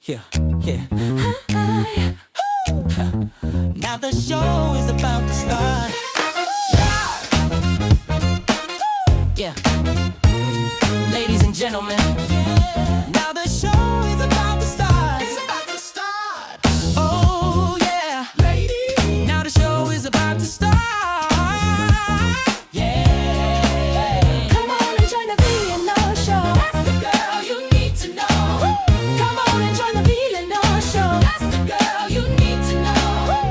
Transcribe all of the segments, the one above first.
Yeah, yeah. Now the show is about to start. Yeah. Ladies and gentlemen, now the show is about to start. It's about to start. Oh yeah, ladies. Now the show is about to start. Yeah. Come on and join the VLenore show. That's the girl you need to know. Come on and join the VLenore show. That's the girl you need to know.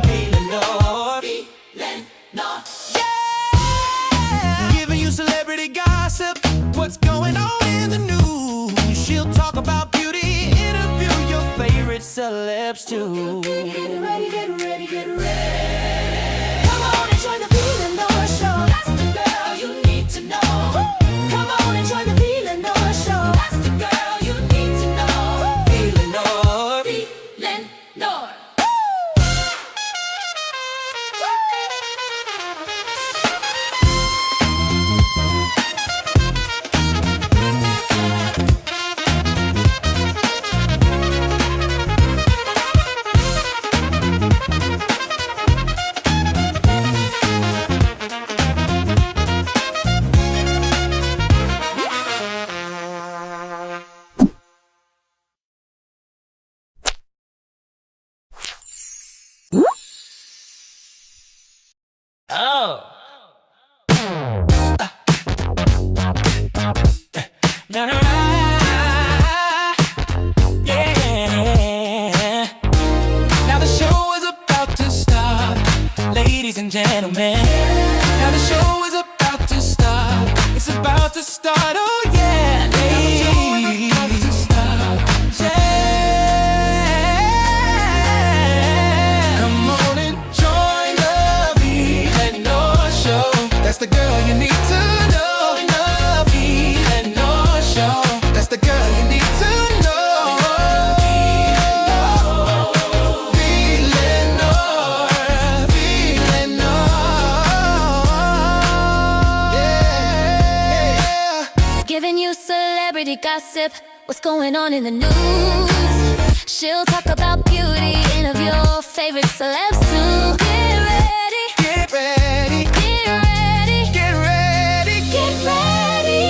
VLenore, VLenore. yeah. Giving you celebrity gossip, what's going on in the news. She'll talk about beauty, interview your favorite celebs too. Get ready, get ready, get ready. Come on and join the VLenore show. That's the girl you need to know. Come on and join the VLenore show. That's the girl you need to know. VLenore, VLenore. oh. Na, na, na. Yeah. Now the show is about to start, ladies and gentlemen. Now the show is about to start. It's about to start. Oh yeah, ladies. About to start. Yeah. Come on and join the VLenore show. That's the girl you need to know. The VLenore show. That's the girl you need to know. VLenore, VLenore. Yeah. Giving you celebrity gossip, what's going on in the news. She'll talk about beauty, interview your favorite celebs too. Get ready, Get ready, get ready, get ready. get ready.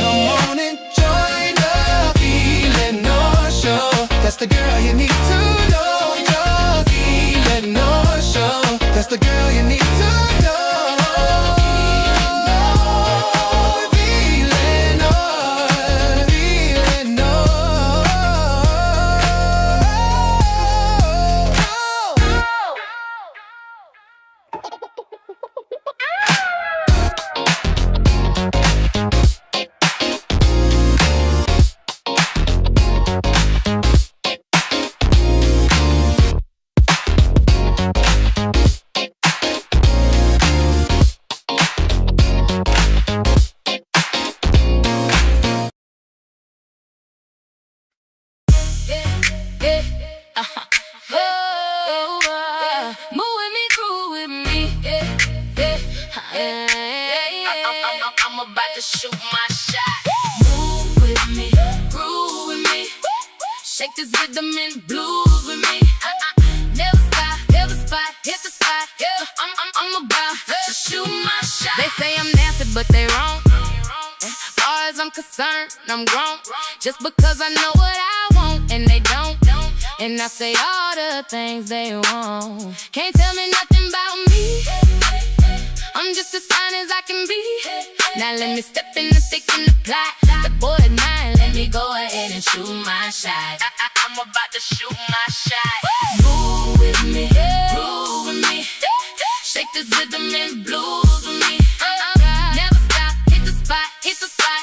Come on and join the VLenore show. That's the girl you need to know. The VLenore show. That's the girl you need to know. VLenore, Move with me, groove with me. I'm about to shoot my shot. Move with me, groove with me. Shake this rhythm and blues with me. Never stop, hit the spot, hit the spot. I'm about to shoot my shot. They say I'm nasty, but they wrong. As far as I'm concerned, I'm grown. Just because I know what I want and they don't. And I say all the things they want. Can't tell me nothing about me. I'm just as fine as I can be. Now let me step in the thick and the plot. The boy is mine, let me go ahead and shoot my shot. I'm about to shoot my shot. Move with me, groove with me. Shake this rhythm and blues with me. Never stop, hit the spot, hit the spot.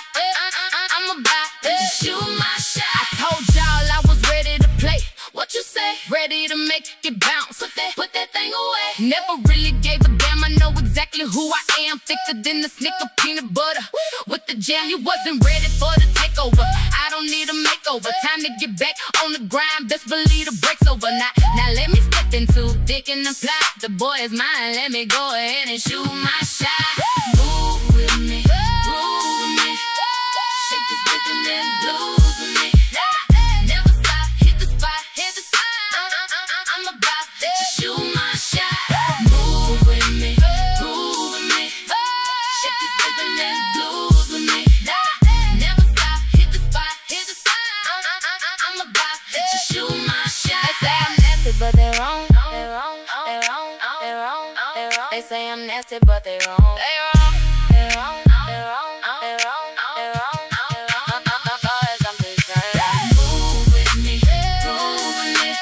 I'm about to shoot my shot. I told y'all I was ready to play. What you say? Ready to make it bounce. Put that thing away. Never really gave a damn. I know exactly who I am. Thicker than the Snicker peanut butter with the jam. You wasn't ready for the takeover. I don't need a makeover. Time to get back on the grind. Best believe the break's over. Now let me step into thick and the plot. The boy is mine. Let me go ahead and shoot my shot. Move with me, groove with me. Shake this rhythm and blues with me. Never stop, hit the spot. They say I'm nasty, but they wrong. They wrong. They wrong. They wrong. They wrong. They wrong. As far as I'm concerned, move with me, groove with me,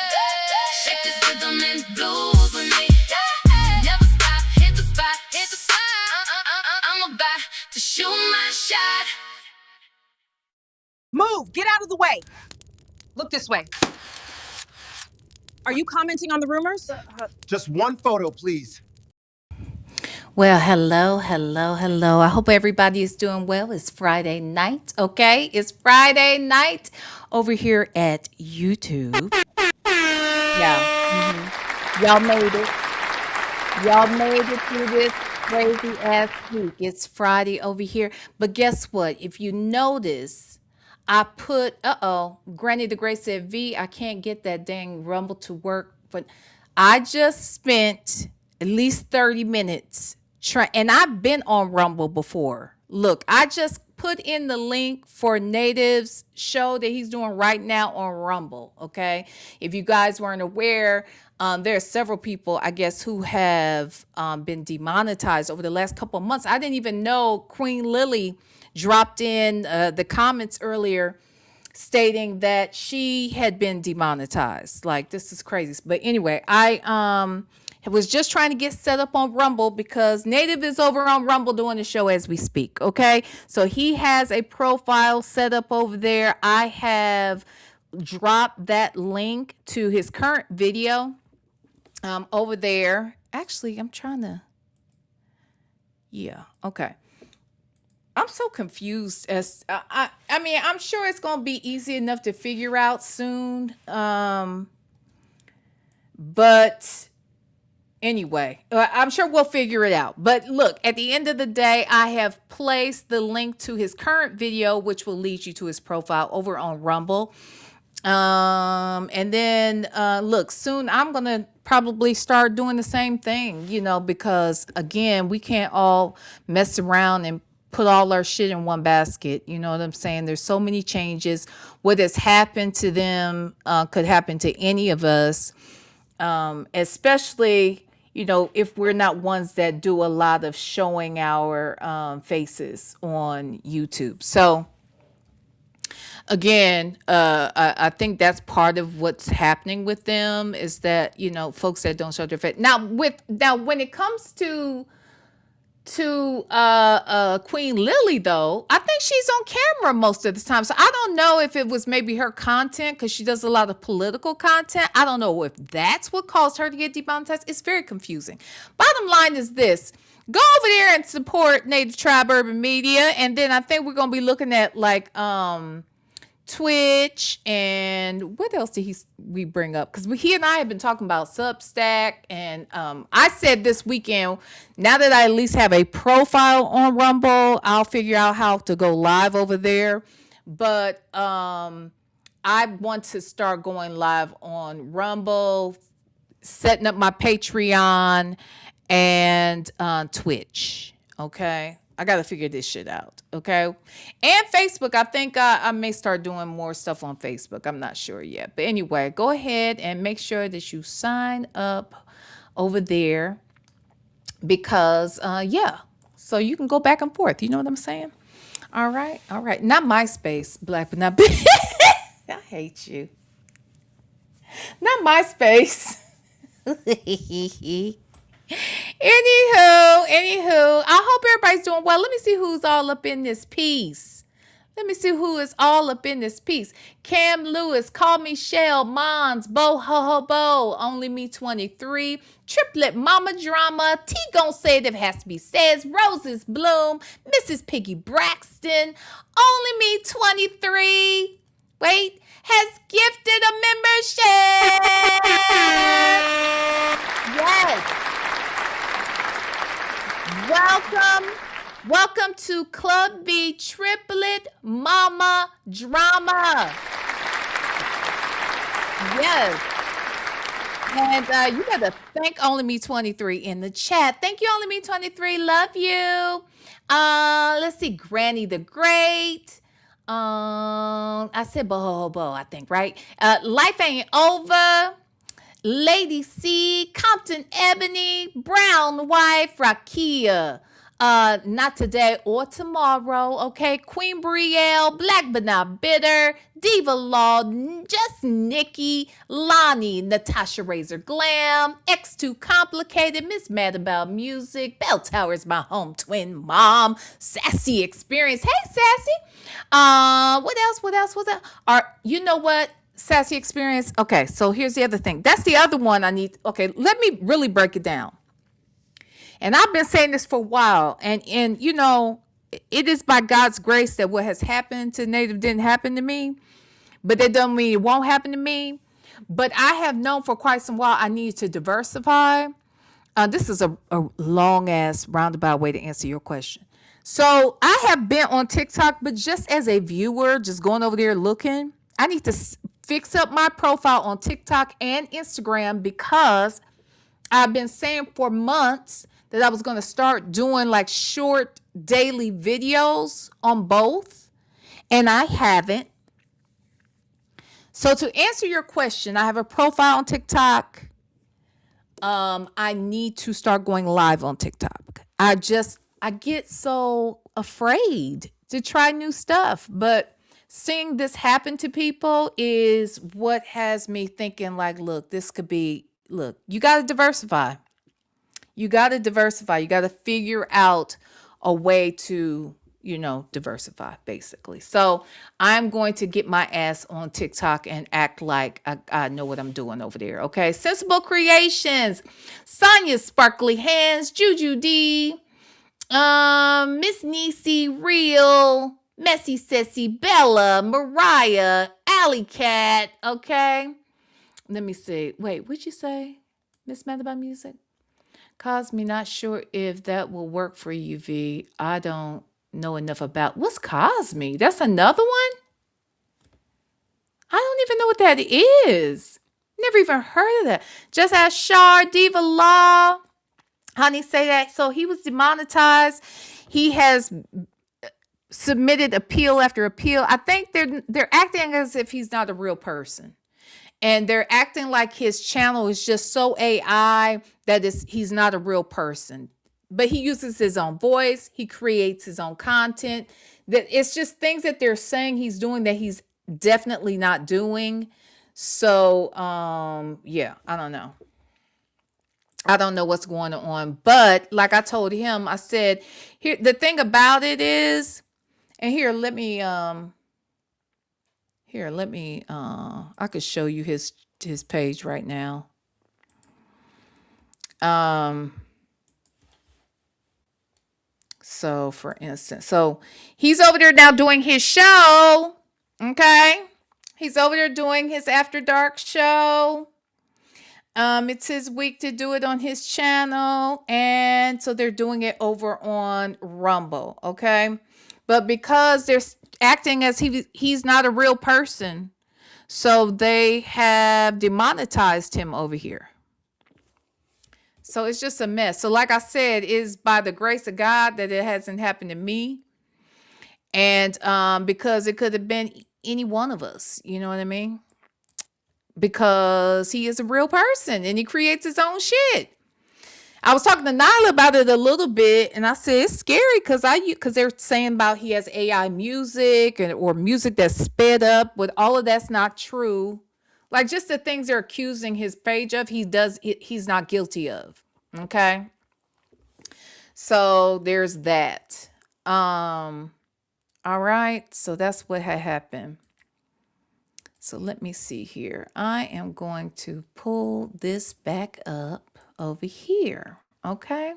shake this rhythm and blues with me. Never stop, hit the spot, hit the spot. I'm about to shoot my shot. Move! Get out of the way! Look this way. Are you commenting on the rumors? Just one photo, please. Well, hello. I hope everybody is doing well. It's Friday night, okay? It's Friday night over here at YouTube. Yeah. Y'all made it. Y'all made it through this crazy ass week. It's Friday over here. But guess what? If you notice, I put, Granny the Great said, V, I can't get that dang Rumble to work. But I just spent at least 30 minutes and I've been on Rumble before. Look, I just put in the link for Native's show that he's doing right now on Rumble, okay? If you guys weren't aware, there are several people, I guess, who have been demonetized over the last couple of months. I didn't even know Queen Lily dropped in the comments earlier stating that she had been demonetized. Like, this is crazy. But anyway, I was just trying to get set up on Rumble because Native is over on Rumble doing the show as we speak, okay? So he has a profile set up over there. I have dropped that link to his current video over there. Actually, I'm trying to, yeah, okay. I'm so confused as I mean, I'm sure it's going to be easy enough to figure out soon. But anyway, I'm sure we'll figure it out. But look, at the end of the day, I have placed the link to his current video, which will lead you to his profile over on Rumble. And then look, soon I'm going to probably start doing the same thing, you know, because again, we can't all mess around and put all our shit in one basket. You know what I'm saying? There's so many changes. What has happened to them could happen to any of us, especially, you know, if we're not ones that do a lot of showing our faces on YouTube. So again, I think that's part of what's happening with them is that, you know, folks that don't show their face. Now, when it comes to Queen Lily, though, I think she's on camera most of the time. So I don't know if it was maybe her content because she does a lot of political content. I don't know if that's what caused her to get demonetized. It's very confusing. Bottom line is this. Go over there and support Native Tribe Urban Media. And then I think we're going to be looking at like Twitch and what else did we bring up? Because he and I have been talking about Substack, and I said this weekend, now that I at least have a profile on Rumble, I'll figure out how to go live over there. But I want to start going live on Rumble, setting up my Patreon and Twitch. Okay. I got to figure this shit out. Okay. And Facebook. I think I may start doing more stuff on Facebook. I'm not sure yet. But anyway, go ahead and make sure that you sign up over there because, yeah, so you can go back and forth. You know what I'm saying? All right. All right. Not MySpace, Black, but not big. I hate you. Not MySpace. Anywho, I hope everybody's doing well. Let me see who's all up in this piece. Let me see who is all up in this piece. Cam Lewis, Call Me Shell, Mons, Bo Ho Ho Bo, Only Me 23, Triplet Mama Drama, T Gon Said It Has to Be Says, Roses Bloom, Mrs. Piggy Braxton, Only Me 23. Wait, has gifted a membership. Yes. Welcome to Club B Triplet Mama Drama. Yes. And you got to thank Only Me 23 in the chat. Thank you, Only Me 23. Love you. Let's see. Granny the Great. I said bo, I think, right? Life ain't over. Lady C, Compton Ebony, Brown Wife, Rakia. Not today or tomorrow, okay? Queen Brielle, Black but not bitter, Diva Law, Just Nikki, Lonnie, Natasha Razor Glam, X2 Complicated, Miss Mad About Music, Bell Towers, my home twin mom, Sassy Experience. Hey, Sassy. What else? What else? You know what? Sassy Experience. Okay, so here's the other thing. That's the other one I need. Okay, let me really break it down. And I've been saying this for a while. And you know, it is by God's grace that what has happened to Native didn't happen to me. But that doesn't mean it won't happen to me. But I have known for quite some while I need to diversify. This is a long ass roundabout way to answer your question. So I have been on TikTok, but just as a viewer, just going over there looking, I need to fix up my profile on TikTok and Instagram because I've been saying for months that I was going to start doing like short daily videos on both, and I haven't. So to answer your question, I have a profile on TikTok. I need to start going live on TikTok. I get so afraid to try new stuff, but seeing this happen to people is what has me thinking like, look, you got to diversify. You got to diversify. You got to figure out a way to, diversify basically. So I'm going to get my ass on TikTok and act like I know what I'm doing over there. Okay. Sensible Creations, Sonya Sparkly Hands, Juju D, Miss Nisi Real, Messy Sissy, Bella, Mariah, Alley Cat. Okay. Let me see. Wait, what'd you say? Miss Mad About Music? Cosme, not sure if that will work for you, V. I don't know enough about. What's Cosme? That's another one? I don't even know what that is. Never even heard of that. Just as Shar, Diva Law. Honey, say that. So he was demonetized. He has submitted appeal after appeal. I think they're acting as if he's not a real person. And they're acting like his channel is just so AI that he's not a real person. But he uses his own voice. He creates his own content. That it's just things that they're saying he's doing that he's definitely not doing. So, yeah, I don't know. I don't know what's going on. But like I told him, I said, here, the thing about it is, and here, let me, I could show you his page right now. So for instance, so he's over there now doing his show. Okay. He's over there doing his After Dark show. It's his week to do it on his channel. And so they're doing it over on Rumble. Okay. But because they're acting as he's not a real person, so they have demonetized him over here. So it's just a mess. So like I said, it's by the grace of God that it hasn't happened to me. And because it could have been any one of us, you know what I mean? Because he is a real person and he creates his own shit. I was talking to Nyla about it a little bit, and I said it's scary because they're saying about he has AI music or music that's sped up. But all of that's not true. Like just the things they're accusing his page of, he's not guilty of. Okay, so there's that. All right, so that's what had happened. So let me see here. I am going to pull this back up over here. Okay.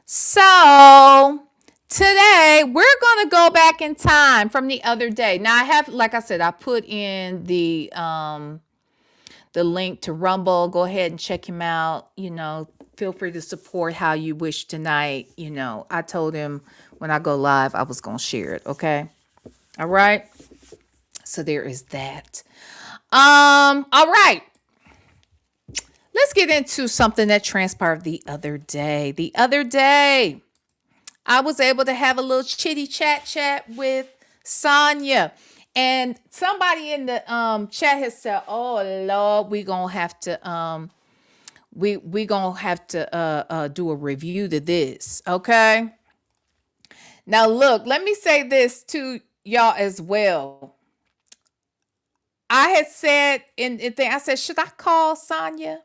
So today we're going to go back in time from the other day. Now I have, like I said, I put in the link to Rumble. Go ahead and check him out. Feel free to support how you wish tonight. I told him when I go live, I was going to share it. Okay. All right. So there is that. All right. Let's get into something that transpired the other day. The other day, I was able to have a little chitty chat with Sonya. And somebody in the chat has said, "Oh Lord, we gonna have to we gonna have to do a review to this." Okay. Now look, let me say this to y'all as well. I had said in thing, I said, should I call Sonya?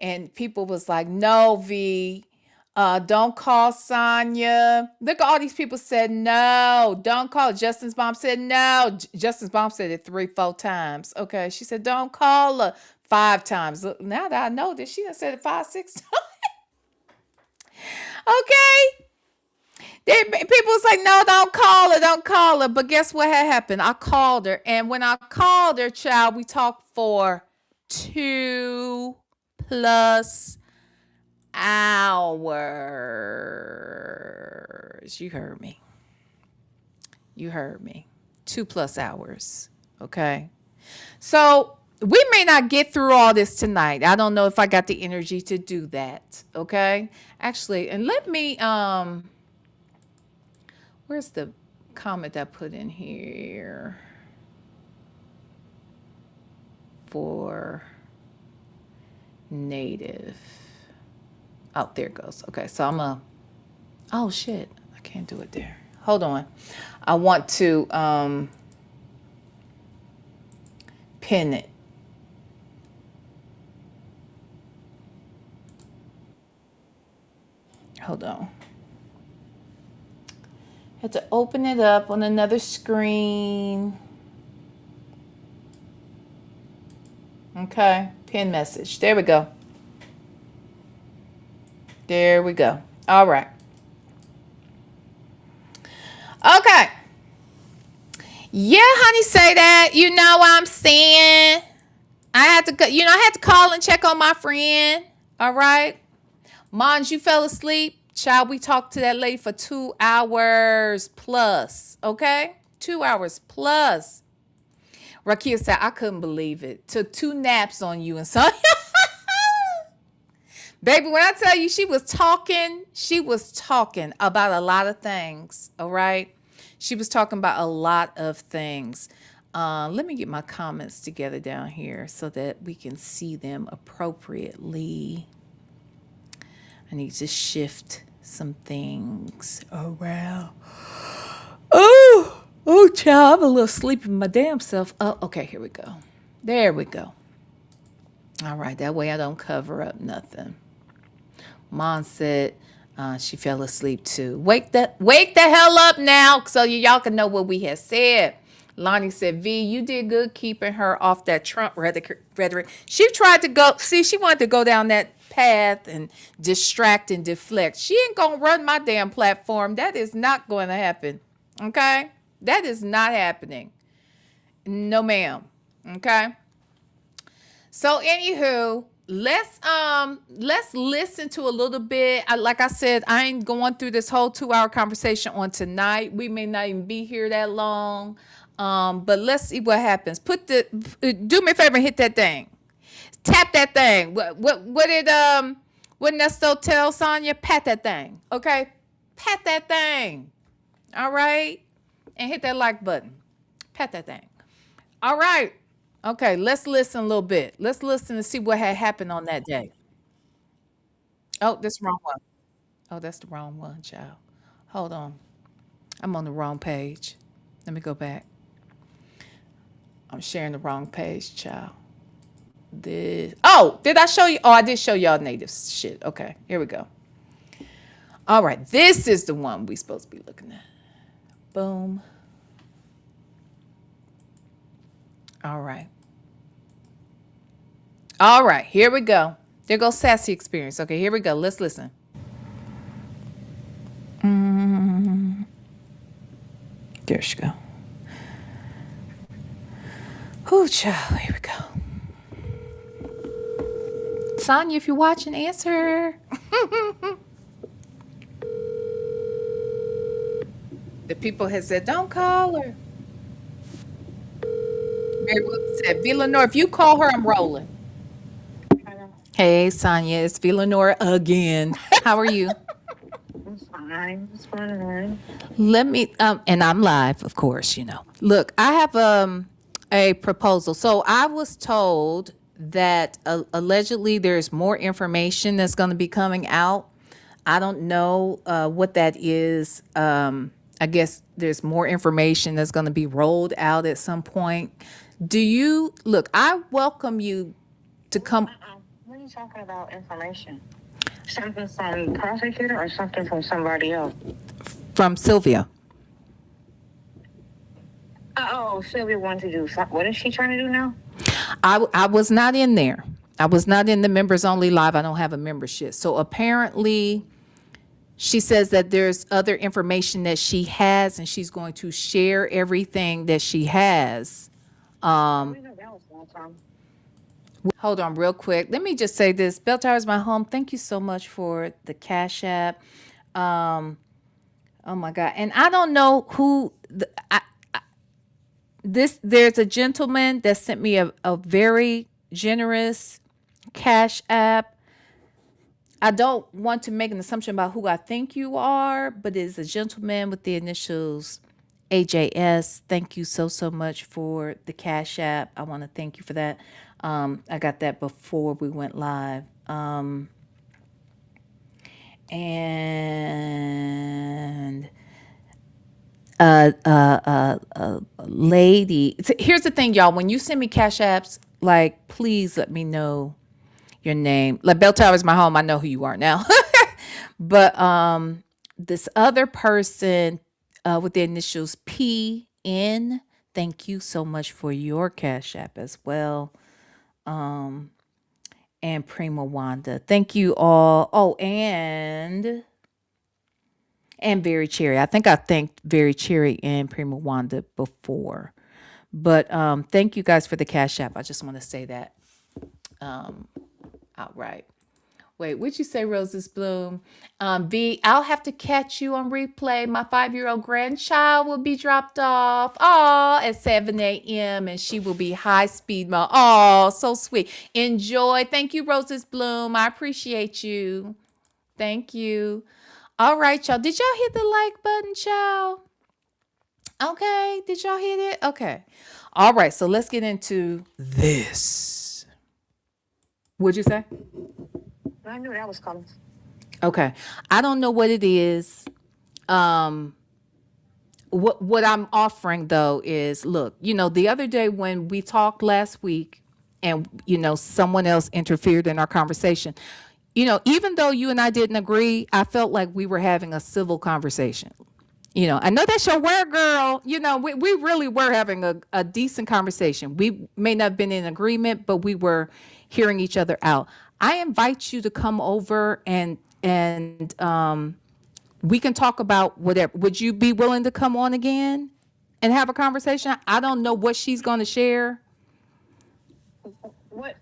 And people was like, no, V, don't call Sonya. Look, all these people said no, don't call. Justin's mom said no. Justin's mom said it 3-4 times. Okay, she said don't call her 5 times. Look, now that I know this, she done said it 5-6 times. Okay. People was like, no, don't call her. But guess what had happened? I called her. And when I called her, child, we talked for 2+ hours. You heard me. 2+ hours. Okay. So we may not get through all this tonight. I don't know if I got the energy to do that. Okay. Actually, and let me, where's the comment I put in here for native? Oh, there it goes. Okay, so oh shit, I can't do it there. Hold on. I want to pin it. Hold on. Had to open it up on another screen. Okay, pin message. There we go. There we go. All right. Okay. Yeah, honey, say that. You know what I'm saying? I had to call and check on my friend. All right. Mons, you fell asleep. Child, we talked to that lady for 2 hours plus. Okay? 2 hours plus. Rakia said, I couldn't believe it. Took 2 naps on you and Sonya. Baby, when I tell you she was talking about a lot of things. All right? She was talking about a lot of things. Let me get my comments together down here so that we can see them appropriately. I need to shift some things around. Oh, child, I'm a little sleepy my damn self. Oh, okay, here we go. There we go. All right, that way I don't cover up nothing. Mom said she fell asleep too. Wake the hell up now so y'all can know what we had said. Lonnie said, V, you did good keeping her off that Trump rhetoric. She tried to go, she wanted to go down that path and distract and deflect. She ain't going to run my damn platform. That is not going to happen. Okay? That is not happening. No, ma'am. Okay? So, anywho, let's listen to a little bit. Like I said, I ain't going through this whole 2-hour conversation on tonight. We may not even be here that long. But let's see what happens. Do me a favor and hit that thing. Tap that thing. What did Nesto tell Sonya? Pat that thing. Okay? Pat that thing. All right? And hit that like button. Pat that thing. All right. Okay, let's listen a little bit. Let's listen and see what had happened on that day. Oh, that's the wrong one. Oh, that's the wrong one, child. Hold on. I'm on the wrong page. Let me go back. I'm sharing the wrong page, child. Did I show you? Oh, I did show y'all native shit. Okay, here we go. All right, this is the one we supposed to be looking at. Boom. All right. All right, here we go. There goes Sassy Experience. Okay, here we go. Let's listen. There she go. Oh, child, here we go. Sonya, if you're watching, answer. The people have said, don't call her. Mary Wilson said, VLenore, if you call her, I'm rolling. Hey, Sonya, it's VLenore again. How are you? I'm fine. Hi, what's going on? Let me and I'm live, of course, you know. Look, I have a proposal. So I was told that allegedly there's more information that's going to be coming out. I don't know what that is. I guess there's more information that's going to be rolled out at some point. Do you look? I welcome you to come What are you talking about information? Something from the prosecutor or something from somebody else? from Sylvia. Oh, Sylvia wanted to do something. What is she trying to do now? I was not in there. I was not in the members only live. I don't have a membership. So apparently, she says that there's other information that she has, and she's going to share everything that she has. We know that was one time. Hold on, real quick. Let me just say this: Bell Tower is my home. Thank you so much for the Cash App. Oh my God! And I don't know who this. There's a gentleman that sent me a very generous Cash App. I don't want to make an assumption about who I think you are, but it's a gentleman with the initials AJS. Thank you so much for the Cash App. I want to thank you for that. I got that before we went live. And lady. Here's the thing, y'all. When you send me Cash Apps, like, please let me know your name. Like, Bell Tower is my home. I know who you are now. But this other person with the initials PN, thank you so much for your Cash App as well. And Prima Wanda, thank you all. Oh, and Very Cherry. I think I thanked Very Cherry and Prima Wanda before. But thank you guys for the Cash App. I just want to say that outright. Wait, what'd you say, Roses Bloom? V, I'll have to catch you on replay. My 5-year-old grandchild will be dropped off at 7 a.m. and she will be high speed mode. Oh, so sweet. Enjoy. Thank you, Roses Bloom. I appreciate you. Thank you. All right, y'all. Did y'all hit the like button, y'all? Okay. Did y'all hit it? Okay. All right. So let's get into this. What'd you say? I knew that was coming. Okay. I don't know what it is. What I'm offering though is, look, the other day when we talked last week and someone else interfered in our conversation, even though you and I didn't agree, I felt like we were having a civil conversation. I know that's your word, girl. We really were having a decent conversation. We may not have been in agreement, but we were hearing each other out. I invite you to come over and we can talk about whatever. Would you be willing to come on again and have a conversation? I don't know what she's going to share. What?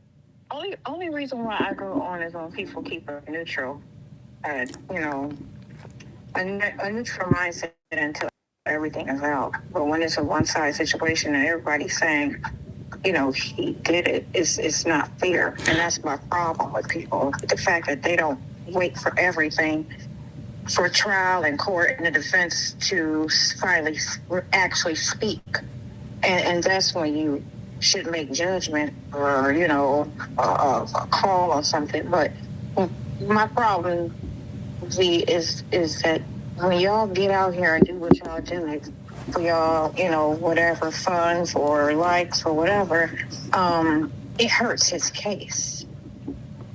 Only reason why I go on is when people keep it neutral. A neutral mindset until everything is out. But when it's a one-side situation and everybody's saying, he did it, it's not fair. And that's my problem with people. The fact that they don't wait for everything for trial and court and the defense to finally actually speak. And that's when you should make judgment or, a call or something. But my problem, V, is that when y'all get out here and do what y'all do for y'all, whatever funds or likes or whatever, it hurts his case.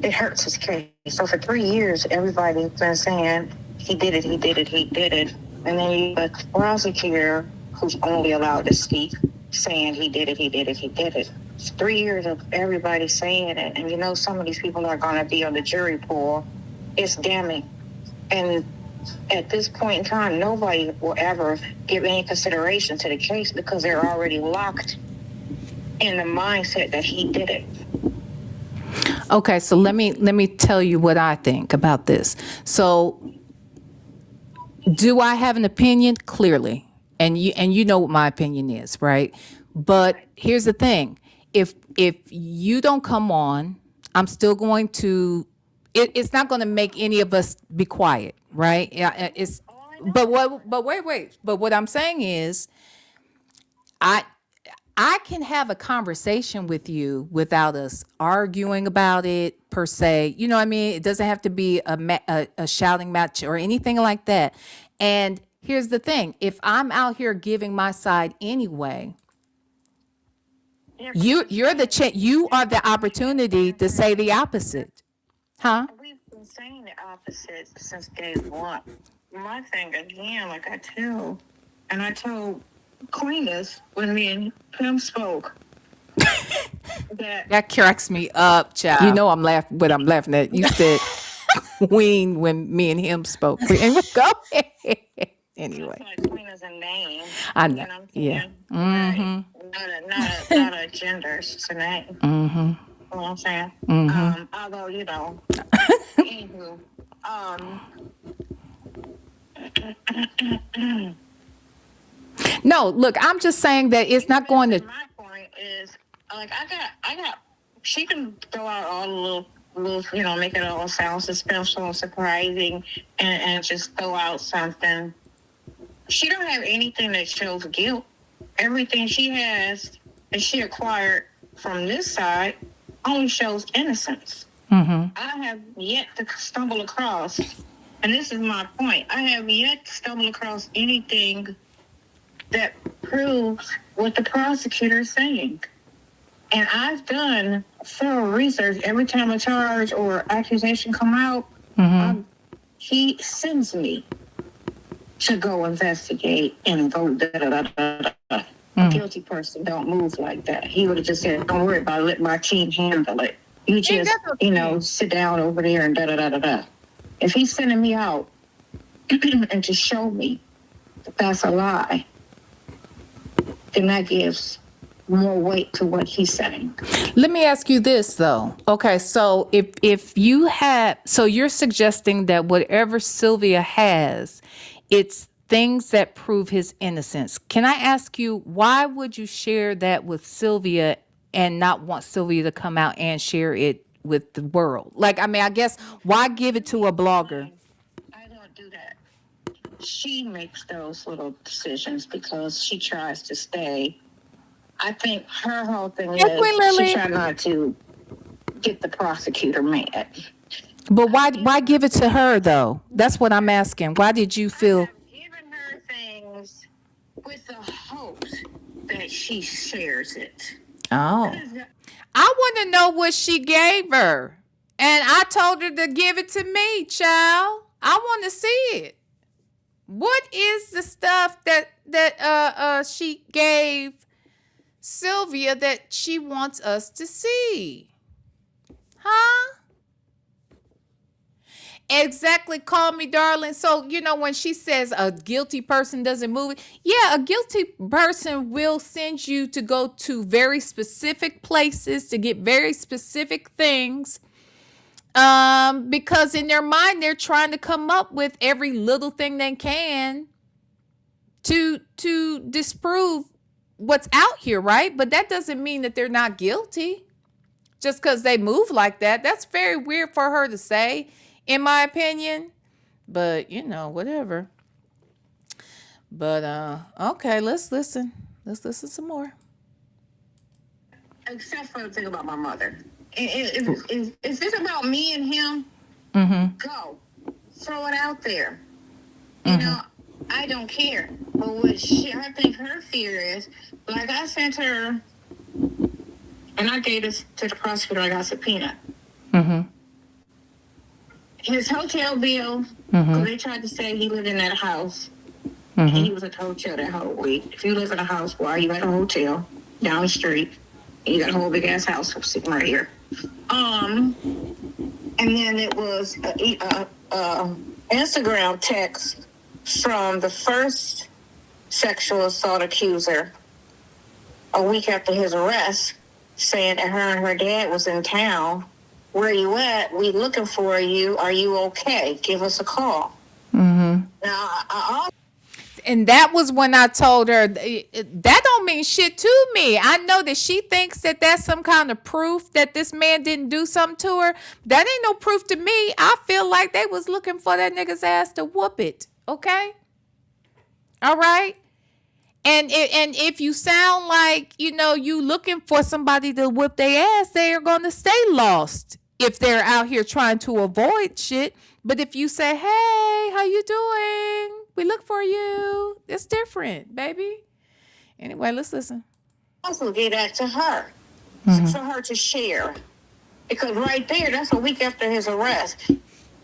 It hurts his case. So for 3 years, everybody's been saying he did it. And then you got the prosecutor who's only allowed to speak saying he did it. It's 3 years of everybody saying it. And some of these people are going to be on the jury pool. It's damning. And at this point in time, nobody will ever give any consideration to the case because they're already locked in the mindset that he did it. Okay, so let me tell you what I think about this. So, do I have an opinion? Clearly, and you know what my opinion is, right? But here's the thing: if you don't come on, I'm still going to. it's not going to make any of us be quiet, right? Yeah, it's. But wait. But what I'm saying is, I I can have a conversation with you without us arguing about it per se. You know what I mean? It doesn't have to be a shouting match or anything like that. And here's the thing: if I'm out here giving my side anyway, you are the opportunity to say the opposite, huh? We've been saying the opposite since day one. My thing again, like I told Cleaners when me and him spoke. That cracks me up, child. You know I'm laughing. What I'm laughing at? You said "ween" when me and him spoke. Anyway, go ahead. Anyway, That's like Cleaners a name. I know. You know what I'm Yeah. saying? Right. Not a gender. It's just a name. Mm-hmm. You know what I'm saying? Although anywho, No, look, I'm just saying that it's not going to. my point is, like, I got. She can throw out all the little, make it all sound suspenseful and surprising, and just throw out something. She don't have anything that shows guilt. Everything she has that she acquired from this side only shows innocence. Mm-hmm. I have yet to stumble across, and this is my point. I have yet to stumble across anything that proves what the prosecutor is saying. And I've done thorough research. Every time a charge or accusation come out, he sends me to go investigate and go da-da-da-da-da. A guilty person don't move like that. He would have just said, don't worry about it, let my team handle it. You just, sit down over there and da-da-da-da-da. If he's sending me out and to show me that that's a lie, then that gives more weight to what he's saying. Let me ask you this though. Okay, so if you have, so you're suggesting that whatever Sylvia has, it's things that prove his innocence. Can I ask you, why would you share that with Sylvia and not want Sylvia to come out and share it with the world? Like, I mean, I guess, why give it to a blogger? I don't do that. She makes those little decisions because she tries to stay. I think her whole thing is she tries not to get the prosecutor mad. But why give it to her though? That's what I'm asking. Why did you feel? I've given her things with the hopes that she shares it. Oh. I want to know what she gave her. And I told her to give it to me, child. I want to see it. What is the stuff that she gave Sylvia that she wants us to see? Huh? Exactly, call me darling. So, when she says a guilty person doesn't move, yeah, a guilty person will send you to go to very specific places to get very specific things. Because in their mind, they're trying to come up with every little thing they can to disprove what's out here, right? But that doesn't mean that they're not guilty just because they move like that. That's very weird for her to say, in my opinion. But, whatever. But, okay, let's listen. Let's listen some more. Except for the thing about my mother. If this about me and him, go. Throw it out there. I don't care. But what I think her fear is, like I sent her, and I gave this to the prosecutor, I got subpoena. His hotel bill, because they tried to say he lived in that house, and he was at the hotel that whole week. If you live in a house, why are you at a hotel down the street? And you got a whole big ass house sitting right here. And then it was a Instagram text from the first sexual assault accuser a week after his arrest, saying that her and her dad was in town. Where you at? We looking for you. Are you okay? Give us a call. Now, and that was when I told her that don't mean shit to me. I know that she thinks that that's some kind of proof that this man didn't do something to her. That ain't no proof to me. I feel like they was looking for that nigga's ass to whoop it. Okay? All right? And if you sound like, you looking for somebody to whip their ass, they are going to stay lost if they're out here trying to avoid shit. But if you say, hey, how you doing? We look for you. It's different, baby. Anyway, let's listen. Also get that to her, for her to share. Because right there, that's a week after his arrest.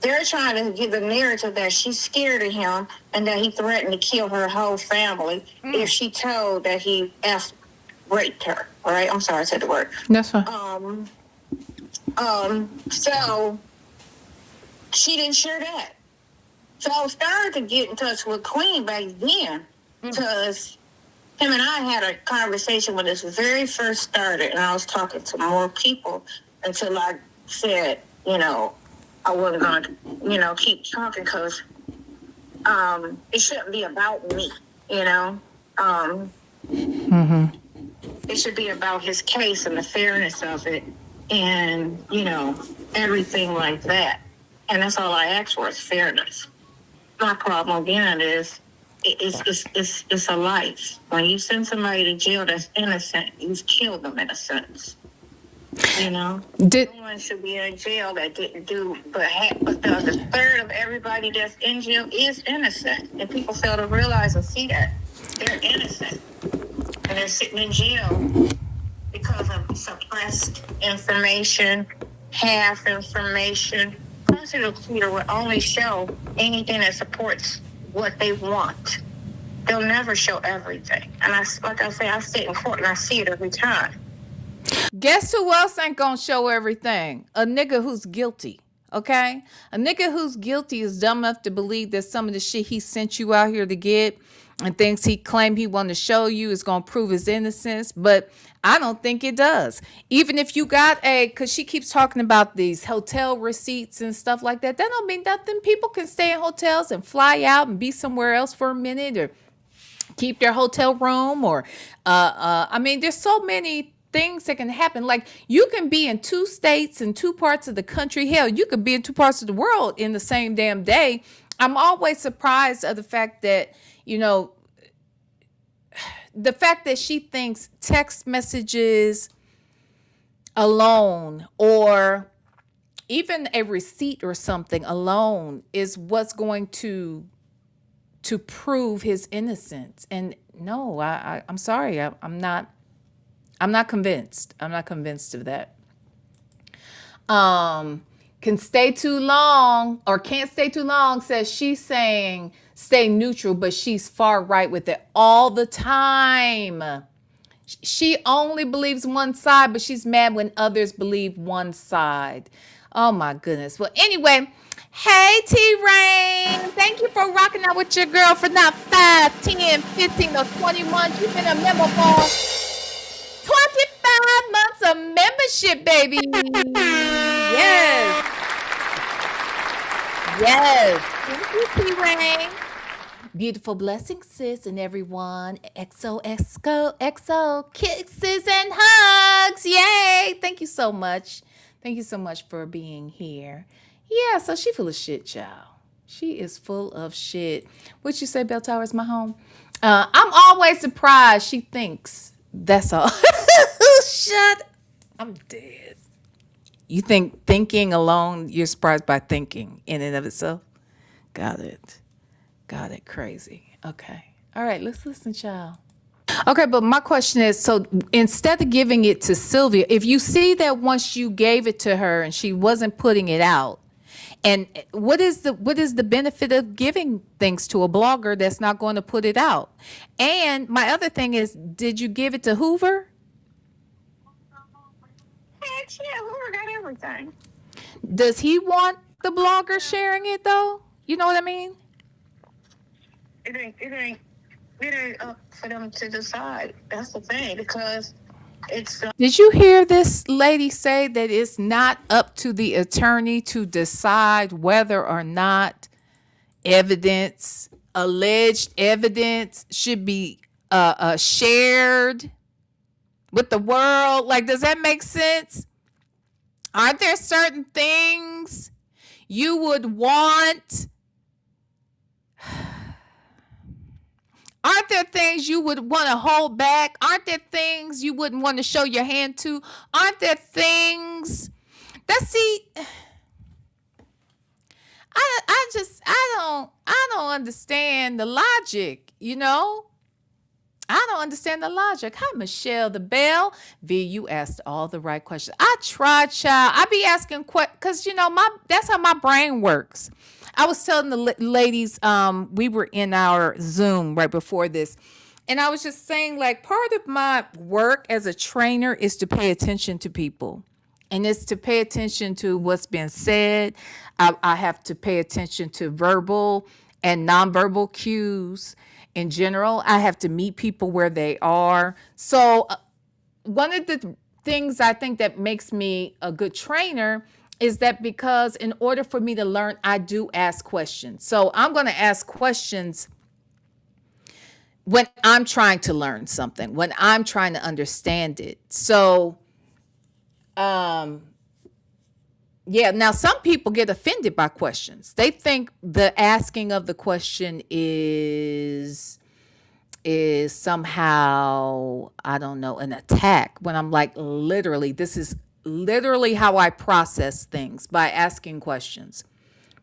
They're trying to give the narrative that she's scared of him and that he threatened to kill her whole family if she told that he raped her. All right? I'm sorry, I said the word. That's fine. So she didn't share that. So I started to get in touch with Queen back then because him and I had a conversation when this very first started, and I was talking to more people until I said, I wasn't going to, keep talking because it shouldn't be about me, It should be about his case and the fairness of it and, everything like that. And that's all I ask for is fairness. My problem, again, is it's a life. When you send somebody to jail that's innocent, you've killed them in a sense. No one should be in jail that didn't do, but the third of everybody that's in jail is innocent, and people fail to realize and see that they're innocent, and they're sitting in jail because of suppressed information, half information. Prosecutor will only show anything that supports what they want. They'll never show everything, and I sit in court and I see it every time. Guess who else ain't gonna show everything? A nigga who's guilty, okay? A nigga who's guilty is dumb enough to believe that some of the shit he sent you out here to get and things he claimed he wanted to show you is gonna prove his innocence, but I don't think it does. Even if you got because she keeps talking about these hotel receipts and stuff like that, that don't mean nothing. People can stay in hotels and fly out and be somewhere else for a minute or keep their hotel room or, there's so many things that can happen. Like you can be in 2 states and 2 parts of the country. Hell, you could be in 2 parts of the world in the same damn day. I'm always surprised of the fact that, the fact that she thinks text messages alone or even a receipt or something alone is what's going to prove his innocence. And no, I'm sorry. I'm not convinced. I'm not convinced of that. Can stay too long or can't stay too long says she's saying stay neutral, but she's far right with it all the time. She only believes one side, but she's mad when others believe one side. Oh my goodness. Well, anyway, hey T-Rain, thank you for rocking out with your girl for not 5, 10, 15, or 20 months. You've been a member for 25 months of membership, baby. Yes. Thank you, T-Rain. Beautiful blessings, sis, and everyone. XO, kisses and hugs. Yay. Thank you so much. Thank you so much for being here. Yeah, so she full of shit, child. She is full of shit. What you say, Bell Tower is my home? I'm always surprised she thinks that's all. I'm dead. You think thinking alone, you're surprised by thinking in and of itself? Got it. Crazy. Okay. All right, let's listen, child. Okay, but my question is, so instead of giving it to Sylvia, if you see that once you gave it to her and she wasn't putting it out, and what is the benefit of giving things to a blogger that's not going to put it out? And my other thing is, did you give it to Hoover? Heck yeah, Hoover got everything. Does he want the blogger sharing it though? You know what I mean? It ain't up for them to decide. That's the thing, because it's. Did you hear this lady say that it's not up to the attorney to decide whether or not alleged evidence should be shared with the world. Like, does that make sense? Aren't there certain things you would want? Aren't there things you would want to hold back? Aren't there things you wouldn't want to show your hand to? Aren't there things that, see, I don't understand the logic, you know? I don't understand the logic. Hi, Michelle the Bell. V, you asked all the right questions. I tried, child. I be asking because, you know, that's how my brain works. I was telling the ladies, we were in our Zoom right before this, and I was just saying, like, part of my work as a trainer is to pay attention to people. And it's to pay attention to what's being said. I have to pay attention to verbal and nonverbal cues. In general, I have to meet people where they are. So one of the things I think that makes me a good trainer is that because in order for me to learn, I do ask questions. So I'm going to ask questions when I'm trying to learn something, when I'm trying to understand it. So, yeah, now some people get offended by questions. They think the asking of the question is somehow, I don't know, an attack, when I'm like, literally, this is literally how I process things, by asking questions,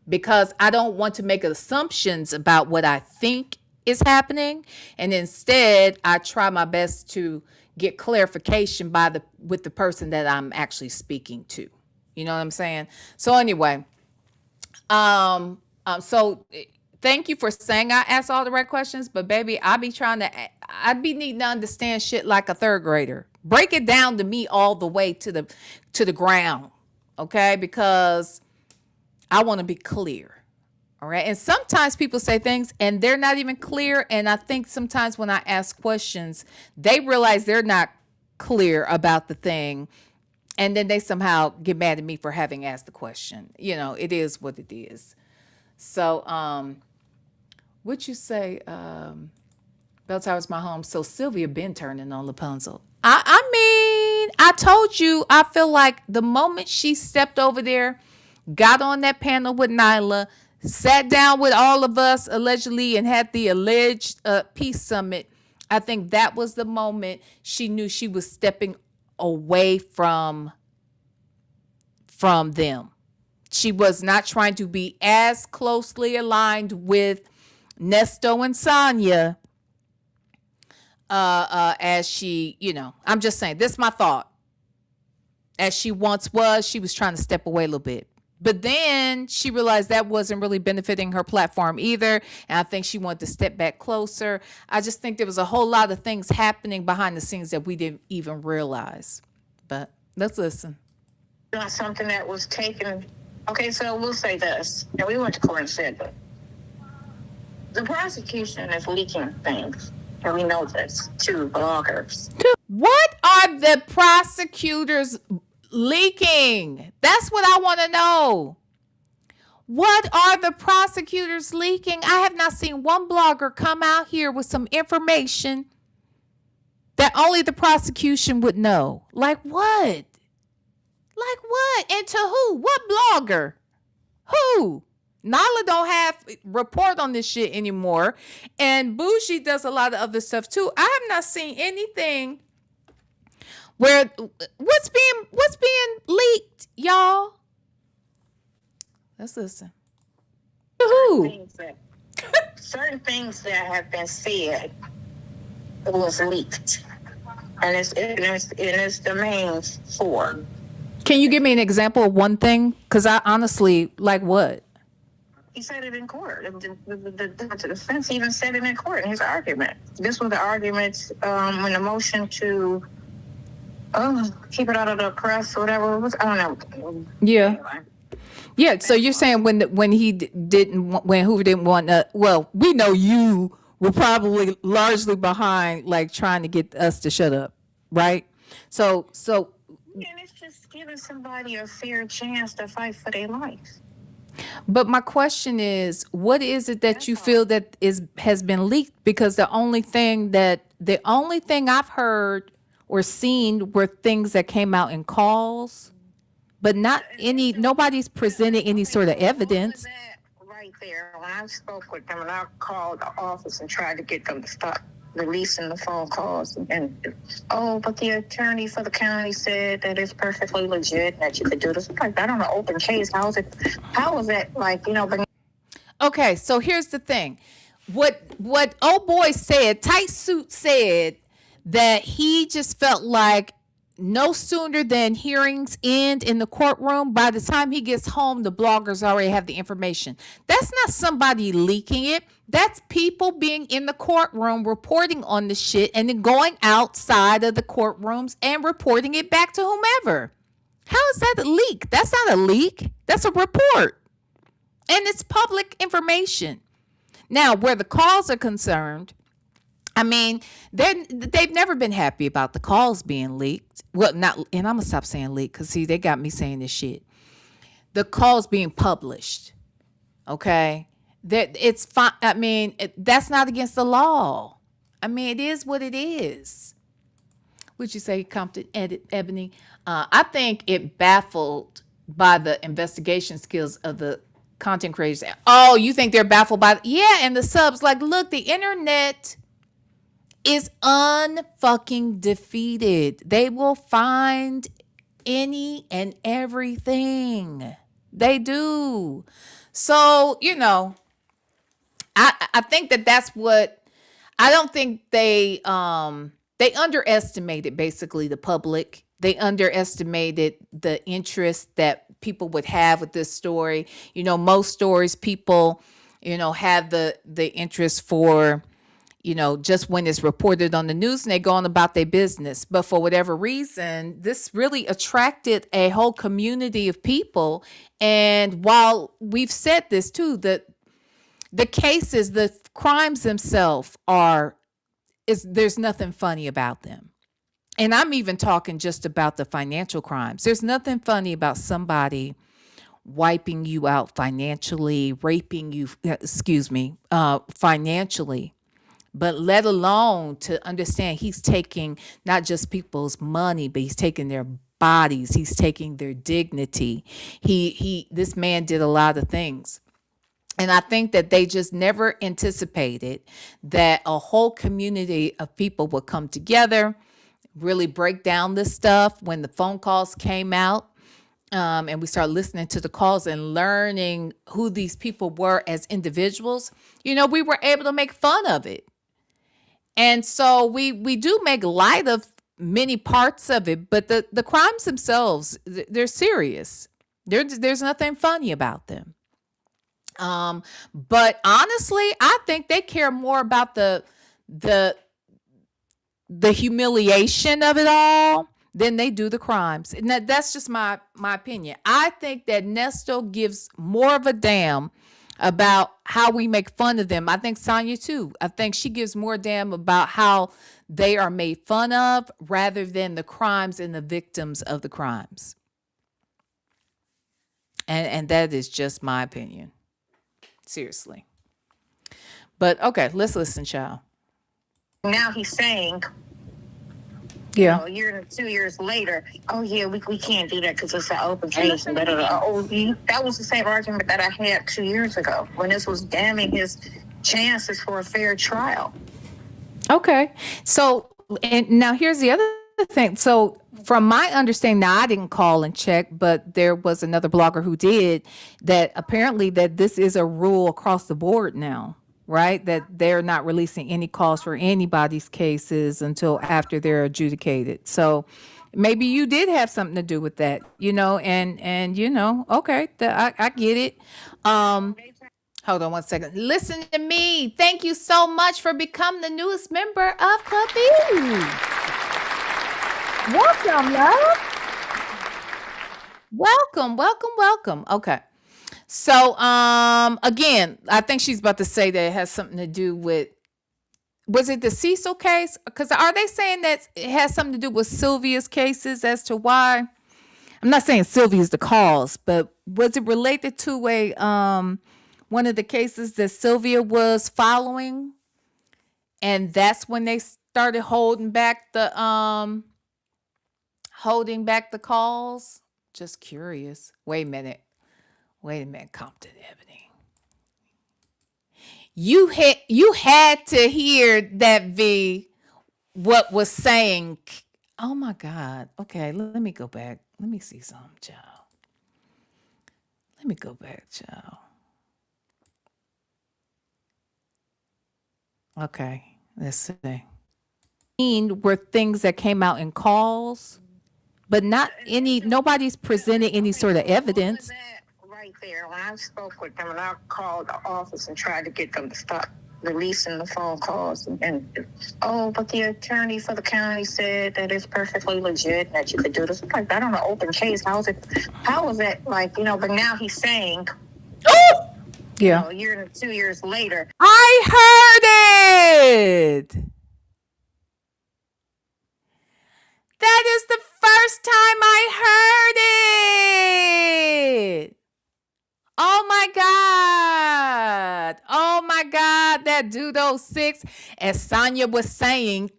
because I don't want to make assumptions about what I think is happening, and instead I try my best to get clarification with the person that I'm actually speaking to. You know what I'm saying? So anyway, so thank you for saying I asked all the right questions, but baby, I'd be needing to understand shit like a third grader. Break it down to me all the way to the ground, okay? Because I want to be clear, all right? And sometimes people say things and they're not even clear, and I think sometimes when I ask questions, they realize they're not clear about the thing, and then they somehow get mad at me for having asked the question. You know, it is what it is. So, what you say, Bell Tower's my home. So Sylvia been turning on Rapunzel. I mean, I told you, I feel like the moment she stepped over there, got on that panel with Nyla, sat down with all of us allegedly, and had the alleged peace summit, I think that was the moment she knew she was stepping away from them. She was not trying to be as closely aligned with Nesto and Sonya as she, you know, I'm just saying, this is my thought. As she once was, she was trying to step away a little bit. But then she realized that wasn't really benefiting her platform either. And I think she wanted to step back closer. I just think there was a whole lot of things happening behind the scenes that we didn't even realize. But let's listen. Not something that was taken. Okay, so we'll say this. And we went to court and said that the prosecution is leaking things. And we know this to bloggers. What are the prosecutors leaking? That's what I want to know. What are the prosecutors leaking? I have not seen one blogger come out here with some information that only the prosecution would know. Like what? Like what? And to who? What blogger? Who? Nala don't have report on this shit anymore. And Bougie does a lot of other stuff too. I have not seen anything where what's being leaked, y'all. Let's listen. Who? Certain things that have been said was leaked. And it's in its domains for. Can you give me an example of one thing? Because I honestly, like what? He said it in court. The defense even said it in court in his argument. This was the argument when the motion to keep it out of the press or whatever it was. I don't know. Yeah. Anyway. Yeah. So you're saying when Hoover didn't want well, we know you were probably largely behind, like trying to get us to shut up, right? So. And it's just giving somebody a fair chance to fight for their life. But my question is, what is it that you feel that has been leaked? Because the only thing that the only thing I've heard or seen were things that came out in calls, but not any, nobody's presented any sort of evidence. That right there, when I spoke with them and I called the office and tried to get them to stop releasing the phone calls, and but the attorney for the county said that it's perfectly legit that you could do this. Like that on an open case. How is it like, but Okay, so here's the thing. What old boy said, Tight Suit said that he just felt like no sooner than hearings end in the courtroom, by the time he gets home, the bloggers already have the information. That's not somebody leaking it. That's people being in the courtroom reporting on the shit and then going outside of the courtrooms and reporting it back to whomever. How is that a leak? That's not a leak. That's a report. And it's public information. Now, where the calls are concerned, I mean, they've never been happy about the calls being leaked. Well, not, and I'm gonna stop saying leak because see, they got me saying this shit. The calls being published, okay? That it's fine. I mean, that's not against the law. I mean, it is what it is. Would you say, Compton, Ebony? I think it baffled by the investigation skills of the content creators. Oh, you think they're baffled by? Yeah, and the subs like, look, the internet is unfucking defeated. They will find any and everything. They do. So, I think that's what, I don't think they underestimated basically the public. They underestimated the interest that people would have with this story. Most stories people, have the interest for, just when it's reported on the news and they go on about their business. But for whatever reason, this really attracted a whole community of people. And while we've said this too, that the cases, the crimes themselves there's nothing funny about them. And I'm even talking just about the financial crimes. There's nothing funny about somebody wiping you out financially, raping you, financially. But let alone to understand he's taking not just people's money, but he's taking their bodies. He's taking their dignity. This man did a lot of things. And I think that they just never anticipated that a whole community of people would come together, really break down this stuff. When the phone calls came out, and we started listening to the calls and learning who these people were as individuals, we were able to make fun of it. And so we do make light of many parts of it, but the crimes themselves, they're serious. There's nothing funny about them. But honestly, I think they care more about the humiliation of it all than they do the crimes. And that's just my opinion. I think that Nesto gives more of a damn about how we make fun of them. I think Sonya too. I think she gives more damn about how they are made fun of rather than the crimes and the victims of the crimes. And that is just my opinion. Seriously. But okay, let's listen, child. Now he's saying, Yeah. a year and 2 years later, we can't do that because it's an open case. And that was the same argument that I had 2 years ago when this was damning his chances for a fair trial. Okay. So, and now here's the other thing. So from my understanding, now I didn't call and check, but there was another blogger who did, that apparently that this is a rule across the board now, right? That they're not releasing any calls for anybody's cases until after they're adjudicated. So maybe you did have something to do with that, and okay, I get it. Hold on one second. Listen to me. Thank you so much for becoming the newest member of Club B. Welcome, love. Welcome. Okay. So, again, I think she's about to say that it has something to do with, was it the Cecil case? Because are they saying that it has something to do with Sylvia's cases as to why? I'm not saying Sylvia's the cause, but was it related to a one of the cases that Sylvia was following And that's when they started holding back the calls. Just curious. Wait a minute, Compton Ebony. You had to hear that, V, what was saying. Oh my God. Okay, let me go back. Let me see something, child. Let me go back, child. Okay, let's see. Were things that came out in calls, but not any, nobody's presented any sort of evidence. Right there, when I spoke with them and I called the office and tried to get them to stop releasing the phone calls and but the attorney for the county said that it's perfectly legit that you could do this. I'm like, that on an open case, how is that like, but now he's saying, Yeah. a year and 2 years later. I heard it. That is the first time I heard it. Oh my God. Oh my God. That Dudo 6, as Sonya was saying,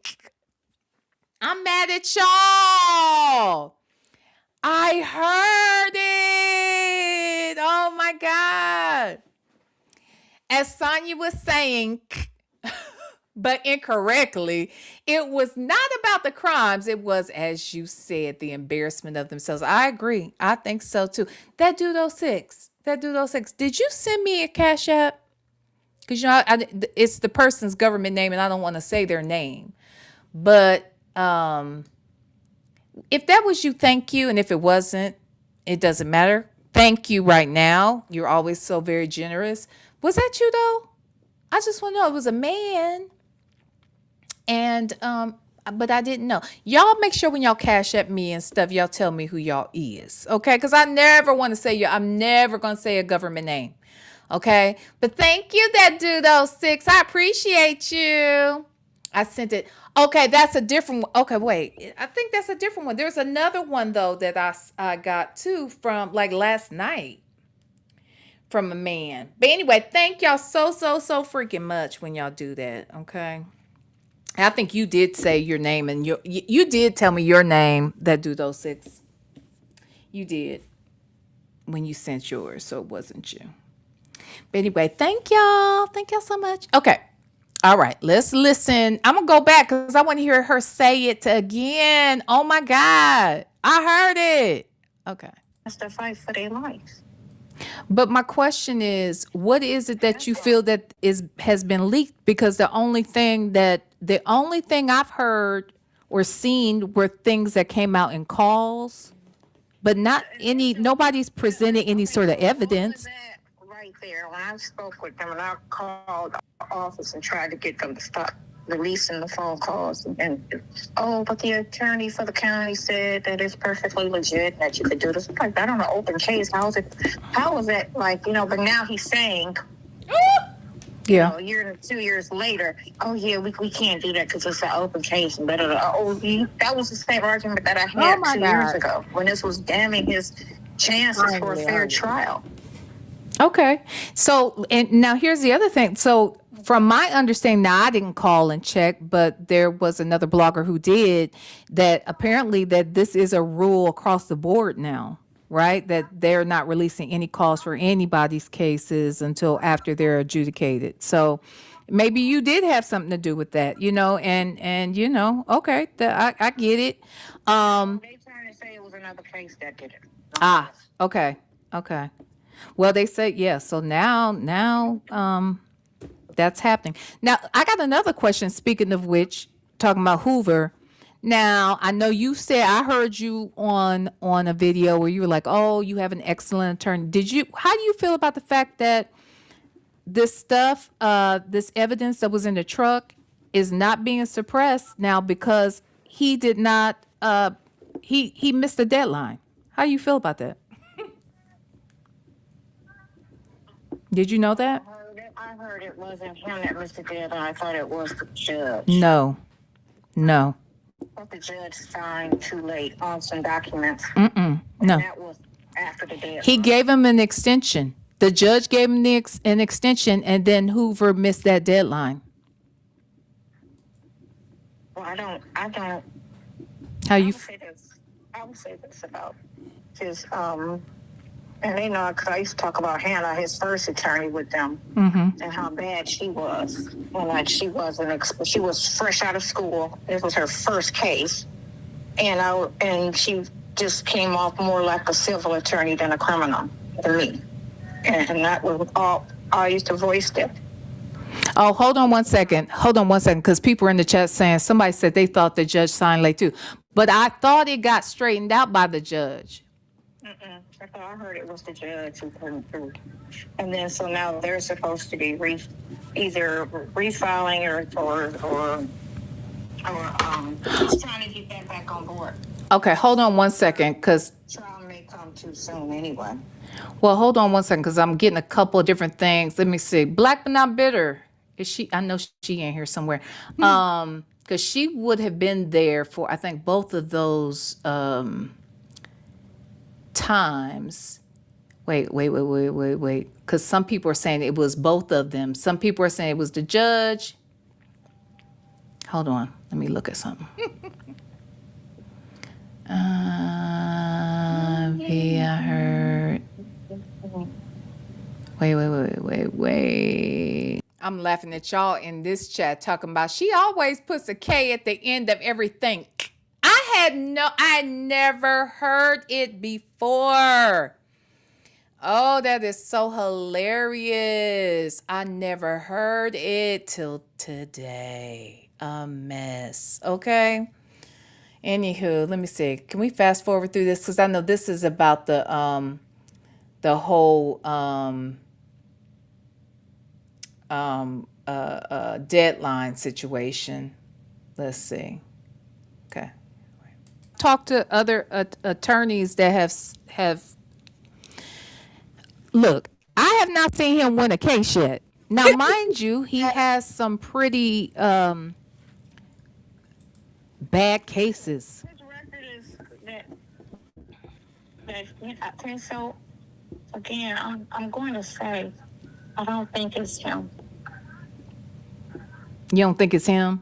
I'm mad at y'all. I heard it. Oh my God. As Sonya was saying, but incorrectly, it was not about the crimes. It was, as you said, the embarrassment of themselves. I agree. I think so too. That Dudo 6. Did you send me a Cash App? Because it's the person's government name, and I don't want to say their name. But if that was you, thank you. And if it wasn't, it doesn't matter. Thank you right now. You're always so very generous. Was that you though? I just want to know. It was a man. And but I didn't know. Y'all make sure when y'all Cash App me and stuff, y'all tell me who y'all is. Okay? Because I never want to say I'm never gonna say a government name. Okay? But thank you, that Dudo 6. I appreciate you. I sent it. Okay, that's a different one. Okay, wait. I think that's a different one. There's another one though that I got too from like last night from a man. But anyway, thank y'all so freaking much when y'all do that. Okay. I think you did say your name, and you did tell me your name, that Dudo 6. You did when you sent yours, so it wasn't you. But anyway, thank y'all. Thank y'all so much. Okay. All right, let's listen. I'm going to go back because I want to hear her say it again. Oh my God. I heard it. Okay. That's the fight for their life. But my question is, what is it that you feel that has been leaked? Because the only thing I've heard or seen were things that came out in calls, but not any. Nobody's presented any sort of evidence. Right there, when I spoke with them and I called the office and tried to get them to stop releasing the phone calls and but the attorney for the county said that it's perfectly legit that you could do this. I'm like, that on an open case, how is that like, but now he's saying, Yeah. a year and 2 years later, we can't do that because it's an open case and that was the same argument that I had 2 years ago when this was damning his chances for a fair trial. Okay. So, and now here's the other thing. So, from my understanding, now I didn't call and check, but there was another blogger who did, that apparently that this is a rule across the board now, right? That they're not releasing any calls for anybody's cases until after they're adjudicated. So maybe you did have something to do with that, and okay, I get it. They trying to say it was another case that did it. Okay. Well, they said yes. So now, that's happening. Now, I got another question. Speaking of which, talking about Hoover. Now, I know you said, I heard you on a video where you were like, "Oh, you have an excellent attorney." How do you feel about the fact that this stuff, this evidence that was in the truck, is not being suppressed now because he did not, he missed the deadline? How do you feel about that? Did you know that? I heard it wasn't him that missed the deadline. I thought it was the judge. No. But the judge signed too late on some documents. No. That was after the deadline. He gave him an extension. The judge gave him an extension, and then Hoover missed that deadline. Well, I don't. How I you? would say this. I would say this about his and they know because I used to talk about Hannah, his first attorney with them, and how bad she was. And like she was fresh out of school. This was her first case, and she just came off more like a civil attorney than a criminal to me. And that was all I used to voice that. Oh, hold on one second. Hold on one second, because people are in the chat saying somebody said they thought the judge signed late too, but I thought it got straightened out by the judge. I thought I heard it was the judge who put it through. And then so now they're supposed to be either refiling or just trying to get that back on board. Okay, hold on one second, because Trial may come too soon anyway. well, hold on one second, because I'm getting a couple of different things. Let me see. Black but not bitter. Is she? I know she in here somewhere. Because she would have been there for I think both of those times. Wait. Because some people are saying it was both of them. Some people are saying it was the judge. Hold on. Let me look at something. I heard. Wait. I'm laughing at y'all in this chat talking about she always puts a K at the end of everything. I never heard it before. Oh, that is so hilarious. I never heard it till today. A mess. Okay. Anywho, let me see. Can we fast forward through this? Because I know this is about the whole deadline situation. Let's see. Okay. Talk to other attorneys that have. Look, I have not seen him win a case yet. Now, mind you, he has some pretty bad cases. His record is that okay, so again, I'm going to say I don't think it's him. You don't think it's him?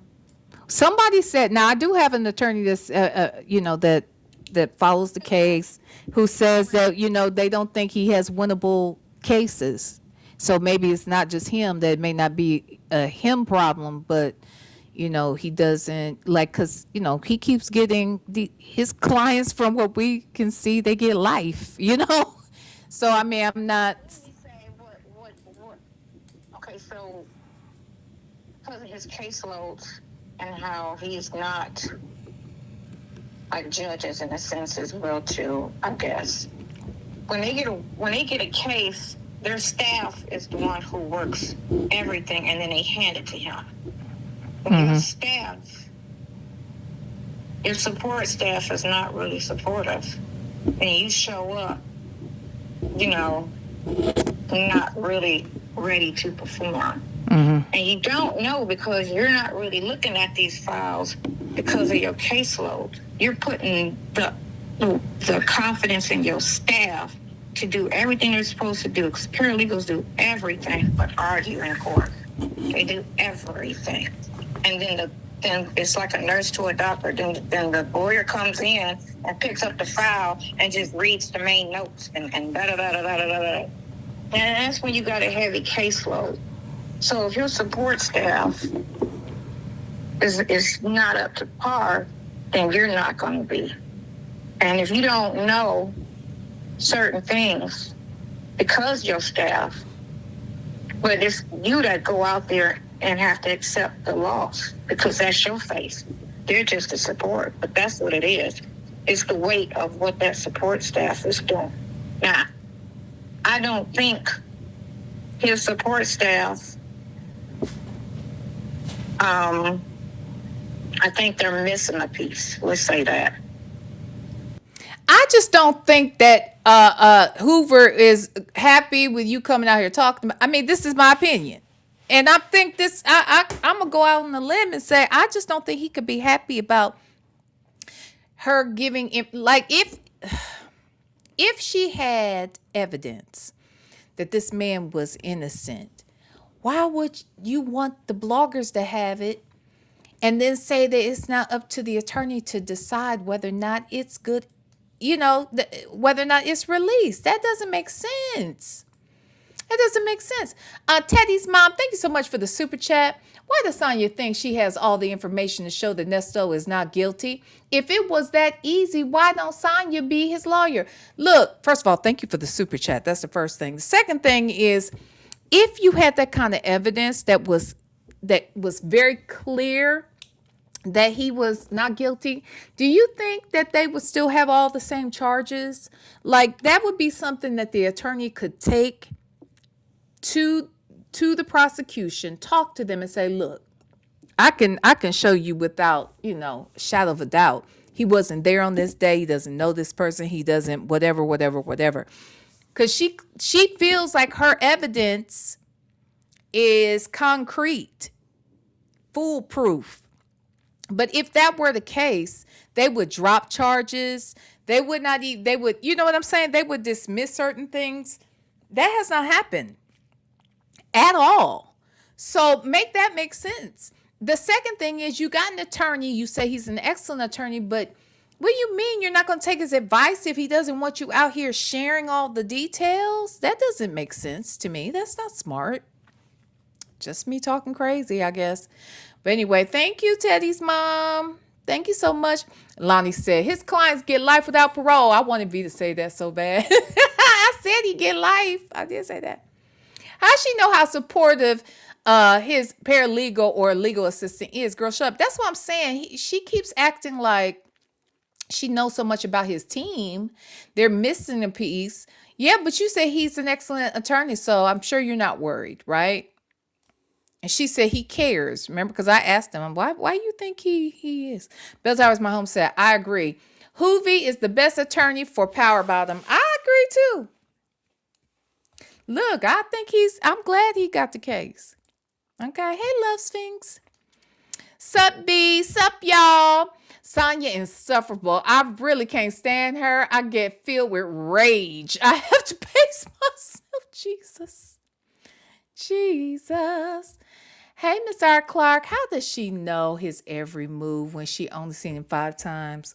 Somebody said. Now, I do have an attorney that's that follows the case, who says that they don't think he has winnable cases. So maybe it's not just him. That it may not be a him problem, but he doesn't because he keeps getting his clients, from what we can see, they get life. So I mean, I'm not. Let me say what okay, so because of his caseloads and how he's not like judges in a sense as well too, I guess. When they get a case, their staff is the one who works everything and then they hand it to him. When your staff, your support staff is not really supportive, and you show up, not really ready to perform. And you don't know because you're not really looking at these files because of your caseload. You're putting the confidence in your staff to do everything they're supposed to do, because paralegals do everything but argue in court. They do everything. And then it's like a nurse to a doctor. Then the lawyer comes in and picks up the file and just reads the main notes and da-da-da-da-da-da-da. And that's when you got a heavy caseload. So if your support staff is not up to par, then you're not going to be. And if you don't know certain things because your staff, but it's you that go out there and have to accept the loss because that's your face. They're just a support, but that's what it is. It's the weight of what that support staff is doing. Now, I don't think his support staff, I think they're missing a piece. Let's say that. I just don't think that Hoover is happy with you coming out here talking to me. I mean, this is my opinion. And I think I'm going to go out on a limb and say, I just don't think he could be happy about her giving him, like, if she had evidence that this man was innocent, why would you want the bloggers to have it and then say that it's not up to the attorney to decide whether or not it's good, you know, whether or not it's released. That doesn't make sense. That doesn't make sense. Teddy's mom, thank you so much for the super chat. Why does Sonya think she has all the information to show that Nesto is not guilty? If it was that easy, why don't Sonya be his lawyer? Look, first of all, thank you for the super chat. That's the first thing. The second thing is, if you had that kind of evidence that was very clear that he was not guilty, do you think that they would still have all the same charges? Like, that would be something that the attorney could take to the prosecution, talk to them and say, look, I can show you without, shadow of a doubt, he wasn't there on this day, he doesn't know this person, he doesn't whatever. Because she feels like her evidence is concrete, foolproof. But if that were the case, they would drop charges. They would not even, they would, you know what I'm saying? They would dismiss certain things. That has not happened at all. So make that make sense. The second thing is, you got an attorney. You say he's an excellent attorney, but what do you mean you're not going to take his advice if he doesn't want you out here sharing all the details? That doesn't make sense to me. That's not smart. Just me talking crazy, I guess. But anyway, thank you, Teddy's mom. Thank you so much. Lonnie said his clients get life without parole. I wanted V to say that so bad. I said he get life. I did say that. How she know how supportive his paralegal or legal assistant is? Girl, shut up. That's what I'm saying. She keeps acting like she knows so much about his team. They're missing a piece. Yeah, but you say he's an excellent attorney, so I'm sure you're not worried, right? And she said he cares. Remember, because I asked him, why you think he is? Bill Towers, my home, said, I agree. Hoovy is the best attorney for Power Bottom. I agree too. Look, I'm glad he got the case. Okay. Hey, Love Sphinx. Sup, B. Sup, y'all. Sonya insufferable. I really can't stand her. I get filled with rage. I have to pace myself. Jesus. Hey, Miss R. Clark, how does she know his every move when she only seen him 5 times?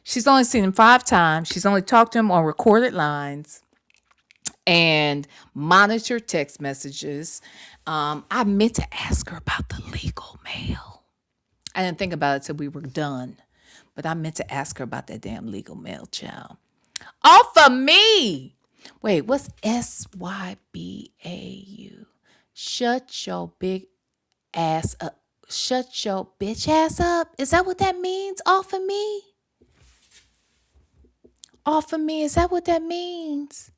She's only seen him 5 times. She's only talked to him on recorded lines and monitored text messages. I meant to ask her about the legal mail. I didn't think about it till we were done, but I meant to ask her about that damn legal mail, child. Off of me! Wait, what's SYBAU? Shut your big ass up. Shut your bitch ass up. Is that what that means? Off of me? Off of me. Is that what that means?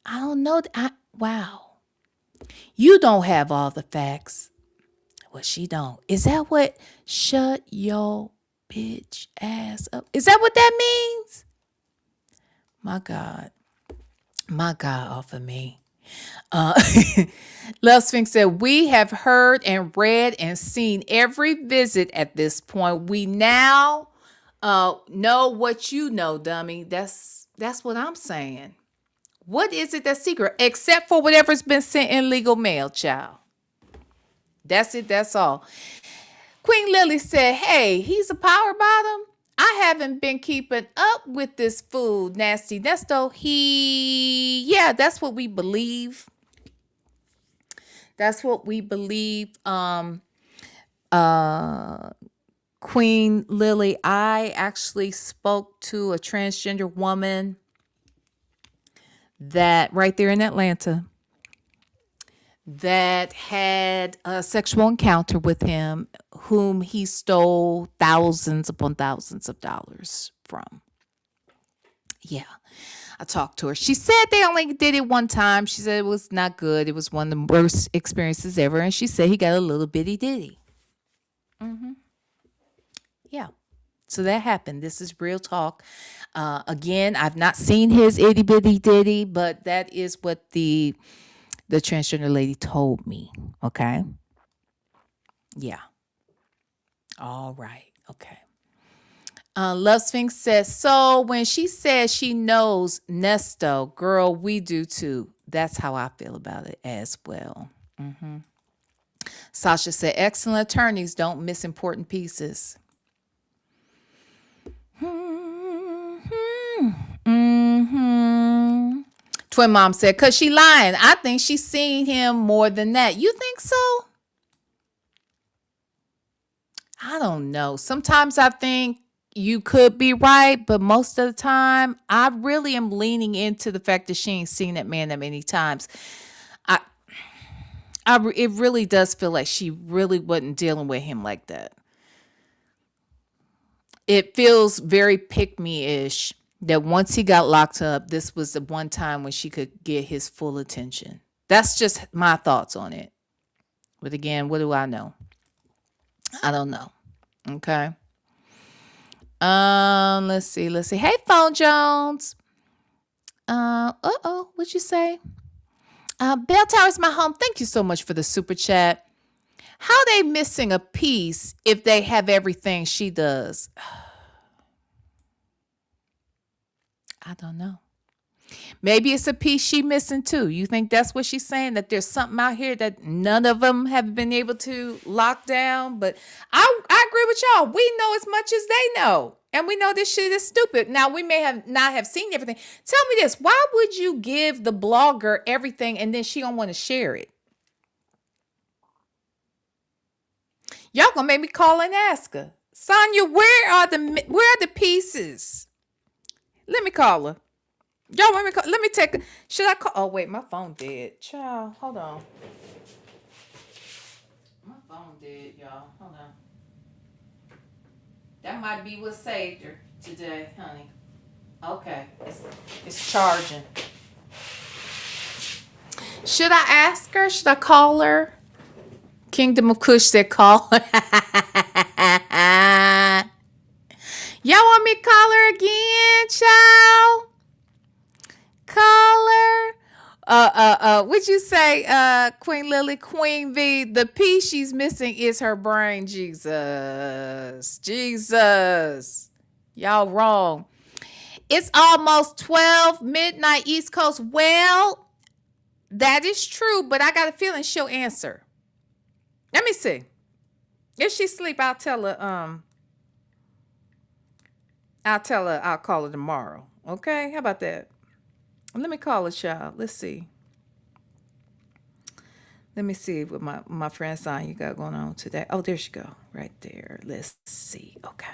I don't know. Wow. You don't have all the facts. Well, she don't. Is that what shut your bitch ass up? Is that what that means? My God. My God, off of me. Love Sphinx said, we have heard and read and seen every visit at this point. We now know what you know, dummy. That's what I'm saying. What is it that's secret? Except for whatever's been sent in legal mail, child. That's it. That's all. Queen Lily said, hey, he's a power bottom. I haven't been keeping up with this food, Nasty Nesto. Yeah, that's what we believe. That's what we believe. Queen Lily, I actually spoke to a transgender woman that right there in Atlanta that had a sexual encounter with him, whom he stole thousands upon thousands of dollars from. Yeah, I talked to her. She said they only did it one time. She said it was not good. It was one of the worst experiences ever. And she said he got a little bitty ditty. Yeah. So that happened. This is real talk. Again, I've not seen his itty bitty ditty, but that is what the transgender lady told me. Okay. Yeah. All right. Okay. Love Sphinx says, so when she says she knows Nesto, girl, we do too. That's how I feel about it as well. Sasha said, excellent attorneys don't miss important pieces. Mm-hmm. Twin mom said, because she lying. I think she's seen him more than that. You think so? I don't know. Sometimes I think you could be right, but most of the time, I really am leaning into the fact that she ain't seen that man that many times. It really does feel like she really wasn't dealing with him like that. It feels very pick-me-ish that once he got locked up, this was the one time when she could get his full attention. That's just my thoughts on it. But again, what do I know? I don't know. Okay. Let's see. Hey, Phone Jones. What'd you say? Bell Tower's my home. Thank you so much for the super chat. How they missing a piece if they have everything she does? I don't know. Maybe it's a piece she missing too. You think that's what she's saying? That there's something out here that none of them have been able to lock down? But I agree with y'all. We know as much as they know. And we know this shit is stupid. Now, we may have not have seen everything. Tell me this. Why would you give the blogger everything and then she don't want to share it? Y'all gonna make me call and ask her. Sonya, where are the pieces? Let me call her. Y'all want me to call? Let me take her. Should I call? Oh, wait, my phone dead. Child, hold on. My phone dead, y'all. Hold on. That might be what saved her today, honey. Okay, it's charging. Should I ask her? Should I call her? Kingdom of Kush said call her. Y'all want me to call her again, child? Call her. What'd you say, Queen Lily? Queen V, the piece she's missing is her brain. Jesus. Y'all wrong. It's almost 12 midnight East Coast. Well, that is true, but I got a feeling she'll answer. Let me see. If she sleep, I'll tell her, I'll call her tomorrow. Okay? How about that? Let me call her, child. Let's see. Let me see what my friend Sonya got going on today. Oh, there she go. Right there. Let's see. Okay.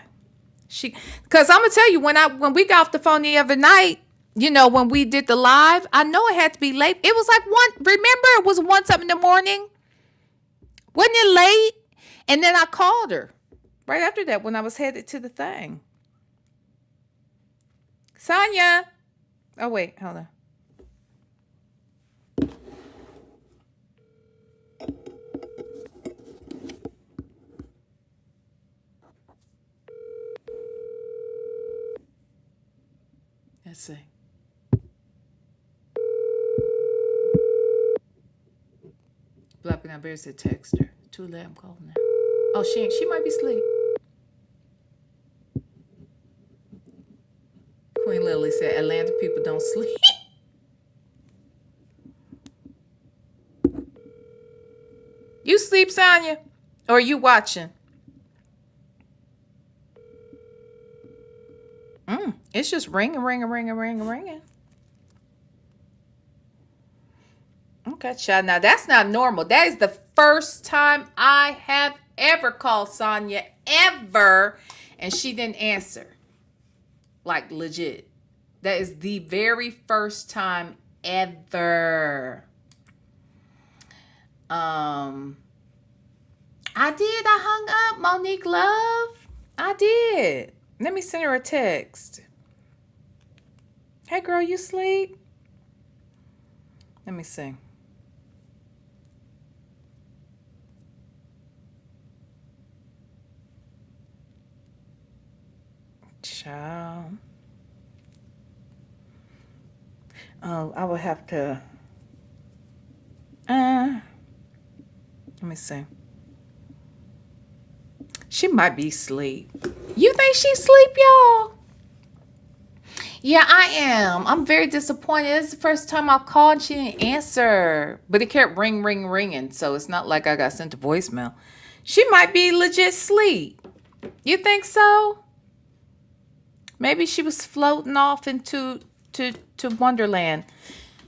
Because I'm going to tell you, when we got off the phone the other night, you know, when we did the live, I know it had to be late. It was like remember it was 1-something in the morning? Wasn't it late? And then I called her right after that when I was headed to the thing. Sonya. Oh, wait. Hold on. Let's see. Blapping out bears said text her. Too late, I'm calling her. Oh, she might be asleep. Queen Lily said Atlanta people don't sleep. You sleep, Sonya? Or are you watching? It's just ringing. Okay, child. Now, that's not normal. That is the first time I have ever called Sonya, ever, and she didn't answer. Like, legit. That is the very first time ever. I hung up, Monique Love. I did. Let me send her a text. Hey, girl, you sleep? Let me see. Child. Oh, I would have to. Let me see. She might be asleep. You think she's asleep, y'all? Yeah, I am. I'm very disappointed. It's the first time I called and she didn't answer. But it kept ringing. So it's not like I got sent a voicemail. She might be legit asleep. You think so? Maybe she was floating off into to Wonderland.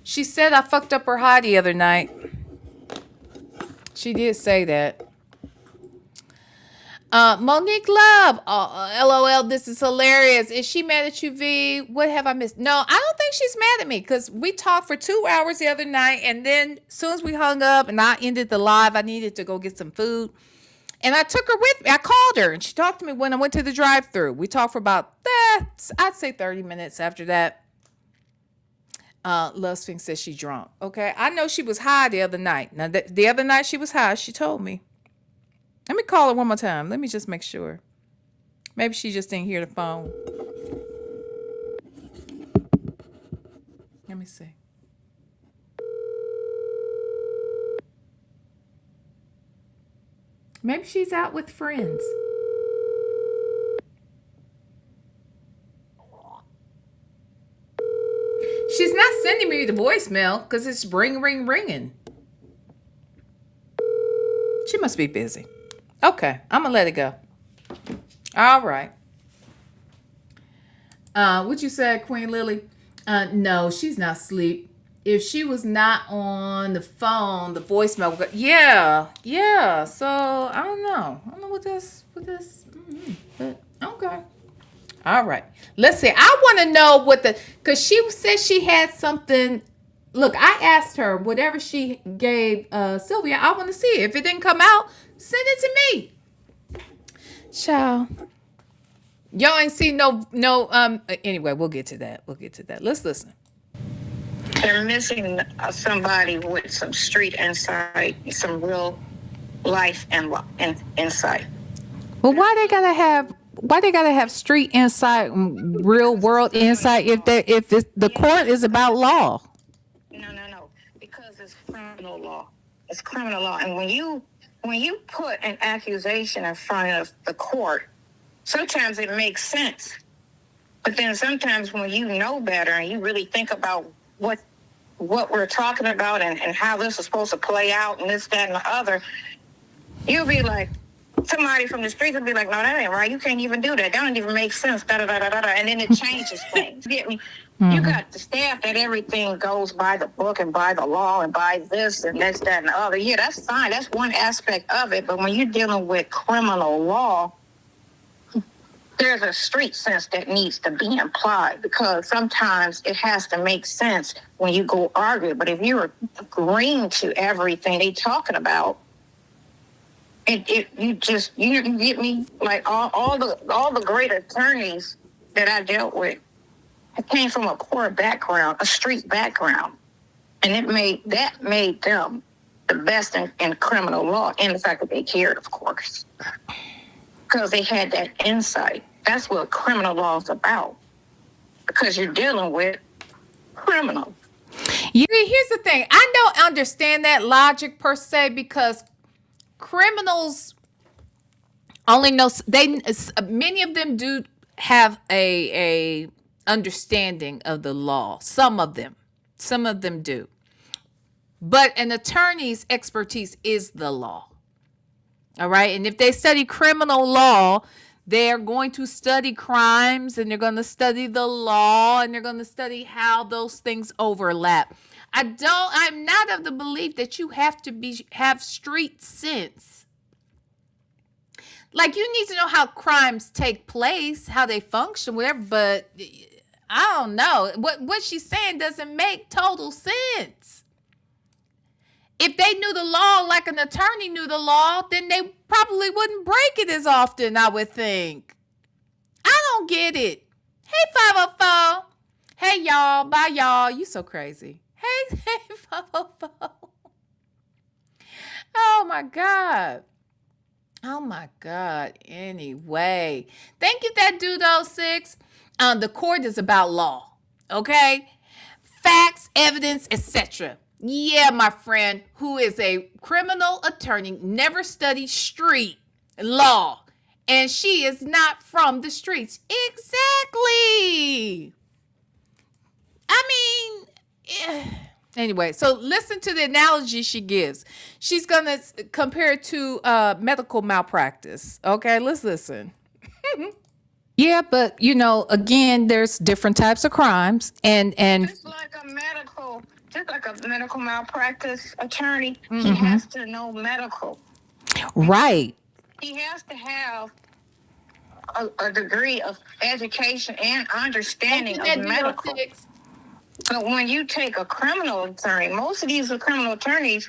She said I fucked up her high the other night. She did say that. Monique Love, LOL, this is hilarious. Is she mad at you, V? What have I missed? No, I don't think she's mad at me because we talked for 2 hours the other night, and then as soon as we hung up and I ended the live, I needed to go get some food. And I took her with me. I called her, and she talked to me when I went to the drive-thru. We talked for about, I'd say 30 minutes after that. Love Sphinx says she's drunk. Okay, I know she was high the other night. Now, the other night she was high, she told me. Let me call her one more time. Let me just make sure. Maybe she just didn't hear the phone. Let me see. Maybe she's out with friends. She's not sending me the voicemail because it's ringing. She must be busy. Okay, I'm gonna let it go. All right. What you said, Queen Lily? No, she's not asleep. If she was not on the phone, the voicemail would go, yeah. So I don't know what this. But okay. All right. Let's see. I want to know because she said she had something. Look, I asked her whatever she gave Sylvia. I want to see it. If it didn't come out, send it to me. Ciao. Y'all ain't seen no. Anyway, we'll get to that. Let's listen. They're missing somebody with some street insight, some real life and insight. Well, why they gotta have street insight, real world insight if the court is about law? No, because it's criminal law. It's criminal law, and when you put an accusation in front of the court, sometimes it makes sense, but then sometimes when you know better and you really think about what we're talking about and how this is supposed to play out and this, that, and the other, you'll be like, somebody from the streets will be like, no, that ain't right. You can't even do that. That don't even make sense. And then it changes things. Get me? Mm-hmm. You got the staff that everything goes by the book and by the law and by this and this, that, and the other. Yeah, that's fine. That's one aspect of it. But when you're dealing with criminal law, there's a street sense that needs to be implied because sometimes it has to make sense when you go argue. But if you're agreeing to everything they talking about, you get me? Like all the great attorneys that I dealt with, I came from a poor background, a street background, and that made them the best in criminal law, and the fact that they cared, of course, because they had that insight. That's what criminal law is about, because you're dealing with criminals. Yeah, here's the thing. I don't understand that logic per se because criminals only know many of them do have a understanding of the law. Some of them do, but an attorney's expertise is the law. All right, and if they study criminal law, they're going to study crimes and they're going to study the law and they're going to study how those things overlap. I'm not of the belief that you have to have street sense. Like, you need to know how crimes take place, how they function, whatever, but I don't know. What she's saying doesn't make total sense. If they knew the law like an attorney knew the law, then they probably wouldn't break it as often, I would think. I don't get it. Hey, 504. Hey, y'all. Bye, y'all. You so crazy. Hey, 504. Oh, my God. Oh, my God. Anyway. Thank you, that Dudo 6. The court is about law. Okay? Facts, evidence, etc. Yeah, my friend, who is a criminal attorney, never studied street law, and she is not from the streets. Exactly. I mean, anyway, so listen to the analogy she gives. She's gonna compare it to medical malpractice. Okay, let's listen. Yeah, but again, there's different types of crimes, and Just like a medical malpractice attorney, he has to know medical. right. He has to have a degree of education and understanding of medical. But when you take a criminal attorney, most of these criminal attorneys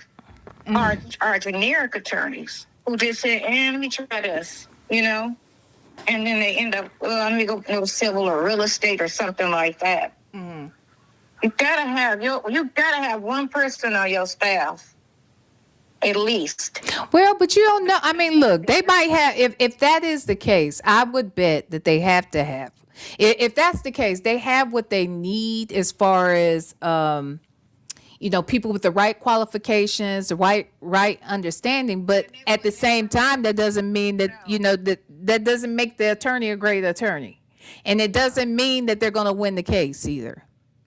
are generic attorneys who just say, let me try this, and then they end up, let me go civil or real estate or something like that. You gotta have one person on your staff, at least. Well, but you don't know. I mean, look, they might have. If that is the case, I would bet that they have to have. If that's the case, they have what they need as far as people with the right qualifications, the right understanding. But at the same time, that doesn't mean that that doesn't make the attorney a great attorney, and it doesn't mean that they're going to win the case either.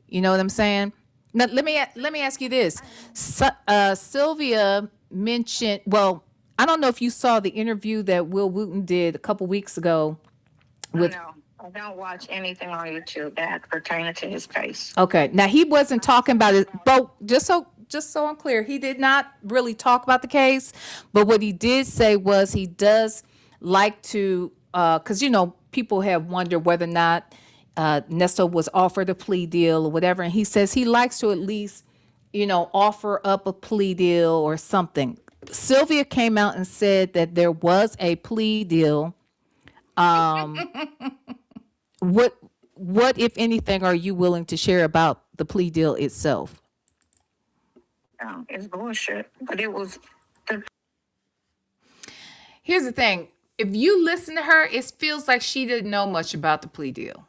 You know what I'm saying? Now, let me ask you this. Sylvia mentioned. Well, I don't know if you saw the interview that Will Wooten did a couple weeks ago. I don't watch anything on YouTube that pertaining to his case. Okay, now he wasn't talking about it, but just so I'm clear, he did not really talk about the case. But what he did say was he does like to, because people have wondered whether or not Nesto was offered a plea deal or whatever, and he says he likes to at least, offer up a plea deal or something. Sylvia came out and said that there was a plea deal. What, if anything, are you willing to share about the plea deal itself? It's bullshit, but it was. Here's the thing. If you listen to her, it feels like she didn't know much about the plea deal.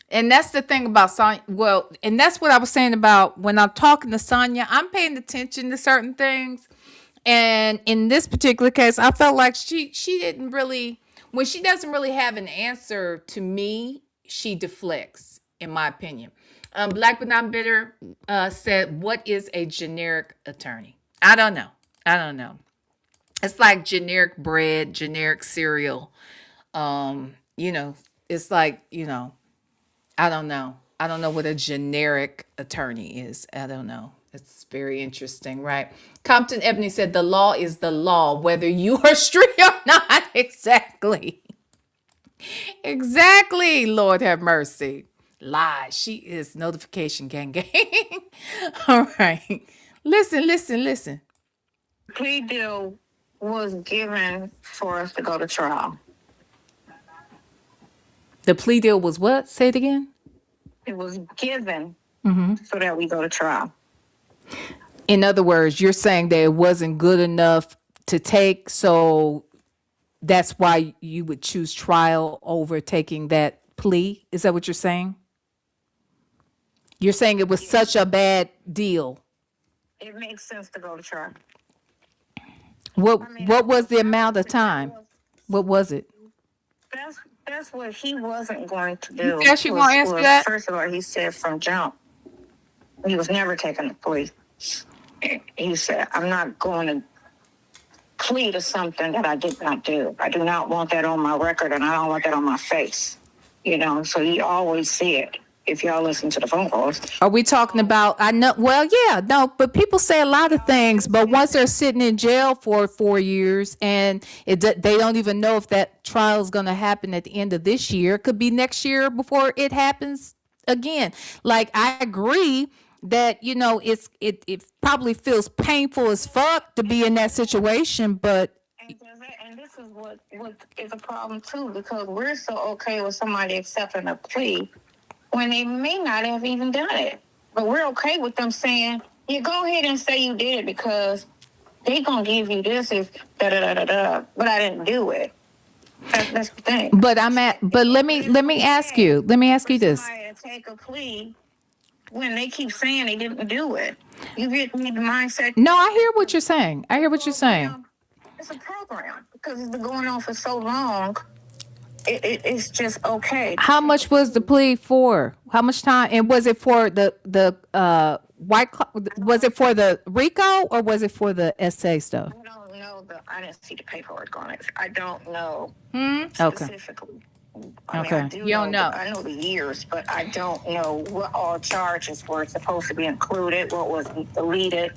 And that's the thing about Sonya. Well, and that's what I was saying about when I'm talking to Sonya, I'm paying attention to certain things. And in this particular case, I felt like she didn't really, when she doesn't really have an answer to me, she deflects, in my opinion. Black but not bitter said, "What is a generic attorney?" I don't know. It's like generic bread, generic cereal. It's like, I don't know. I don't know what a generic attorney is. I don't know. It's very interesting, right? Compton Ebony said, "The law is the law, whether you are street or not." Exactly. Exactly. Lord have mercy. Lies. She is notification gang gang. All right. Listen. Plea deal was given for us to go to trial. The plea deal was what? Say it again. It was given so that we go to trial. In other words, you're saying that it wasn't good enough to take, so that's why you would choose trial over taking that plea? Is that what you're saying? You're saying it was such a bad deal. It makes sense to go to trial. What was the amount of time? What was it? That's what he wasn't going to do. Yes, you want to answer that? First of all, he said from jump, he was never taking a plea. He said, "I'm not going to plead to something that I did not do. I do not want that on my record, and I don't want that on my face." So he always said, if y'all listen to the phone calls. Are we talking about, I know, well, yeah, no, but people say a lot of things, but once they're sitting in jail for 4 years and they don't even know if that trial is going to happen at the end of this year, it could be next year before it happens again. Like, I agree that, it probably feels painful as fuck to be in that situation, but. And this is what is a problem too, because we're so okay with somebody accepting a plea when they may not have even done it. But we're okay with them saying, "Yeah, go ahead and say you did it because they gonna give you this if da-da-da-da-da, but I didn't do it." That's the thing. But let me ask you this. Somebody to take a plea when they keep saying they didn't do it. You get me the mindset. No, I hear what you're saying. It's a program because it's been going on for so long. it's just okay. How much was the plea for? How much time? And was it for the was it for the RICO or was it for the SA stuff? I don't know I didn't see the paperwork on it. I don't know Okay. specifically. I mean, I Okay. do You don't know. I know the years, but I don't know what all charges were supposed to be included, what was deleted.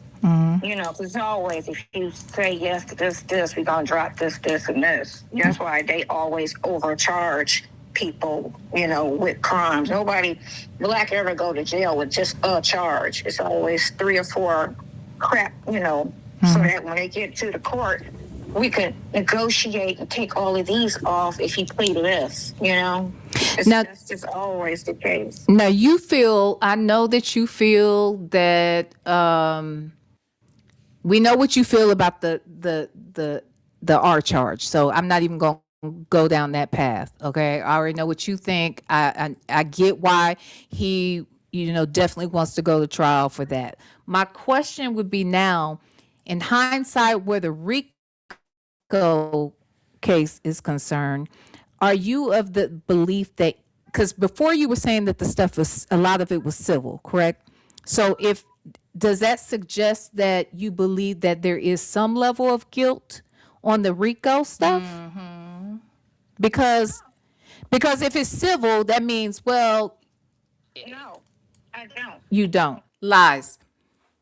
You know, because always, if you say yes to this, we're going to drop this, and this. That's why they always overcharge people, you know, with crimes. Nobody black ever go to jail with just a charge. It's always 3 or 4 crap, you know, so that when they get to the court, we could negotiate and take all of these off if you plead this, you know? That's just always the case. Now you feel, I know that you feel that we know what you feel about the R charge. So I'm not even going to go down that path. Okay. I already know what you think. I get why he, definitely wants to go to trial for that. My question would be now, in hindsight, where the RICO case is concerned, are you of the belief that, because before you were saying that the stuff was, a lot of it was civil, correct? So does that suggest that you believe that there is some level of guilt on the RICO stuff? Because if it's civil, that means, well, No, I don't. you don't. Lies.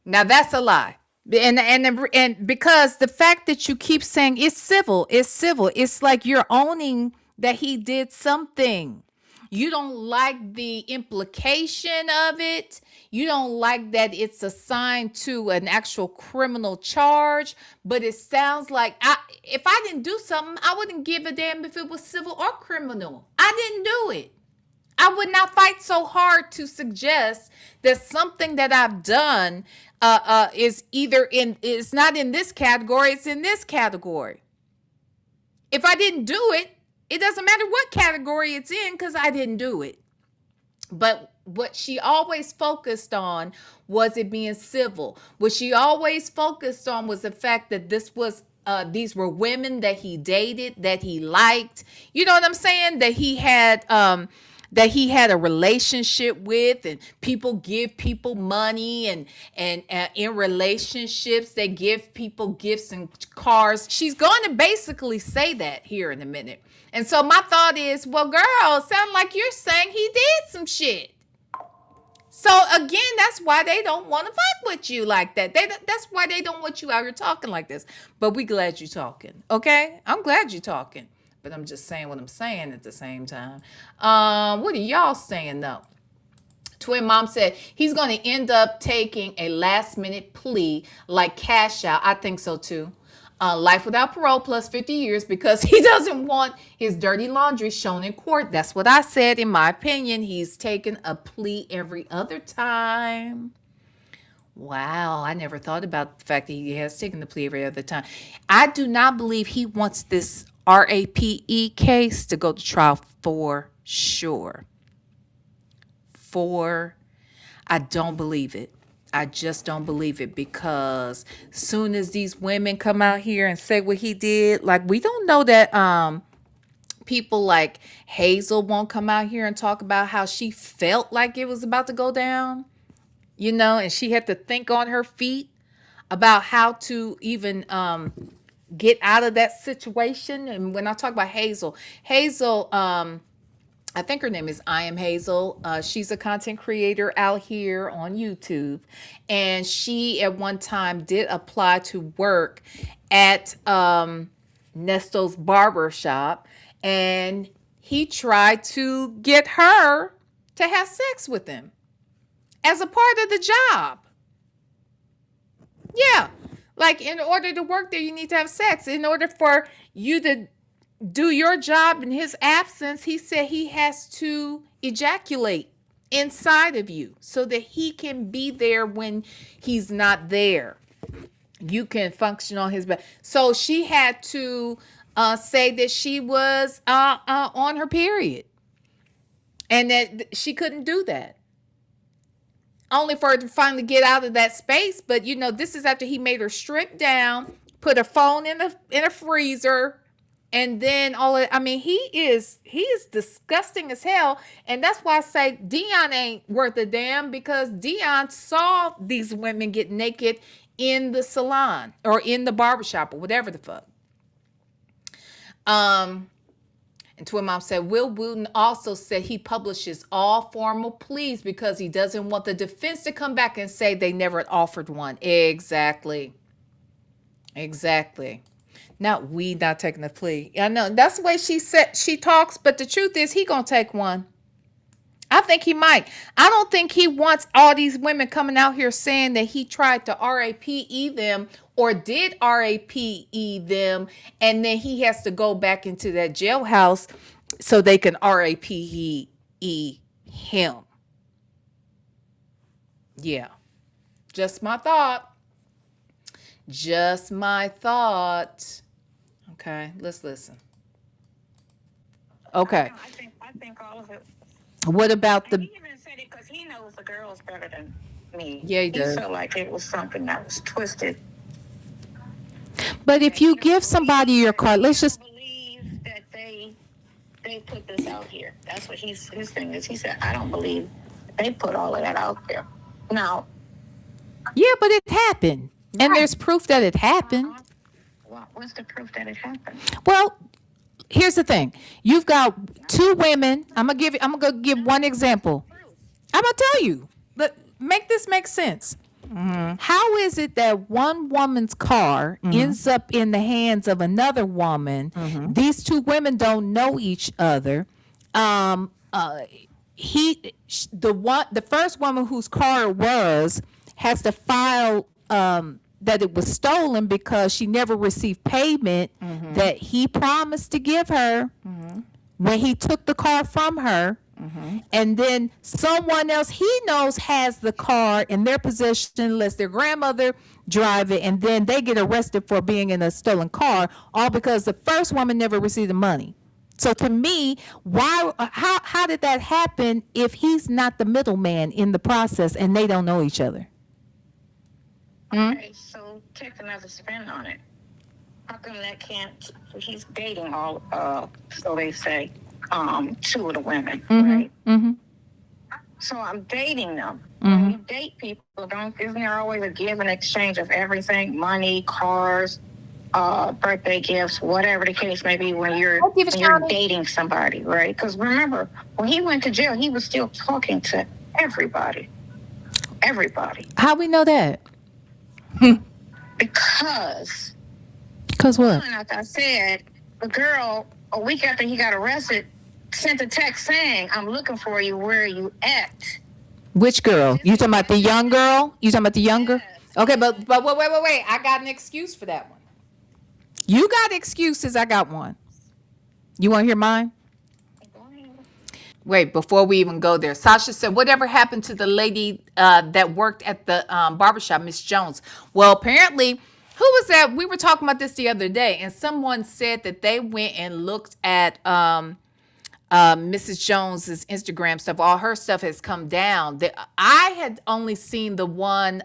Now that's a lie. And because the fact that you keep saying it's civil, it's like you're owning that he did something. You don't like the implication of it. You don't like that it's assigned to an actual criminal charge, but it sounds like if I didn't do something, I wouldn't give a damn if it was civil or criminal. I didn't do it. I would not fight so hard to suggest that something that I've done is it's not in this category, it's in this category. If I didn't do it, it doesn't matter what category it's in because I didn't do it. But what she always focused on was it being civil. What she always focused on was the fact that these were women that he dated, that he liked. You know what I'm saying? That he had a relationship with, and people give people money, and in relationships they give people gifts and cars. She's going to basically say that here in a minute. And so my thought is, well, girl, sound like you're saying he did some shit. So again, that's why they don't want to fuck with you like that. That's why they don't want you out here talking like this. But we glad you're talking, okay? I'm glad you're talking. But I'm just saying what I'm saying at the same time. What are y'all saying though? Twin Mom said he's going to end up taking a last minute plea like CashApp. I think so too. Life without parole plus 50 years because he doesn't want his dirty laundry shown in court. That's what I said. In my opinion, he's taken a plea every other time. Wow, I never thought about the fact that he has taken the plea every other time. I do not believe he wants this RAPE case to go to trial for sure. I don't believe it. I just don't believe it because soon as these women come out here and say what he did, like we don't know that people like Hazel won't come out here and talk about how she felt like it was about to go down, and she had to think on her feet about how to even get out of that situation. And when I talk about Hazel, I think her name is I Am Hazel. She's a content creator out here on YouTube. And she at one time did apply to work at Nesto's barber shop. And he tried to get her to have sex with him as a part of the job. Yeah. Like in order to work there, you need to have sex. In order for you to do your job in his absence, he said he has to ejaculate inside of you so that he can be there when he's not there. You can function on his back. So she had to say that she was on her period and that she couldn't do that. Only for her to finally get out of that space. But, this is after he made her strip down, put a phone in a freezer, And then I mean, he is disgusting as hell. And that's why I say Dion ain't worth a damn, because Dion saw these women get naked in the salon or in the barbershop or whatever the fuck. And Twin Mom said, Will Wooten also said he publishes all formal pleas because he doesn't want the defense to come back and say they never offered one. Exactly. Not taking a plea. I know that's the way she talks, but the truth is he gonna take one. I think he might. I don't think he wants all these women coming out here saying that he tried to RAPE them or did RAPE them, and then he has to go back into that jailhouse so they can RAPE him. Yeah. Just my thought. Okay, let's listen. Okay. I think all of it. What about He even said it because he knows the girls better than me. Yeah, he does. Felt like it was something that was twisted. But if you give somebody your card, let's just believe that they put this out here. That's what his thing is. He said, I don't believe they put all of that out there. Now. Yeah, but it happened. Right. And there's proof that it happened. What's the proof that it happened? Well, here's the thing. You've got two women. I'm gonna give one example. I'm gonna tell you. Make this make sense. Mm-hmm. How is it that one woman's car ends up in the hands of another woman? Mm-hmm. These two women don't know each other. The first woman whose car it was has to file that it was stolen because she never received payment that he promised to give her when he took the car from her. And then someone else he knows has the car in their possession, lets their grandmother drive it, and then they get arrested for being in a stolen car, all because the first woman never received the money. So to me, how did that happen if he's not the middleman in the process and they don't know each other? Okay, so take another spin on it. How come that can't? He's dating all, so they say, two of the women, right? Mm-hmm. So I'm dating them. When you date people, isn't there always a give and exchange of everything? Money, cars, birthday gifts, whatever the case may be when you're dating somebody, right? Because remember, when he went to jail, he was still talking to everybody. Everybody. How we know that? Because what? Like I said, the girl, a week after he got arrested, sent a text saying, I'm looking for you. Where are you at? Which girl? You talking about the young girl? Yes. Okay, but wait. I got an excuse for that one. You got excuses. I got one. You want to hear mine? Wait, before we even go there, Sasha said, whatever happened to the lady that worked at the barbershop, Miss Jones? Well, apparently, who was that? We were talking about this the other day, and someone said that they went and looked at Mrs. Jones's Instagram stuff. All her stuff has come down. I had only seen the one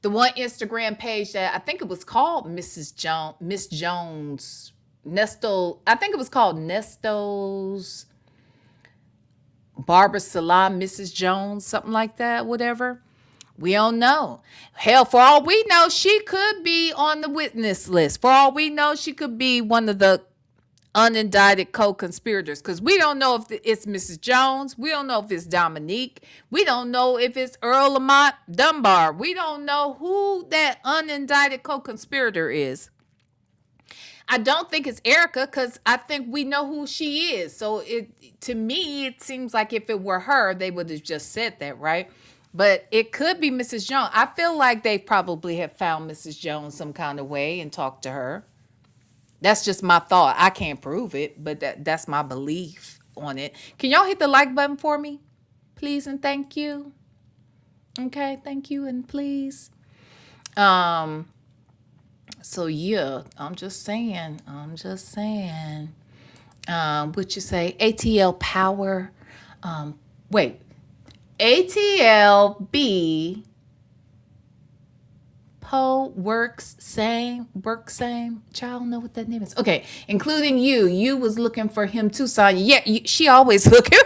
Instagram page that I think it was called Miss Jones. I think it was called Nesto's Barber Salon, Mrs. Jones, something like that, whatever. We don't know. Hell, for all we know, she could be on the witness list. For all we know, she could be one of the unindicted co-conspirators, because we don't know if it's Mrs. Jones. We don't know if it's Dominique. We don't know if it's Earl Lamont Dunbar. We don't know who that unindicted co-conspirator is. I don't think it's Erica, because I think we know who she is. So to me, it seems like if it were her, they would have just said that, right? But it could be Mrs. Jones. I feel like they probably have found Mrs. Jones some kind of way and talked to her. That's just my thought. I can't prove it, but that's my belief on it. Can y'all hit the like button for me? Please and thank you. Okay, thank you and please. So yeah, I'm just saying. What you say? ATL power. ATLB hoe works same, work same. Child, don't know what that name is. Okay, including you. You was looking for him too, Sonya. Yeah, she always looking.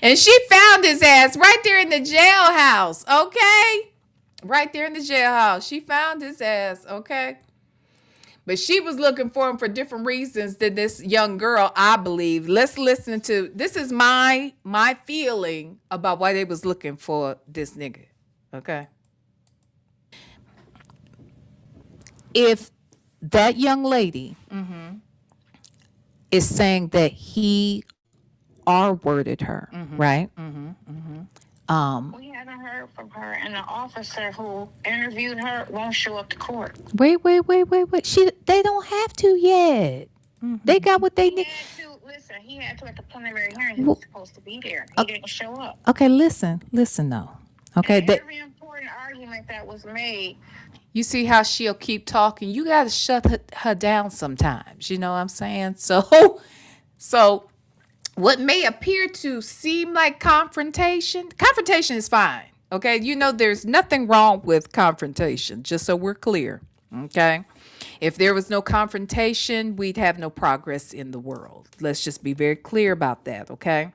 And she found his ass right there in the jailhouse. Okay, right there in the jailhouse. She found his ass. Okay. But she was looking for him for different reasons than this young girl, I believe. Let's listen to this is my feeling about why they was looking for this nigga. Okay. If that young lady is saying that he R-worded her, right? We haven't heard from her, and the officer who interviewed her won't show up to court. Wait. They don't have to yet. They got what they need. He had to at the preliminary hearing. He was supposed to be there. He didn't show up. Okay, listen though. Okay, And every important argument that was made. You see how she'll keep talking. You got to shut her down sometimes. You know what I'm saying? So what may appear to seem like confrontation is fine. Okay. You know, there's nothing wrong with confrontation, just so we're clear. Okay. If there was no confrontation, we'd have no progress in the world. Let's just be very clear about that. Okay.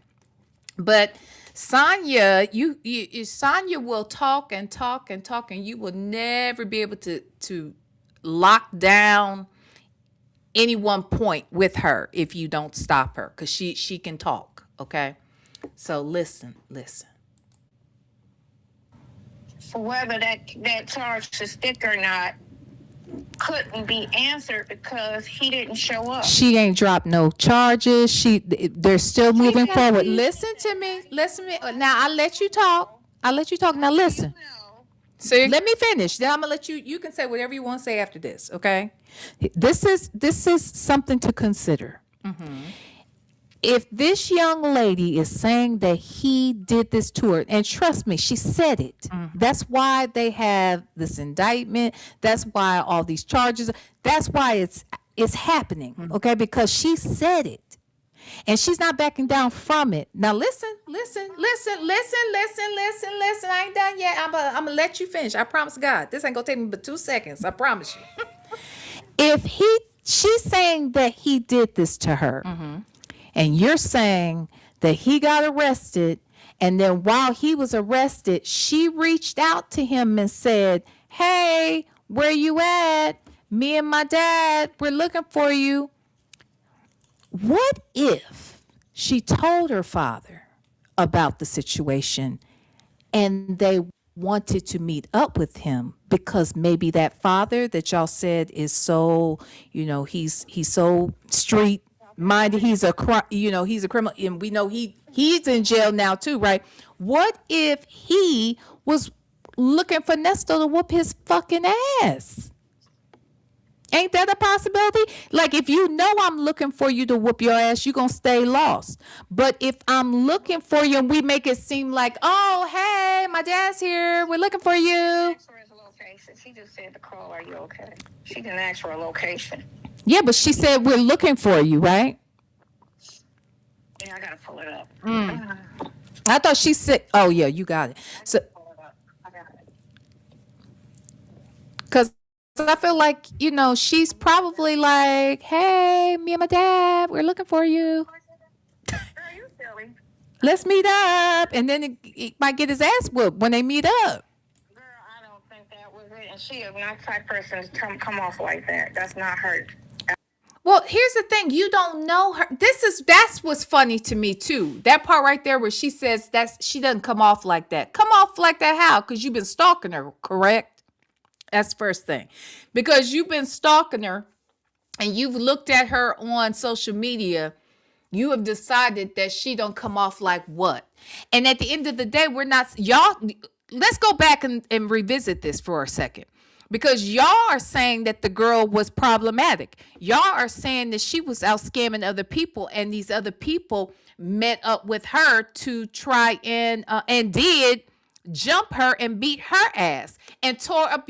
But Sonya, Sonya will talk and talk and talk, and you will never be able to lock down any one point with her if you don't stop her, because she can talk. Okay, so listen. For whether that charge to stick or not couldn't be answered because he didn't show up. She ain't dropped no charges. They're still moving forward. Listen to me. Now I'll let you talk. Now listen. See? Let me finish. Then I'm gonna let you can say whatever you want to say after this, okay? This is something to consider. If this young lady is saying that he did this to her, and trust me, she said it. That's why they have this indictment. That's why all these charges. That's why it's happening, okay? Because she said it. And she's not backing down from it. Now listen. I ain't done yet. I'm gonna let you finish. I promise God. This ain't gonna take me but 2 seconds. I promise you. If she's saying that he did this to her, and you're saying that he got arrested, and then while he was arrested, she reached out to him and said, "Hey, where you at? Me and my dad, we're looking for you." What if she told her father about the situation and they wanted to meet up with him because maybe that father that y'all said is so, he's so street minded, he's a criminal, and we know he's in jail now too, right? What if he was looking for Nesto to whoop his fucking ass? Ain't that a possibility? Like, if you know I'm looking for you to whoop your ass, you're going to stay lost. But if I'm looking for you and we make it seem like, oh, hey, my dad's here, we're looking for you. Ask for his location. She just said to call, "Are you okay?" She didn't ask for a location. Yeah, but she said, we're looking for you, right? Yeah, I got to pull it up. I thought she said, oh, yeah, you got it. So, I got it. because I feel like, she's probably like, hey, me and my dad, we're looking for you. Girl, you silly. Let's meet up. And then he might get his ass whooped when they meet up. Girl, I don't think that was it. And she is not the type person to come off like that. That's not her. Well, here's the thing. You don't know her. That's what's funny to me too. That part right there where she says she doesn't come off like that. Come off like that how? Because you've been stalking her, correct? That's the first thing. Because you've been stalking her and you've looked at her on social media, you have decided that she don't come off like what? And at the end of the day, let's go back and revisit this for a second. Because y'all are saying that the girl was problematic. Y'all are saying that she was out scamming other people, and these other people met up with her to try and did jump her and beat her ass and tore up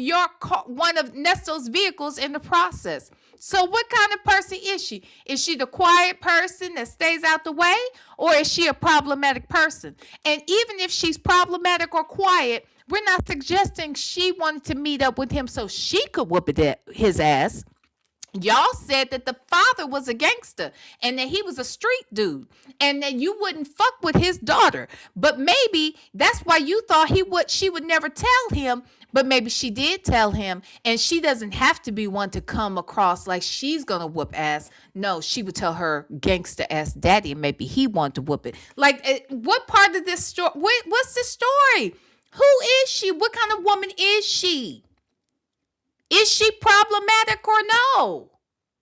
one of Nesto's vehicles in the process. So what kind of person is she? Is she the quiet person that stays out the way, or is she a problematic person? And even if she's problematic or quiet, We're not suggesting she wanted to meet up with him so she could whoop his ass. Y'all said that the father was a gangster and that he was a street dude and that you wouldn't fuck with his daughter. But maybe that's why you thought she would never tell him, but maybe she did tell him, and she doesn't have to be one to come across like she's going to whoop ass. No, she would tell her gangster ass daddy and maybe he wanted to whoop it. Like, what part of this story? What's the story? Who is she? What kind of woman is she? Is she problematic or no?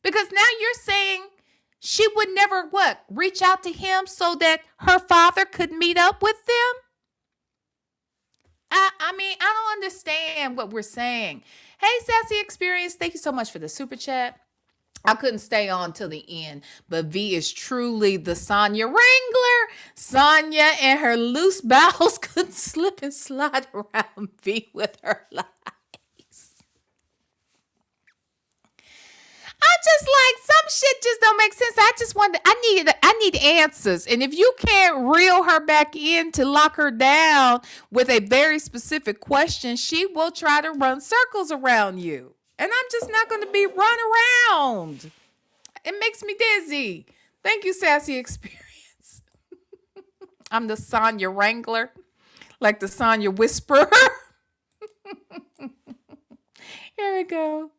Because now you're saying she would never reach out to him so that her father could meet up with them? I mean, I don't understand what we're saying. Hey, Sassy Experience, thank you so much for the super chat. I couldn't stay on till the end, but V is truly the Sonya Wrangler. Sonya and her loose bowels could slip and slide around V with her life. I just like some shit just don't make sense. I need answers. And if you can't reel her back in to lock her down with a very specific question, she will try to run circles around you. And I'm just not going to be run around. It makes me dizzy. Thank you, Sassy Experience. I'm the Sonya Wrangler, like the Sonya Whisperer. Here we go.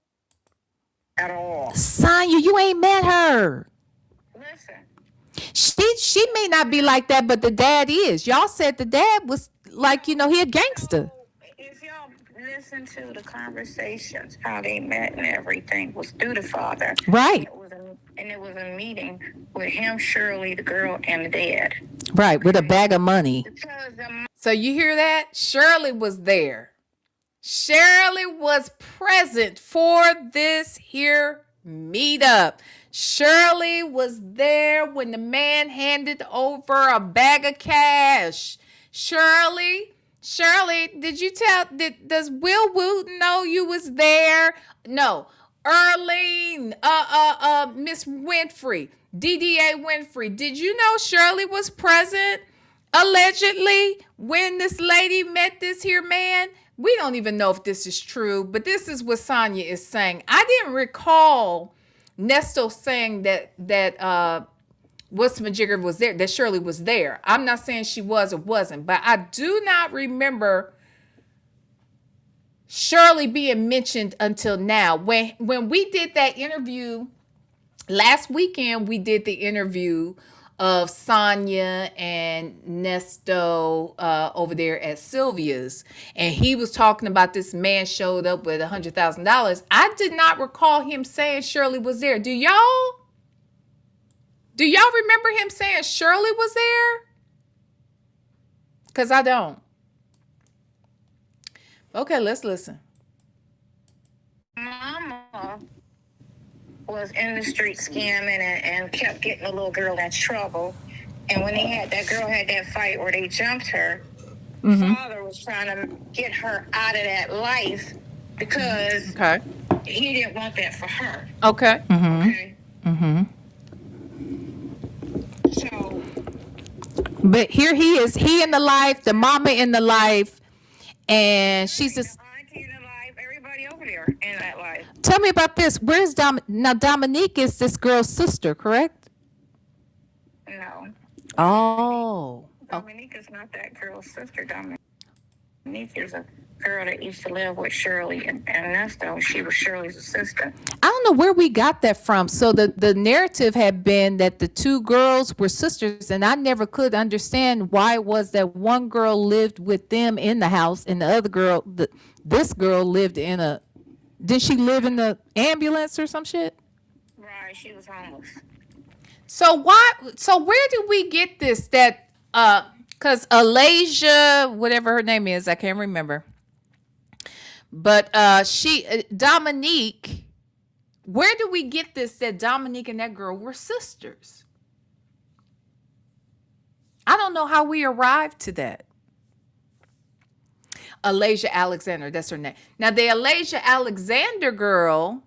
At all. Sonya, you ain't met her. Listen. She may not be like that, but the dad is. Y'all said the dad was like, he a gangster. If y'all listen to the conversations, how they met and everything was through the father. Right. And it was a meeting with him, Shirley, the girl, and the dad. Right, with a bag of money. Because So you hear that? Shirley was there. Shirley was present for this here meetup. Shirley was there when the man handed over a bag of cash. Shirley, did you does Will Wooten know you was there? No. Earlene, Miss Winfrey, DDA Winfrey, did you know Shirley was present allegedly when this lady met this here man? We don't even know if this is true, but this is what Sonya is saying. I didn't recall Nesto saying that What's-My-Jigger was there, that Shirley was there. I'm not saying she was or wasn't, but I do not remember Shirley being mentioned until now. When we did that interview last weekend, we did the interview of Sonya and Nesto over there at Sylvia's, and he was talking about this man showed up with $100,000. I did not recall him saying Shirley was there. Do y'all remember him saying Shirley was there? Because I don't. Okay, let's listen. Mama was in the street scamming and kept getting the little girl in trouble. And when that girl had that fight where they jumped her, father was trying to get her out of that life because he didn't want that for her. Okay. Okay. So, but here he is. He in the life, the mama in the life, and she's just. auntie in the life, everybody over there in that life. Tell me about this. Where's now? Dominique is this girl's sister, correct? No. Oh. Dominique is not that girl's sister. Dominique is a girl that used to live with Shirley and Nesto. She was Shirley's assistant. I don't know where we got that from. So the narrative had been that the two girls were sisters, and I never could understand why it was that one girl lived with them in the house and the other girl, this girl lived in a. Did she live in the ambulance or some shit? Right, she was homeless. So where did we get this that because Alasia, whatever her name is, I can't remember. But Dominique, where did we get this that Dominique and that girl were sisters? I don't know how we arrived to that. Alasia Alexander, that's her name. Now the Alasia Alexander girl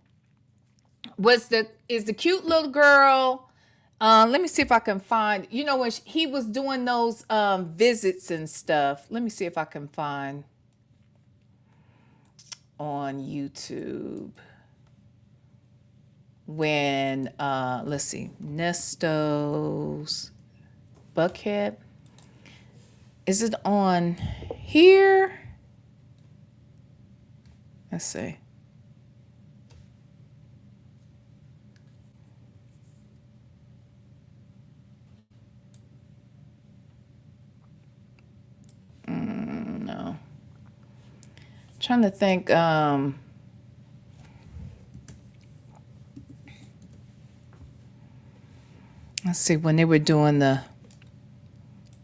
is the cute little girl. Let me see if I can find, when he was doing those visits and stuff. Let me see if I can find. on YouTube when let's see, Nesto's Buckhead. Is it on here? Let's see. No. Trying to think. Let's see, when they were doing the.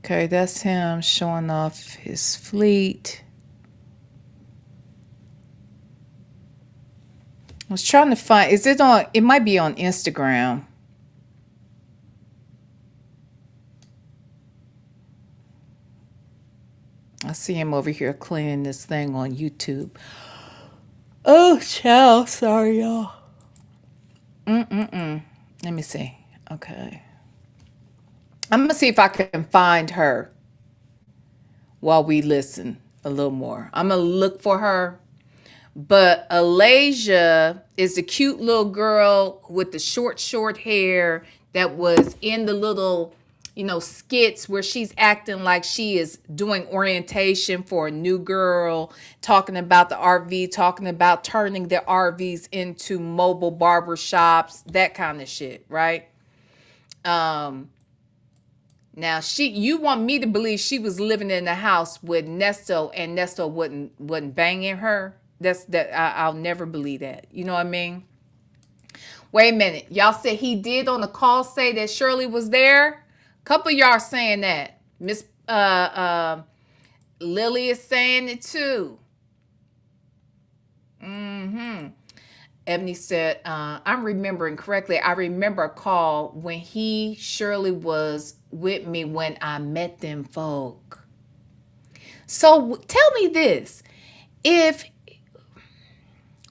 Okay, that's him showing off his fleet. I was trying to find. Is it on? It might be on Instagram. I see him over here cleaning this thing on YouTube. Oh, child. Sorry, y'all. Let me see. Okay. I'm going to see if I can find her while we listen a little more. I'm going to look for her. But Alasia is the cute little girl with the short hair that was in the little, skits where she's acting like she is doing orientation for a new girl, talking about the RV, talking about turning the RVs into mobile barber shops, that kind of shit, right? Now you want me to believe she was living in the house with Nesto and Nesto wasn't banging her? I'll never believe that. You know what I mean? Wait a minute. Y'all said he did on the call say that Shirley was there? A couple of y'all are saying that. Miss Lily is saying it too. Ebony said, I'm remembering correctly. I remember a call when Shirley was with me when I met them folk. So tell me this.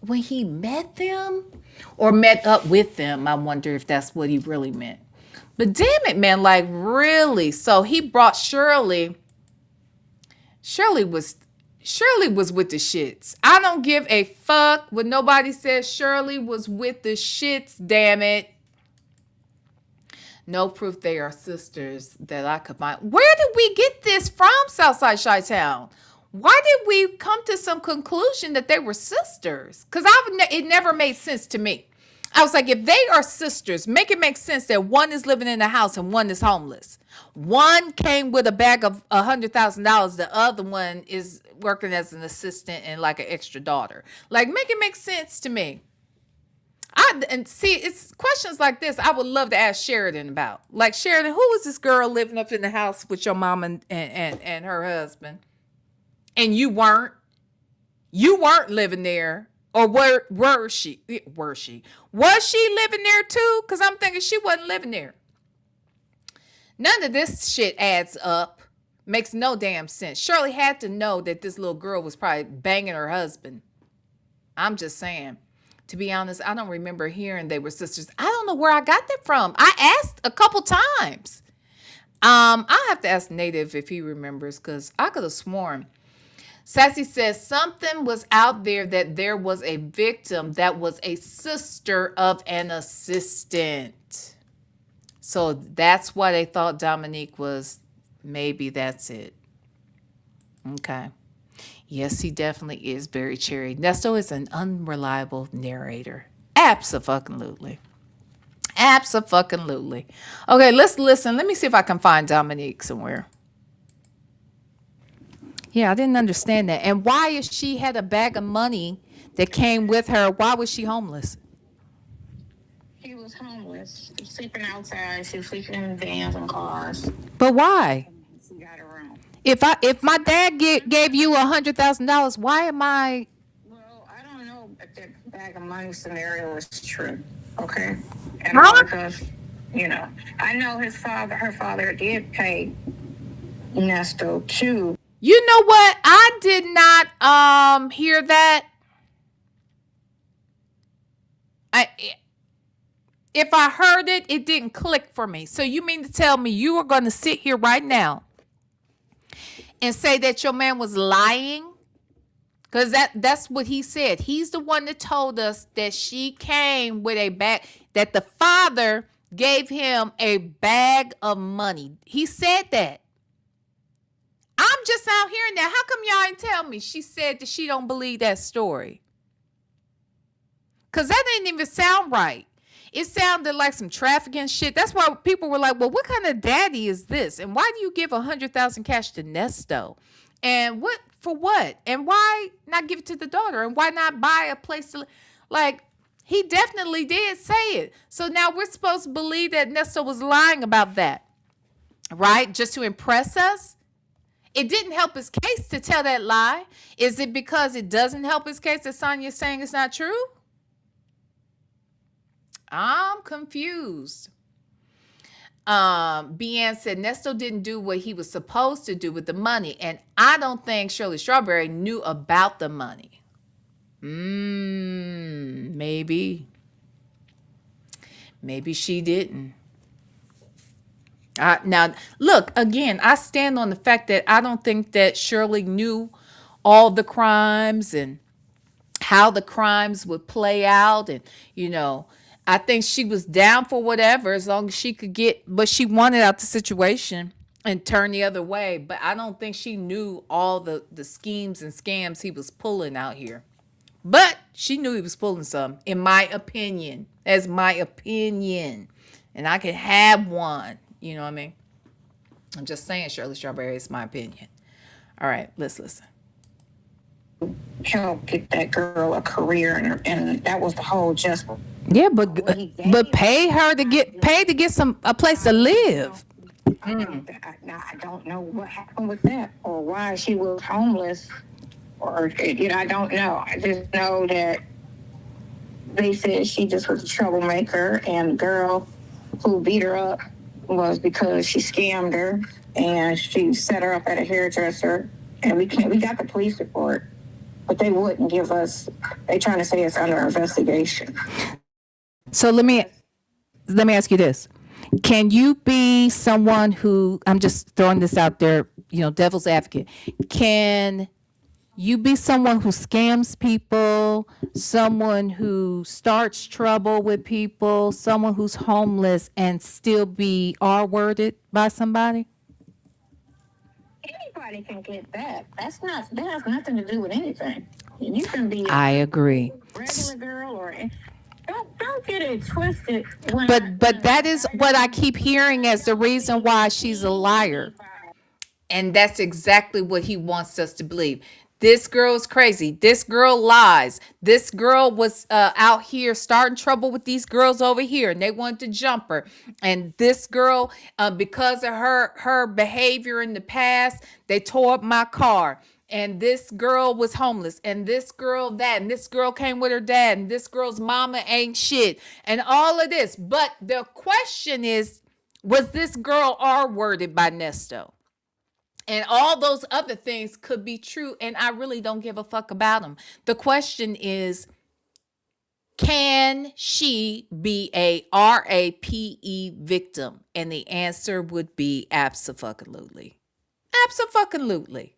When he met them or met up with them, I wonder if that's what he really meant. But damn it, man, like really? So he brought Shirley. Shirley was with the shits. I don't give a fuck what nobody says. Shirley was with the shits, damn it. No proof they are sisters that I could find. Where did we get this from, Southside Chi-Town? Why did we come to some conclusion that they were sisters? Because it never made sense to me. I was like, if they are sisters, make it make sense that one is living in the house and one is homeless. One came with a bag of $100,000. The other one is working as an assistant and like an extra daughter. Like, make it make sense to me. And see, it's questions like this I would love to ask Sheridan about. Like, Sheridan, who was this girl living up in the house with your mom and her husband? And you weren't living there, or was she living there too? Because I'm thinking she wasn't living there. None of this shit adds up. Makes no damn sense. Shirley had to know that this little girl was probably banging her husband. I'm just saying. To be honest, I don't remember hearing they were sisters. I don't know where I got that from. I asked a couple times. I have to ask Native if he remembers, because I could have sworn. Sassy says something was out there that there was a victim that was a sister of an assistant. So that's why they thought Dominique was. Maybe that's it. Okay. Yes, he definitely is very cherry. Nesto is an unreliable narrator. Abso-fucking-lutely. Abso-fucking-lutely. Okay, let's listen. Let me see if I can find Dominique somewhere. Yeah, I didn't understand that. And why, if she had a bag of money that came with her, why was she homeless? She was homeless. She was sleeping outside. She was sleeping in vans and cars. But why? She got her room. If my dad gave you $100,000, why am I? Well, I don't know if that bag of money scenario is true. Okay, and all because I know her father did pay Nesto too. You know what? I did not hear that. If I heard it, it didn't click for me. So you mean to tell me you are going to sit here right now and say that your man was lying? Because that's what he said. He's the one that told us that she came with a bag, that the father gave him a bag of money. He said that. I'm just out hearing that. How come y'all ain't tell me? She said that she don't believe that story. Because that didn't even sound right. It sounded like some trafficking shit. That's why people were like, well, what kind of daddy is this? And why do you give 100,000 cash to Nesto? And what for what? And why not give it to the daughter? And why not buy a place to, like, he definitely did say it. So now we're supposed to believe that Nesto was lying about that, right? Just to impress us? It didn't help his case to tell that lie. Is it because it doesn't help his case that Sonya's saying it's not true? I'm confused. Bian said Nesto didn't do what he was supposed to do with the money, and I don't think Shirley Strawberry knew about the money. Maybe she didn't. Now, look, again, I stand on the fact that I don't think that Shirley knew all the crimes and how the crimes would play out, and I think she was down for whatever as long as she could get what she wanted out the situation and turn the other way. But I don't think she knew all the schemes and scams he was pulling out here. But she knew he was pulling some, in my opinion. As my opinion. And I can have one. You know what I mean? I'm just saying, Shirley Strawberry, it's my opinion. All right, let's listen. Help get that girl a career, and that was the whole just. Yeah, but pay her to get a place to live. I don't know what happened with that, or why she was homeless, or I don't know. I just know that they said she just was a troublemaker, and the girl who beat her up was because she scammed her, and she set her up at a hairdresser, and we got the police report. But they wouldn't give us. They trying to say it's under investigation. So let me ask you this: can you be someone who, I'm just throwing this out there, devil's advocate? Can you be someone who scams people, someone who starts trouble with people, someone who's homeless, and still be R-worded by somebody? Anybody can get that. That has nothing to do with anything. You can be I agree. Regular girl, or don't get it twisted. But that is what I keep hearing as the reason why she's a liar. And that's exactly what he wants us to believe. This girl's crazy. This girl lies. This girl was out here starting trouble with these girls over here, and they wanted to jump her. And this girl, because of her behavior in the past, they tore up my car. And this girl was homeless, and this girl that, and this girl came with her dad, and this girl's mama ain't shit, and all of this. But the question is, was this girl R-worded by Nesto? And all those other things could be true, and I really don't give a fuck about them. The question is, can she be a RAPE victim? And the answer would be abso-fucking-lutely. Abso-fucking-lutely.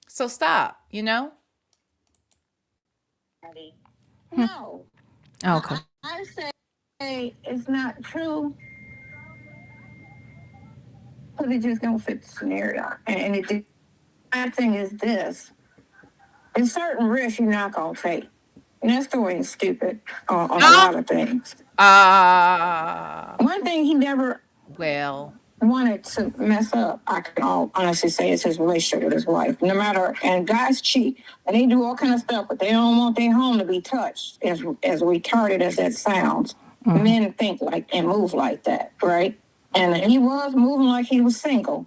So stop, No. Okay. I say it's not true. But it just don't fit the scenario. And my thing is this. There's certain risks you're not going to take. And that story is stupid on a lot of things. One thing he never wanted to mess up, I can honestly say, is his relationship with his wife. No matter, and guys cheat, and they do all kind of stuff, but they don't want their home to be touched, as retarded as that sounds. Mm-hmm. Men think like and move like that, right? And he was moving like he was single,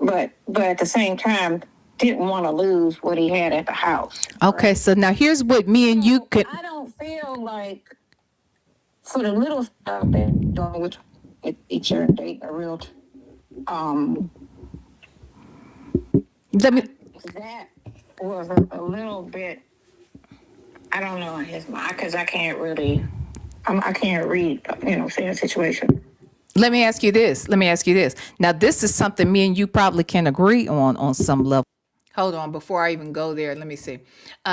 but at the same time, didn't want to lose what he had at the house. Okay, right? So now here's what me and you could. I don't feel like for the little stuff that doing with each other, dating a real. That was a little bit. I don't know in his mind because I can't really. I can't read. See a situation. Let me ask you this. Now, this is something me and you probably can agree on some level. Hold on, before I even go there, let me see.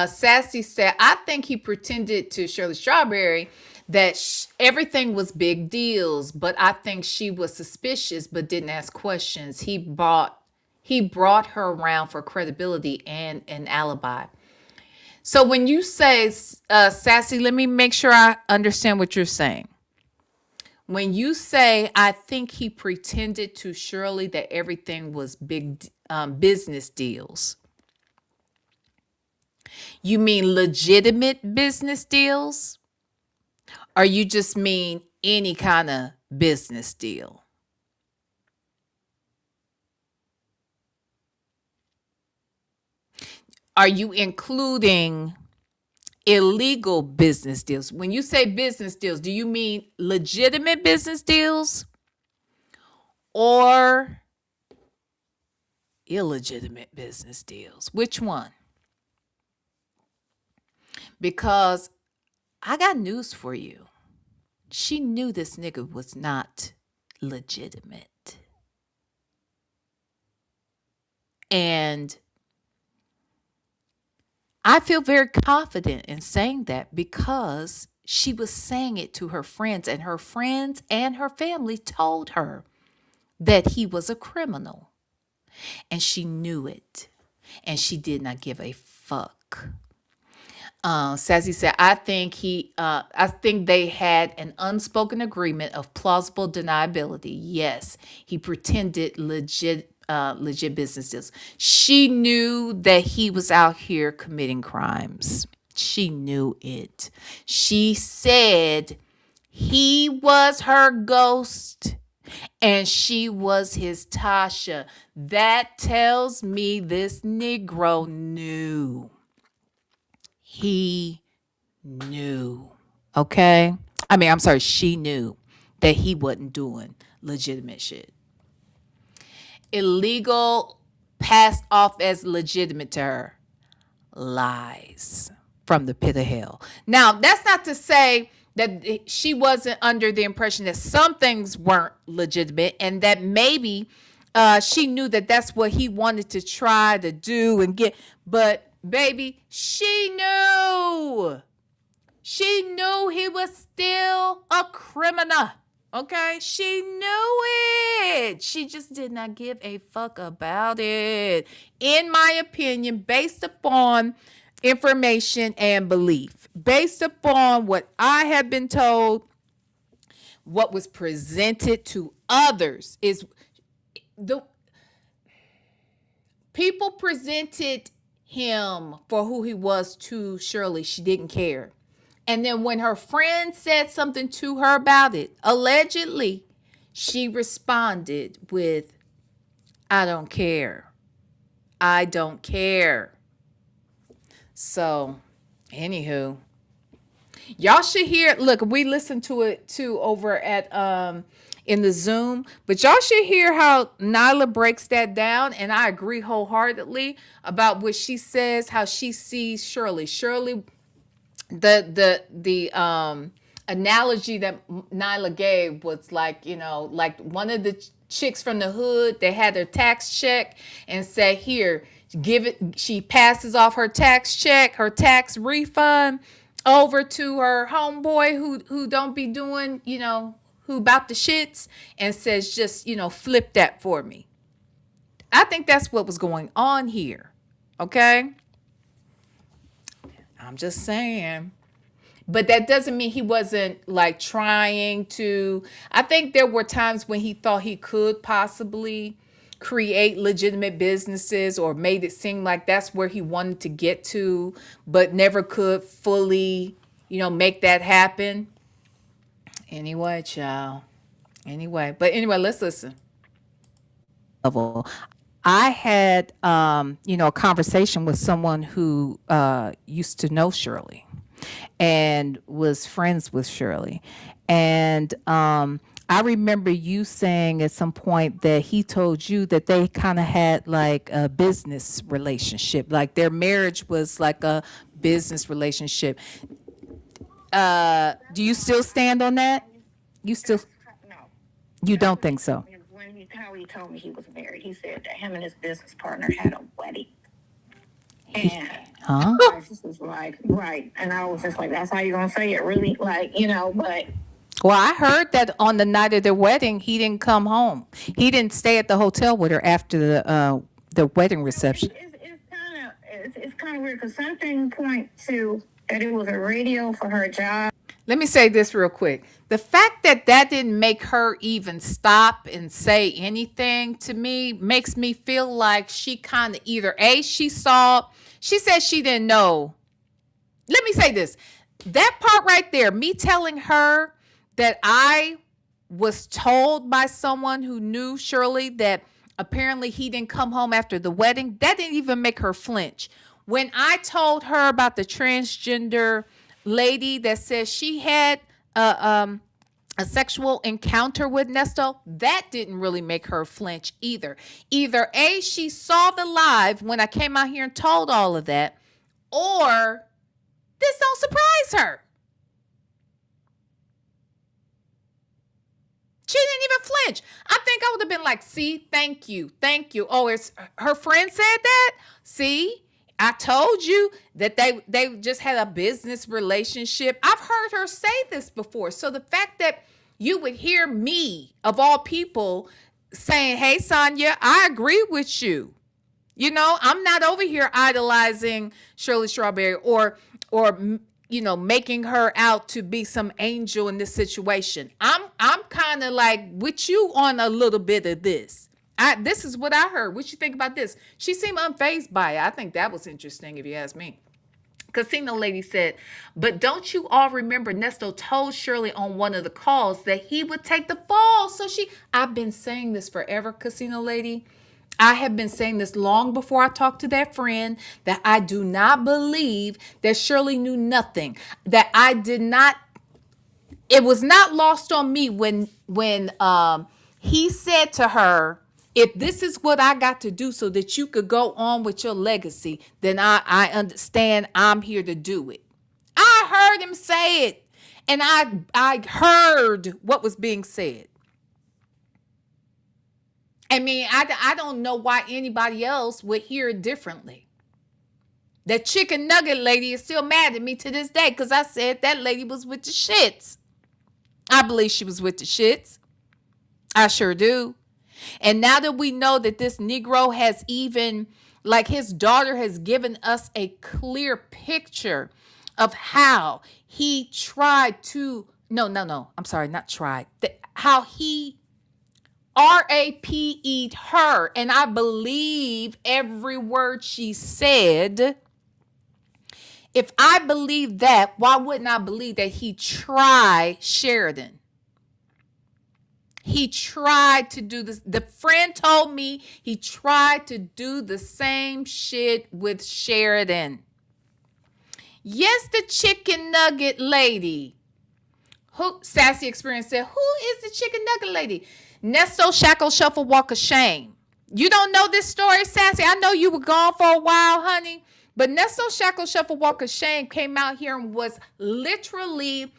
Sassy said, I think he pretended to Shirley Strawberry that everything was big deals, but I think she was suspicious but didn't ask questions. He brought her around for credibility and an alibi. So when you say, Sassy, let me make sure I understand what you're saying. When you say, I think he pretended to Shirley that everything was big business deals, you mean legitimate business deals? Or you just mean any kind of business deal? Are you including illegal business deals? When you say business deals, do you mean legitimate business deals or illegitimate business deals? Which one? Because I got news for you. She knew this nigga was not legitimate. And I feel very confident in saying that because she was saying it to her friends, and her family told her that he was a criminal. And she knew it. And she did not give a fuck. Sassy said, I think they had an unspoken agreement of plausible deniability. Yes, he pretended legit business deals. She knew that he was out here committing crimes. She knew it. She said he was her ghost and she was his Tasha. That tells me this Negro knew. He knew. Okay? I'm sorry, she knew that he wasn't doing legitimate shit. Illegal passed off as legitimate to her. Lies from the pit of hell. Now, that's not to say that she wasn't under the impression that some things weren't legitimate and that maybe she knew that that's what he wanted to try to do and get. But, baby, she knew. She knew he was still a criminal. Okay, she knew it. She just did not give a fuck about it. In my opinion, based upon information and belief, based upon what I have been told, what was presented to others is the people presented him for who he was to Shirley. She didn't care. And then when her friend said something to her about it, allegedly, she responded with, I don't care. I don't care. So, anywho, y'all should hear, look, we listened to it too over at in the Zoom, but y'all should hear how Nyla breaks that down, and I agree wholeheartedly about what she says, how she sees Shirley. Shirley, the analogy that Nyla gave was like, like one of the chicks from the hood, they had their tax check and said, here, give it. She passes off her tax check, her tax refund over to her homeboy who don't be doing, who about the shits, and says, just, flip that for me. I think that's what was going on here. Okay? I'm just saying. But that doesn't mean he wasn't like trying to. I think there were times when he thought he could possibly create legitimate businesses or made it seem like that's where he wanted to get to, but never could fully, make that happen. Anyway, child. Anyway, let's listen. I had, a conversation with someone who used to know Shirley and was friends with Shirley. And I remember you saying at some point that he told you that they kind of had like a business relationship, like their marriage was like a business relationship. Do you still stand on that? You still, No. you don't think so? How he told me he was married, he said that him and his business partner had a wedding. And Huh? I just was like, right. And I was just like, that's how you're going to say it, really? Like, but Well, I heard that on the night of their wedding, he didn't come home. He didn't stay at the hotel with her after the wedding reception. it's kind of weird because something point to that it was a radio for her job. Let me say this real quick. The fact that that didn't make her even stop and say anything to me makes me feel like she kind of either she said she didn't know. Let me say this. That part right there, me telling her that I was told by someone who knew Shirley that apparently he didn't come home after the wedding, that didn't even make her flinch. When I told her about the transgender lady that says she had a sexual encounter with Nesto, that didn't really make her flinch either. Either she saw the live when I came out here and told all of that, or this don't surprise her. She didn't even flinch. I think I would have been like, see, thank you. Oh, it's her friend said that? See? I told you that they just had a business relationship. I've heard her say this before. So the fact that you would hear me, of all people, saying, hey, Sonya, I agree with you. I'm not over here idolizing Shirley Strawberry or making her out to be some angel in this situation. I'm kind of like with you on a little bit of this. This is what I heard. What you think about this? She seemed unfazed by it. I think that was interesting, if you ask me. Casino Lady said, but don't you all remember Nesto told Shirley on one of the calls that he would take the fall? I've been saying this forever, Casino Lady. I have been saying this long before I talked to that friend, that I do not believe that Shirley knew nothing, that I did not. It was not lost on me when he said to her, if this is what I got to do so that you could go on with your legacy, then I understand I'm here to do it. I heard him say it, and I heard what was being said. I mean, I don't know why anybody else would hear it differently. That chicken nugget lady is still mad at me to this day because I said that lady was with the shits. I believe she was with the shits. I sure do. And now that we know that this Negro has even, like his daughter has given us a clear picture of how he tried to, I'm sorry, not tried, how he RAPE'd her. And I believe every word she said. If I believe that, why wouldn't I believe that he tried Sheridan? He tried to do this. The friend told me he tried to do the same shit with Sheridan. Yes, the chicken nugget lady. Who Sassy Experience said, who is the chicken nugget lady? Nesto Shackle Shuffle Walk of Shame. You don't know this story, Sassy? I know you were gone for a while, honey. But Nesto Shackle Shuffle Walk of Shame came out here and was literally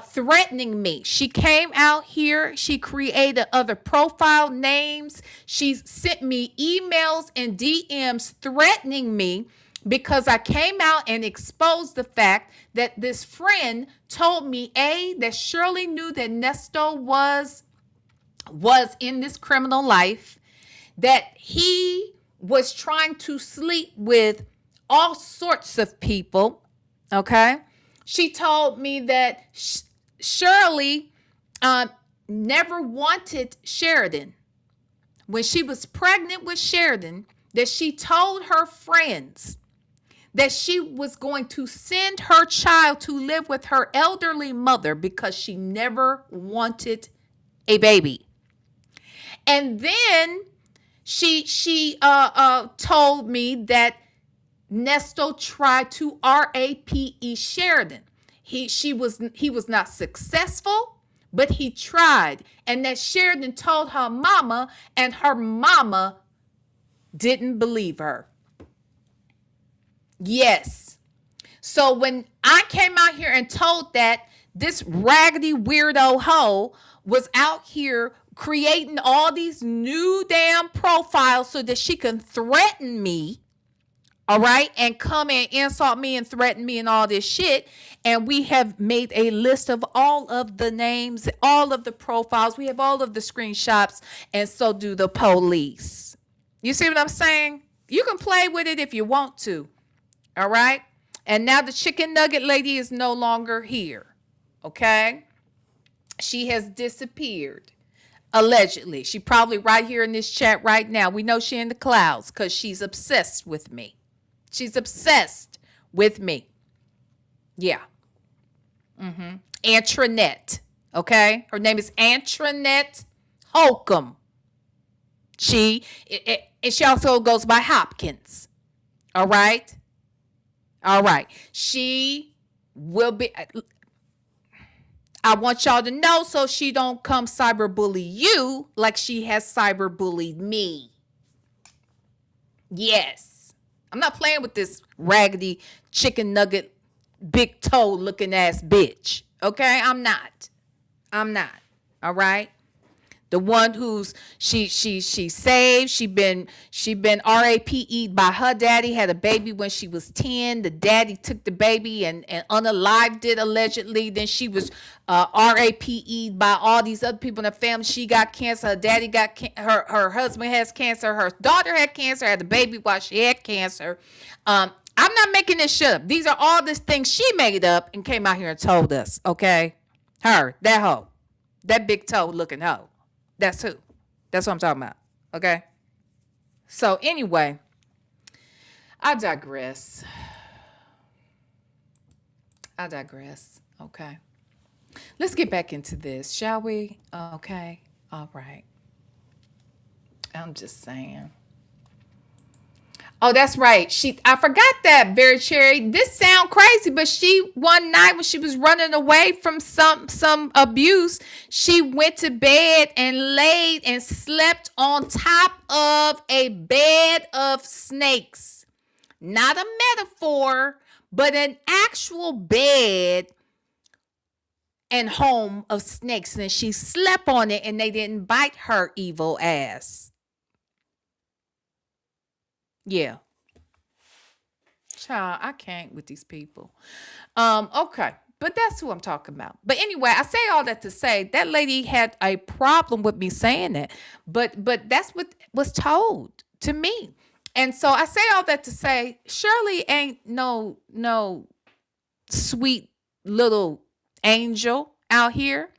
threatening me. She came out here. She created other profile names. She sent me emails and DMs threatening me because I came out and exposed the fact that this friend told me, that Shirley knew that Nesto was in this criminal life, that he was trying to sleep with all sorts of people, okay? She told me that Shirley never wanted Sheridan. When she was pregnant with Sheridan, that she told her friends that she was going to send her child to live with her elderly mother because she never wanted a baby. And then she told me that Nesto tried to RAPE Sheridan. He was not successful, but he tried. And that Sheridan told her mama, and her mama didn't believe her. Yes. So when I came out here and told that, this raggedy weirdo hoe was out here creating all these new damn profiles so that she can threaten me. all right, and come and insult me and threaten me and all this shit. And we have made a list of all of the names, all of the profiles. We have all of the screenshots, and so do the police. You see what I'm saying? You can play with it if you want to, all right? And now the chicken nugget lady is no longer here, okay? She has disappeared. Allegedly. She probably right here in this chat right now. We know she in the clouds because she's obsessed with me. She's obsessed with me. Yeah. Antronette. Okay? Her name is Antronette Holcomb. She also goes by Hopkins. All right? All right. She will be... I want y'all to know so she don't come cyberbully you like she has cyberbullied me. Yes. I'm not playing with this raggedy chicken nugget, big toe looking ass bitch. Okay? I'm not. All right? The one who's she saved, she been RAPE'd by her daddy, had a baby when she was 10. The daddy took the baby and unalived it allegedly. Then she was RAPE'd by all these other people in the family. She got cancer. Her daddy got her husband has cancer. Her daughter had cancer. Had the baby while she had cancer. I'm not making this shit up. These are all these things she made up and came out here and told us. Okay, her, that hoe, that big toe looking hoe. That's who. That's what I'm talking about. Okay. So anyway, I digress. Okay. Let's get back into this, shall we? Okay. All right. I'm just saying. Oh, that's right. I forgot that, Berry Cherry. This sound crazy, but she one night when she was running away from some abuse, she went to bed and laid and slept on top of a bed of snakes. Not a metaphor, but an actual bed and home of snakes. And she slept on it and they didn't bite her evil ass. Yeah. Child, I can't with these people. Okay. But that's who I'm talking about. But anyway, I say all that to say that lady had a problem with me saying that. But that's what was told to me. And so I say all that to say Shirley ain't no sweet little angel out here.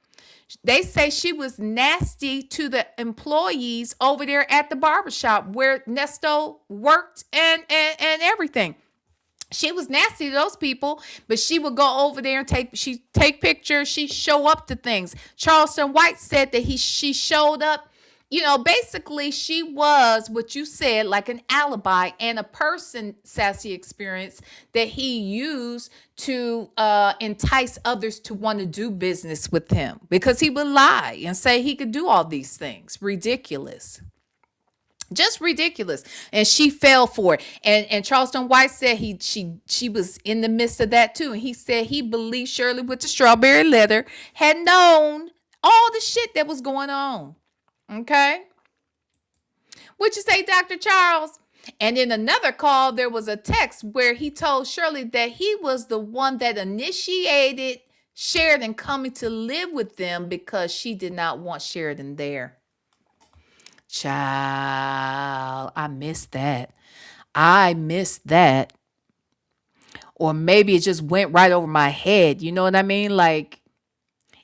They say she was nasty to the employees over there at the barbershop where Nesto worked and everything. She was nasty to those people, but she would go over there and take pictures. She show up to things. Charleston White said that she showed up. You know, basically she was what you said, like an alibi and a person, Sassy Experience, that he used to entice others to want to do business with him because he would lie and say he could do all these things. Ridiculous. Just ridiculous. And she fell for it. And Charleston White said she was in the midst of that too. And he said he believed Shirley with the strawberry letter had known all the shit that was going on. Okay. What'd you say, Dr. Charles? And in another call, there was a text where he told Shirley that he was the one that initiated Sheridan coming to live with them because she did not want Sheridan there. Child, I missed that. Or maybe it just went right over my head. You know what I mean? Like,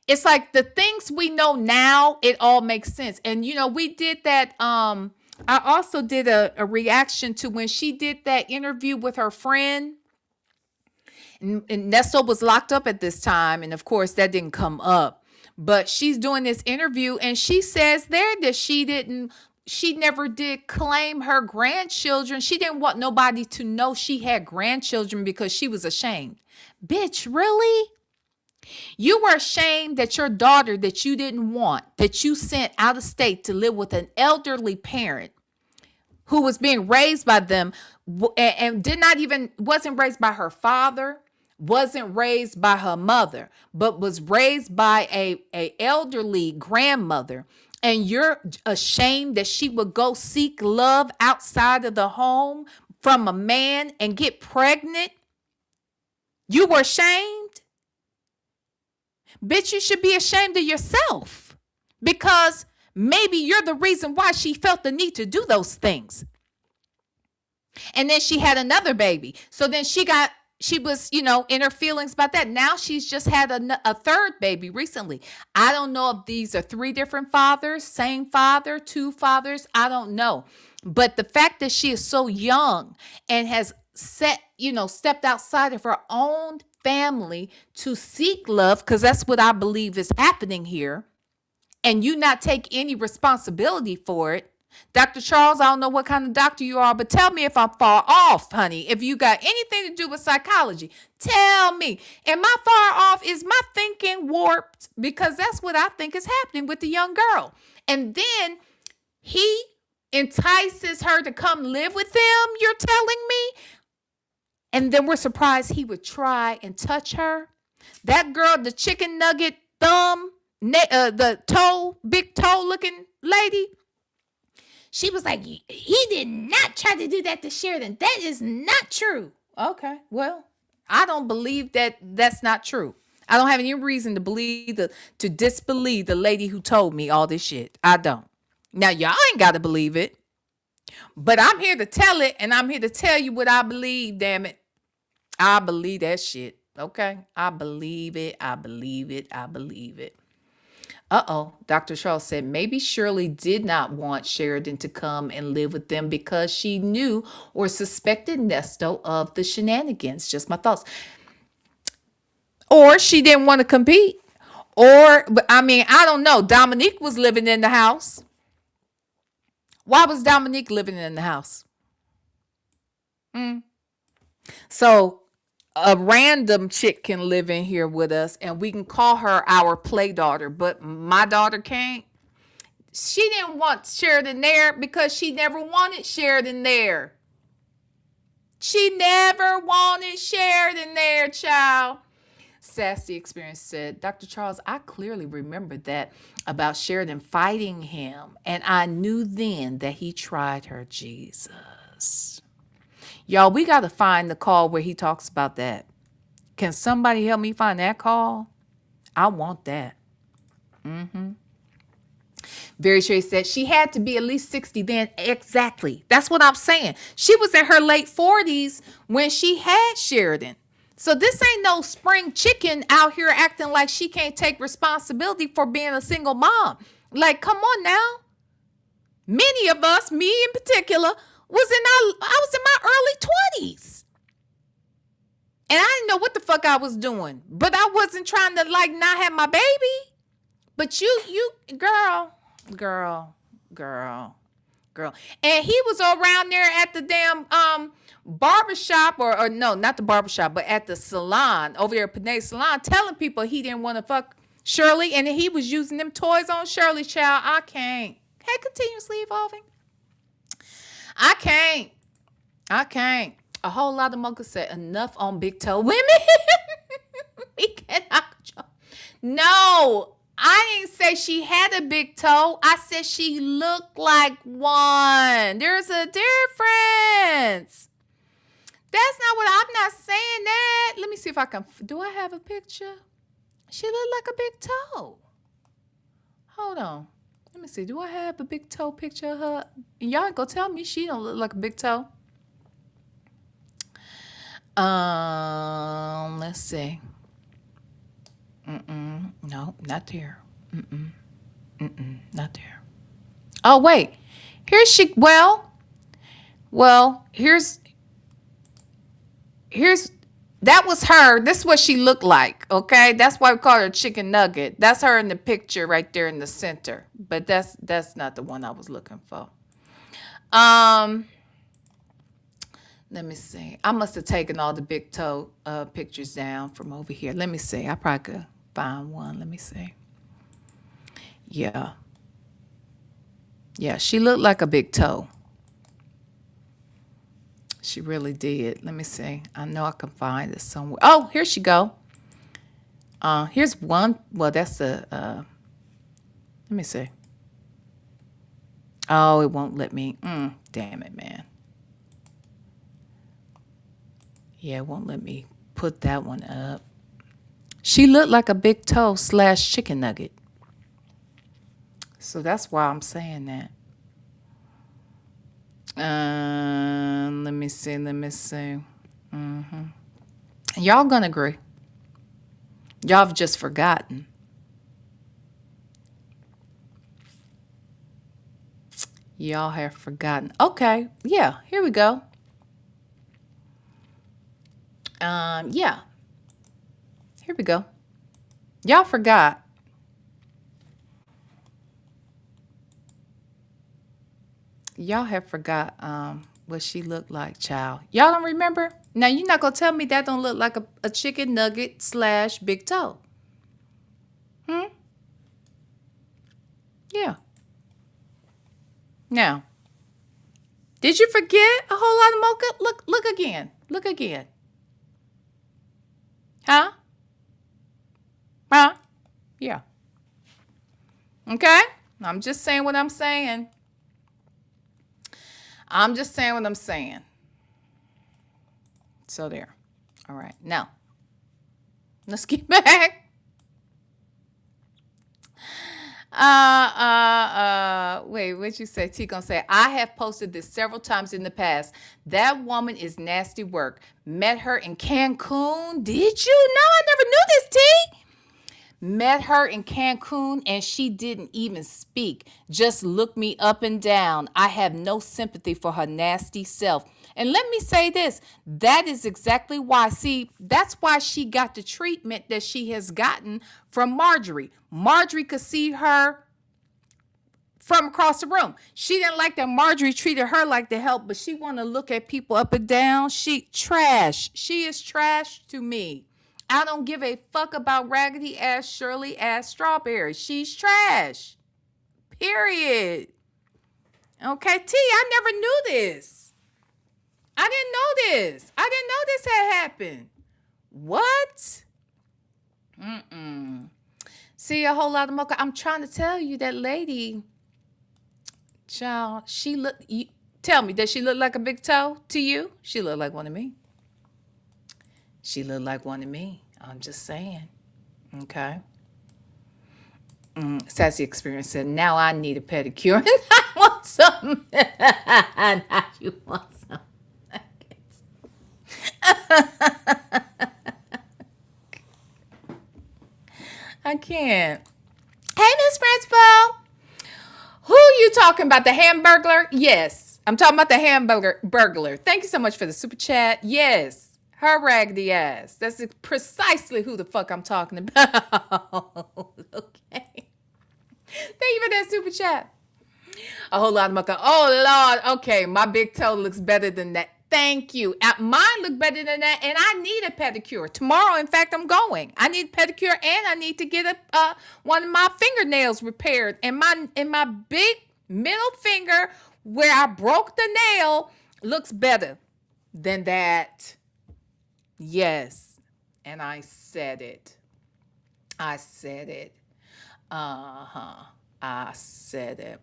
it's like the things we know now, it all makes sense. And, you know, we did that. I also did a reaction to when she did that interview with her friend. And Nesto was locked up at this time. And, of course, that didn't come up. But she's doing this interview and she says there that she never did claim her grandchildren. She didn't want nobody to know she had grandchildren because she was ashamed. Bitch, really? You were ashamed that your daughter that you didn't want, that you sent out of state to live with an elderly parent who was being raised by them and wasn't raised by her father, wasn't raised by her mother, but was raised by a elderly grandmother. And you're ashamed that she would go seek love outside of the home from a man and get pregnant, you were ashamed? Bitch, you should be ashamed of yourself, because maybe you're the reason why she felt the need to do those things. And then she had another baby. So then she was, in her feelings about that. Now she's just had a third baby recently. I don't know if these are 3 different fathers, same father, 2 fathers. I don't know. But the fact that she is so young and has stepped outside of her own family to seek love, because that's what I believe is happening here, and you not take any responsibility for it. Dr. Charles, I don't know what kind of doctor you are, but tell me if I'm far off, honey. If you got anything to do with psychology, tell me. Am I far off? Is my thinking warped? Because that's what I think is happening with the young girl. And then he entices her to come live with them, you're telling me? And then we're surprised he would try and touch her. That girl, the chicken nugget thumb, the toe, big toe looking lady, she was like, he did not try to do that to Sheridan. That is not true. Okay, well, I don't believe that's not true. I don't have any reason to disbelieve the lady who told me all this shit. I don't. Now, y'all ain't got to believe it, but I'm here to tell it, and I'm here to tell you what I believe, damn it. I believe that shit, okay? I believe it. I believe it. I believe it. Dr. Charles said maybe Shirley did not want Sheridan to come and live with them because she knew or suspected Nesto of the shenanigans. Just my thoughts. Or she didn't want to compete. I don't know. Dominique was living in the house. Why was Dominique living in the house? So a random chick can live in here with us and we can call her our play daughter, but my daughter can't. She didn't want Sheridan there because she never wanted Sheridan there. She never wanted Sheridan there, child. Sassy Experience said, Dr. Charles, I clearly remember that about Sheridan fighting him, and I knew then that he tried her. Jesus. Y'all, we got to find the call where he talks about that. Can somebody help me find that call? I want that. Very sure said she had to be at least 60 then. Exactly. That's what I'm saying. She was in her late 40s when she had Sheridan. So this ain't no spring chicken out here acting like she can't take responsibility for being a single mom. Like, come on now. Many of us, me in particular, I was in my early 20s. And I didn't know what the fuck I was doing. But I wasn't trying to not have my baby. But you girl. And he was around there at the damn barbershop or no, not the barbershop, but at the salon over there at Panay Salon, telling people he didn't want to fuck Shirley, and he was using them toys on Shirley, child. I can't. Hey, continuously evolving. I can't. A whole lot of mocha said enough on big toe women. We cannot control. No, I didn't say she had a big toe. I said she looked like one. There's a difference. That's not what I'm not saying that. Let me see if I can. Do I have a picture? She looked like a big toe. Hold on. Let me see. Do I have a big toe picture of her? Y'all ain't gonna tell me she don't look like a big toe. Let's see. No, not there. Not there. Oh, wait. Here's she. Well, here's. That was her. This is what she looked like. Okay, that's why we call her chicken nugget. That's her in the picture right there in the center. But that's not the one I was looking for. Let me see. I must have taken all the big toe pictures down from over here. Let me see. I probably could find one. Let me see. Yeah, she looked like a big toe. She really did. Let me see. I know I can find it somewhere. Oh, here she go. Here's one. Well, that's the. Let me see. Oh, it won't let me. Damn it, man. Yeah, it won't let me put that one up. She looked like a big toe / chicken nugget. So that's why I'm saying that. Let me see. Y'all gonna agree. Y'all have just forgotten. Y'all have forgotten. Okay, yeah, here we go. Yeah. Here we go. Y'all forgot. Y'all have forgot what she looked like, child. Y'all don't remember? Now you're not gonna tell me that don't look like a chicken nugget / big toe. Yeah. Now, did you forget a whole lot of mocha? Look again. Look again. Huh? Huh? Yeah. Okay? I'm just saying what I'm saying. So there. All right. Now, let's get back. Wait, what you say? T gonna say, I have posted this several times in the past. That woman is nasty work. Met her in Cancun. Did you? No, I never knew this, T. Met her in Cancun and she didn't even speak. Just looked me up and down. I have no sympathy for her nasty self. And let me say this, that is exactly why. See, that's why she got the treatment that she has gotten from Marjorie. Marjorie could see her from across the room. She didn't like that Marjorie treated her like the help, but she want to look at people up and down. She trash. She is trash to me. I don't give a fuck about raggedy ass Shirley ass Strawberry. She's trash. Period. Okay, T, I never knew this. I didn't know this. I didn't know this had happened. What? See, a whole lot of mocha. I'm trying to tell you that lady, child, she look. Tell me, does she look like a big toe to you? She looked like one of me. She looked like one of me. I'm just saying. Okay. Sassy Experience said, now I need a pedicure. I want some. Now you want some. I can't. Hey, Miss Principal. Who you talking about? The Hamburglar? Yes. I'm talking about the Hamburglar. Thank you so much for the super chat. Yes. Her raggedy ass. That's precisely who the fuck I'm talking about. Okay. Thank you for that super chat. A whole lot of mucka. Oh, Lord. Okay. My big toe looks better than that. Thank you. Mine look better than that, and I need a pedicure. Tomorrow, in fact, I'm going. I need a pedicure, and I need to get one of my fingernails repaired. And my big middle finger, where I broke the nail, looks better than that. Yes. And I said it. I said it. I said it.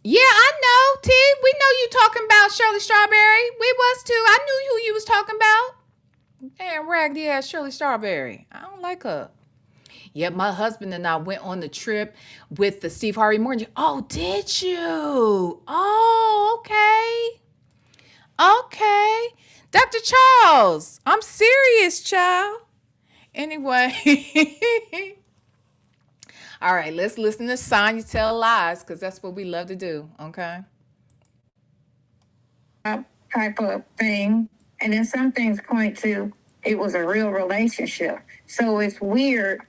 Yeah, I know, T. We know you talking about Shirley Strawberry. We was too. I knew who you was talking about. Damn raggedy ass Shirley Strawberry. I don't like her. Yeah, my husband and I went on the trip with the Steve Harvey Morning. Oh, did you? Oh, okay. Okay. Dr. Charles, I'm serious, child. Anyway. All right, let's listen to Sonya tell lies, because that's what we love to do, okay? Type of thing. And then some things point to it was a real relationship. So it's weird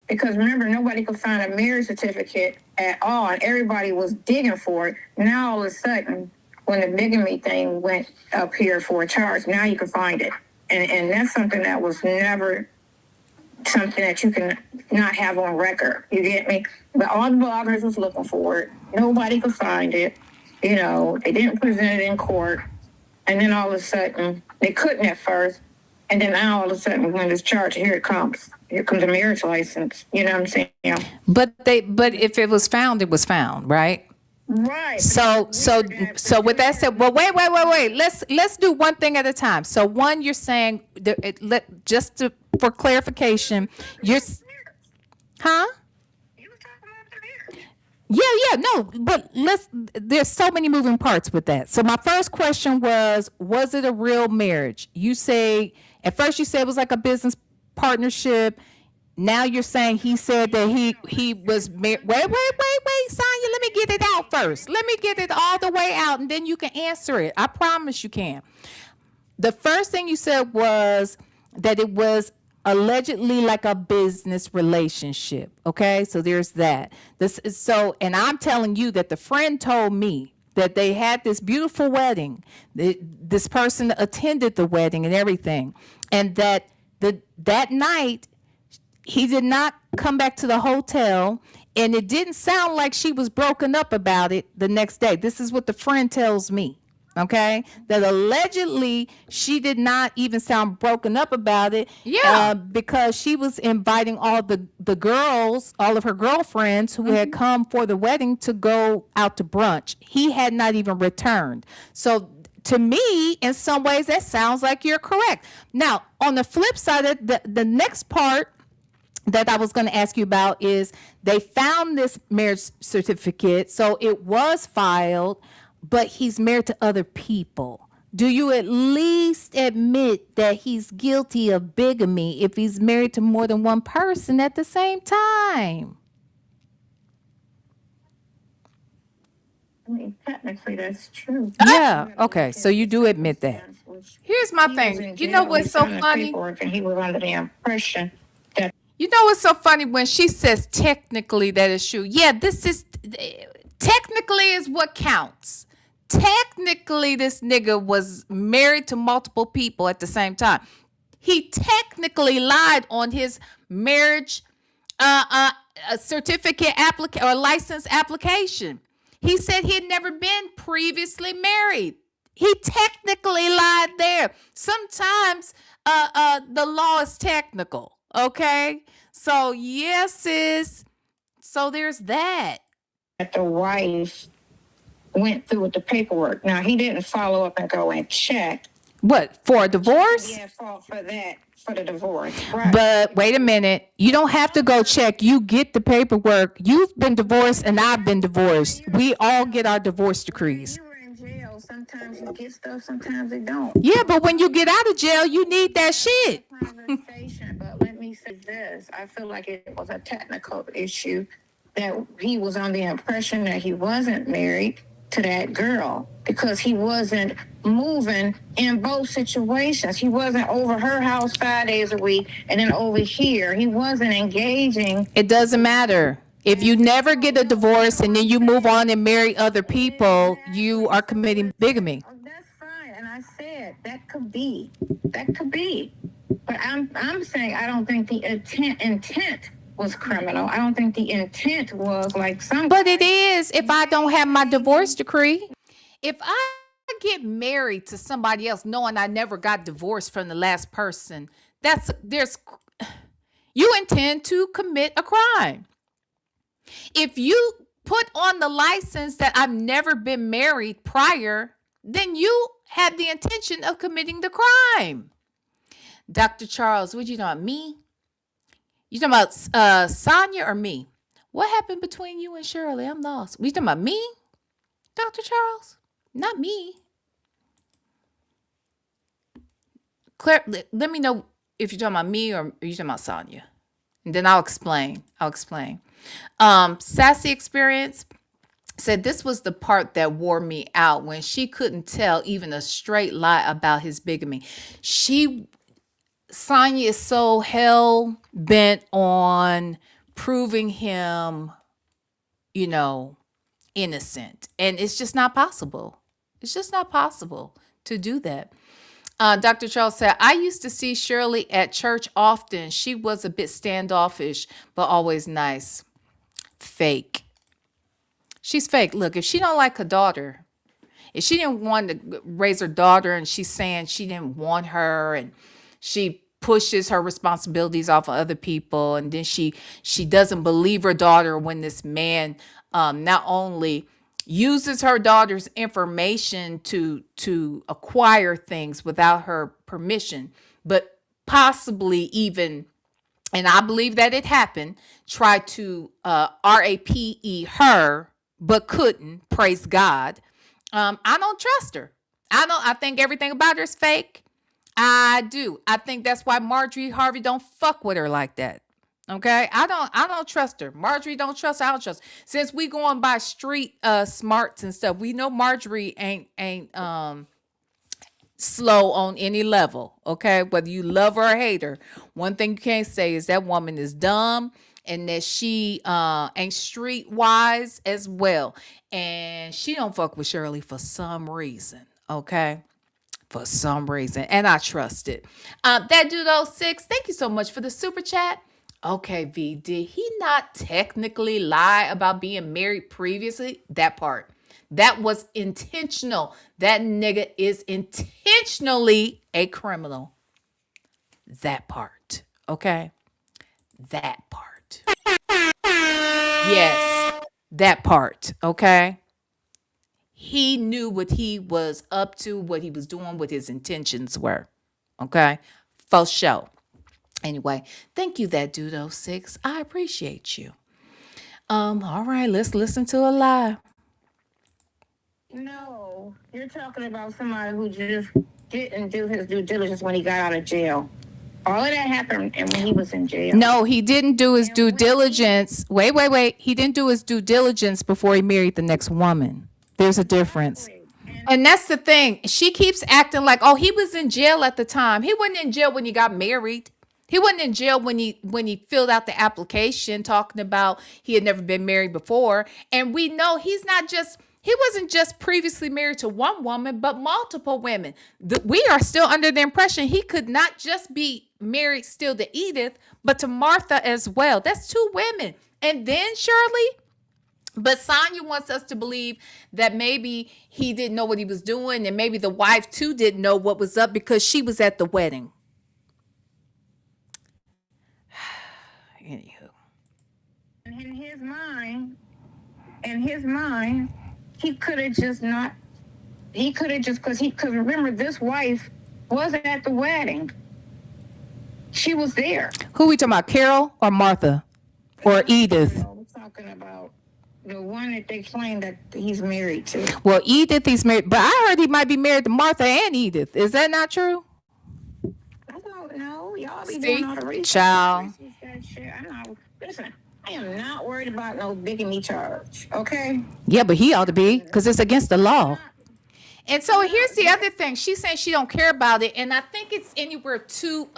because remember, nobody could find a marriage certificate at all, and everybody was digging for it. Now all of a sudden, when the bigamy thing went up here for a charge, now you can find it. And that's something that was never something that you can not have on record. You get me? But all the bloggers was looking for it. Nobody could find it. You know, they didn't present it in court. And then all of a sudden, they couldn't at first. And then now all of a sudden, when it's charged, here it comes. Here comes a marriage license. You know what I'm saying? But if it was found, it was found, right? Right. So with that said, well, wait. Let's do one thing at a time. So one, you're saying for clarification, huh? You were talking about the marriage. Yeah, no, but there's so many moving parts with that. So my first question was it a real marriage? You say, at first you said it was like a business partnership. Now you're saying he said that he was married. Wait, Sonya, let me get it out first. Let me get it all the way out, and then you can answer it. I promise you can. The first thing you said was that it was allegedly like a business relationship. Okay, so there's that. And I'm telling you that the friend told me that they had this beautiful wedding. This person attended the wedding and everything, and that that night he did not come back to the hotel, and it didn't sound like she was broken up about it the next day. This is what the friend tells me. Okay, that allegedly she did not even sound broken up about it. Yeah. Because she was inviting all the girls, all of her girlfriends who had come for the wedding to go out to brunch. He had not even returned. So to me, in some ways, that sounds like you're correct. Now, on the flip side, the next part that I was going to ask you about is they found this marriage certificate, so it was filed, but he's married to other people. Do you at least admit that he's guilty of bigamy if he's married to more than one person at the same time? I mean, technically, that's true. Yeah. Okay. So you do admit that. Here's my thing. You know what's so funny? And he was under the impression that You know what's so funny when she says technically that is true. Yeah, this is technically is what counts. Technically, this nigga was married to multiple people at the same time. He technically lied on his marriage certificate or license application. He said he had never been previously married. He technically lied there. Sometimes the law is technical. Okay, so yes, sis. So there's that. the wife went through with the paperwork. Now, he didn't follow up and go and check. What, for a divorce? Yeah, for that, for the divorce. Right. But wait a minute. You don't have to go check. You get the paperwork. You've been divorced and I've been divorced. We all get our divorce decrees. You were in jail. Sometimes you get stuff, sometimes you don't. Yeah, but when you get out of jail, you need that shit. Conversation, but let me say this. I feel like it was a technical issue that he was on the impression that he wasn't married to that girl because he wasn't moving in both situations. He wasn't over her house 5 days a week and then over here. He wasn't engaging. It doesn't matter. If you never get a divorce and then you move on and marry other people, you are committing bigamy. Oh, that's fine. And I said that could be. That could be. But I'm saying I don't think the intent was criminal. I don't think the intent was like some. But it is if I don't have my divorce decree. If I get married to somebody else knowing I never got divorced from the last person, you intend to commit a crime. If you put on the license that I've never been married prior, then you had the intention of committing the crime. Dr. Charles, what you talking about, me? You talking about Sonya or me? What happened between you and Shirley? I'm lost. You talking about me, Dr. Charles? Not me. Claire, let me know if you're talking about me or you talking about Sonya. And then I'll explain. Sassy Experience said this was the part that wore me out when she couldn't tell even a straight lie about his bigamy. Sonya is so hell bent on proving him, innocent. And it's just not possible. It's just not possible to do that. Dr. Charles said, I used to see Shirley at church often. She was a bit standoffish, but always nice. Fake. She's fake. Look, if she don't like her daughter, if she didn't want to raise her daughter and she's saying she didn't want her and she pushes her responsibilities off of other people, and then she doesn't believe her daughter when this man not only uses her daughter's information to acquire things without her permission, but possibly even, and I believe that it happened, try to RAPE her, but couldn't, praise God. I don't trust her. I think everything about her is fake. I do. I think that's why Marjorie Harvey don't fuck with her like that. Okay, I don't trust her. Marjorie don't trust her. I don't trust her. Since we going by street smarts and stuff, we know Marjorie ain't slow on any level. Okay, whether you love her or hate her, one thing you can't say is that woman is dumb and that she ain't street wise as well. And she don't fuck with Shirley for some reason. Okay, for some reason, and I trust it. That dude 06, thank you so much for the super chat. Okay, V, did he not technically lie about being married previously? That part. That was intentional. That nigga is intentionally a criminal. That part. Okay? That part. Yes. That part. Okay? He knew what he was up to, what he was doing, what his intentions were. Okay? For sure. Anyway, thank you, that dude 06. I appreciate you. All right, let's listen to a lie. No, you're talking about somebody who just didn't do his due diligence when he got out of jail. All of that happened and when he was in jail. No, he didn't do his due diligence. Wait. He didn't do his due diligence before he married the next woman. There's a difference. And that's the thing. She keeps acting like, oh, he was in jail at the time. He wasn't in jail when he got married. He wasn't in jail when he filled out the application talking about he had never been married before. And we know he wasn't just previously married to one woman, but multiple women. We are still under the impression he could not just be married still to Edith, but to Martha as well. That's two women. And then Shirley. But Sonya wants us to believe that maybe he didn't know what he was doing, and maybe the wife too didn't know what was up because she was at the wedding. Anywho. In his mind, he could have just, because remember, this wife was at the wedding. She was there. Who we talking about, Carol or Martha or Edith? No, we're talking about the one that they claim that he's married to. Well, Edith, he's married, but I heard he might be married to Martha and Edith. Is that not true? I don't know. Y'all be doing all the research. Child. Listen, I am not worried about no bigamy charge, okay? Yeah, but he ought to be, because it's against the law. And so here's the other thing. She's saying she don't care about it, and I think it's anywhere 2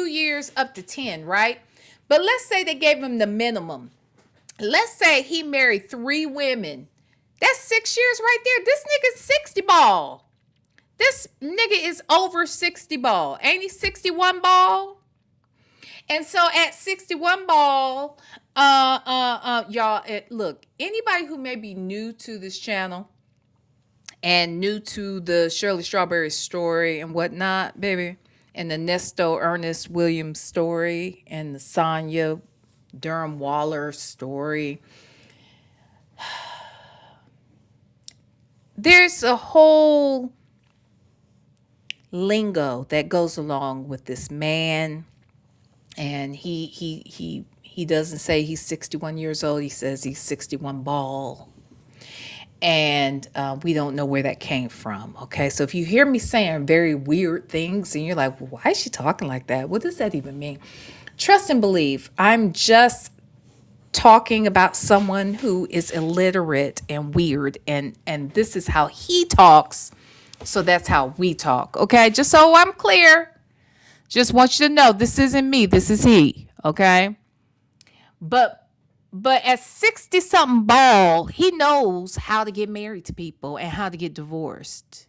years up to 10, right? But let's say they gave him the minimum. Let's say he married 3 women. That's 6 years right there. This nigga's 60 ball. This nigga is over 60 ball. Ain't he 61 ball? And so at 61 ball, y'all, look, anybody who may be new to this channel and new to the Shirley Strawberry story and whatnot, baby, and the Nesto Ernest Williams story and the Sonya Durham Waller story, there's a whole lingo that goes along with this man. And he doesn't say he's 61 years old. He says he's 61 ball. And we don't know where that came from. Okay, so if you hear me saying very weird things and you're like, well, why is she talking like that? What does that even mean? Trust and believe. I'm just talking about someone who is illiterate and weird. And this is how he talks. So that's how we talk. Okay, just so I'm clear. Just want you to know this isn't me. This is he. Okay. But at 60 something ball, he knows how to get married to people and how to get divorced.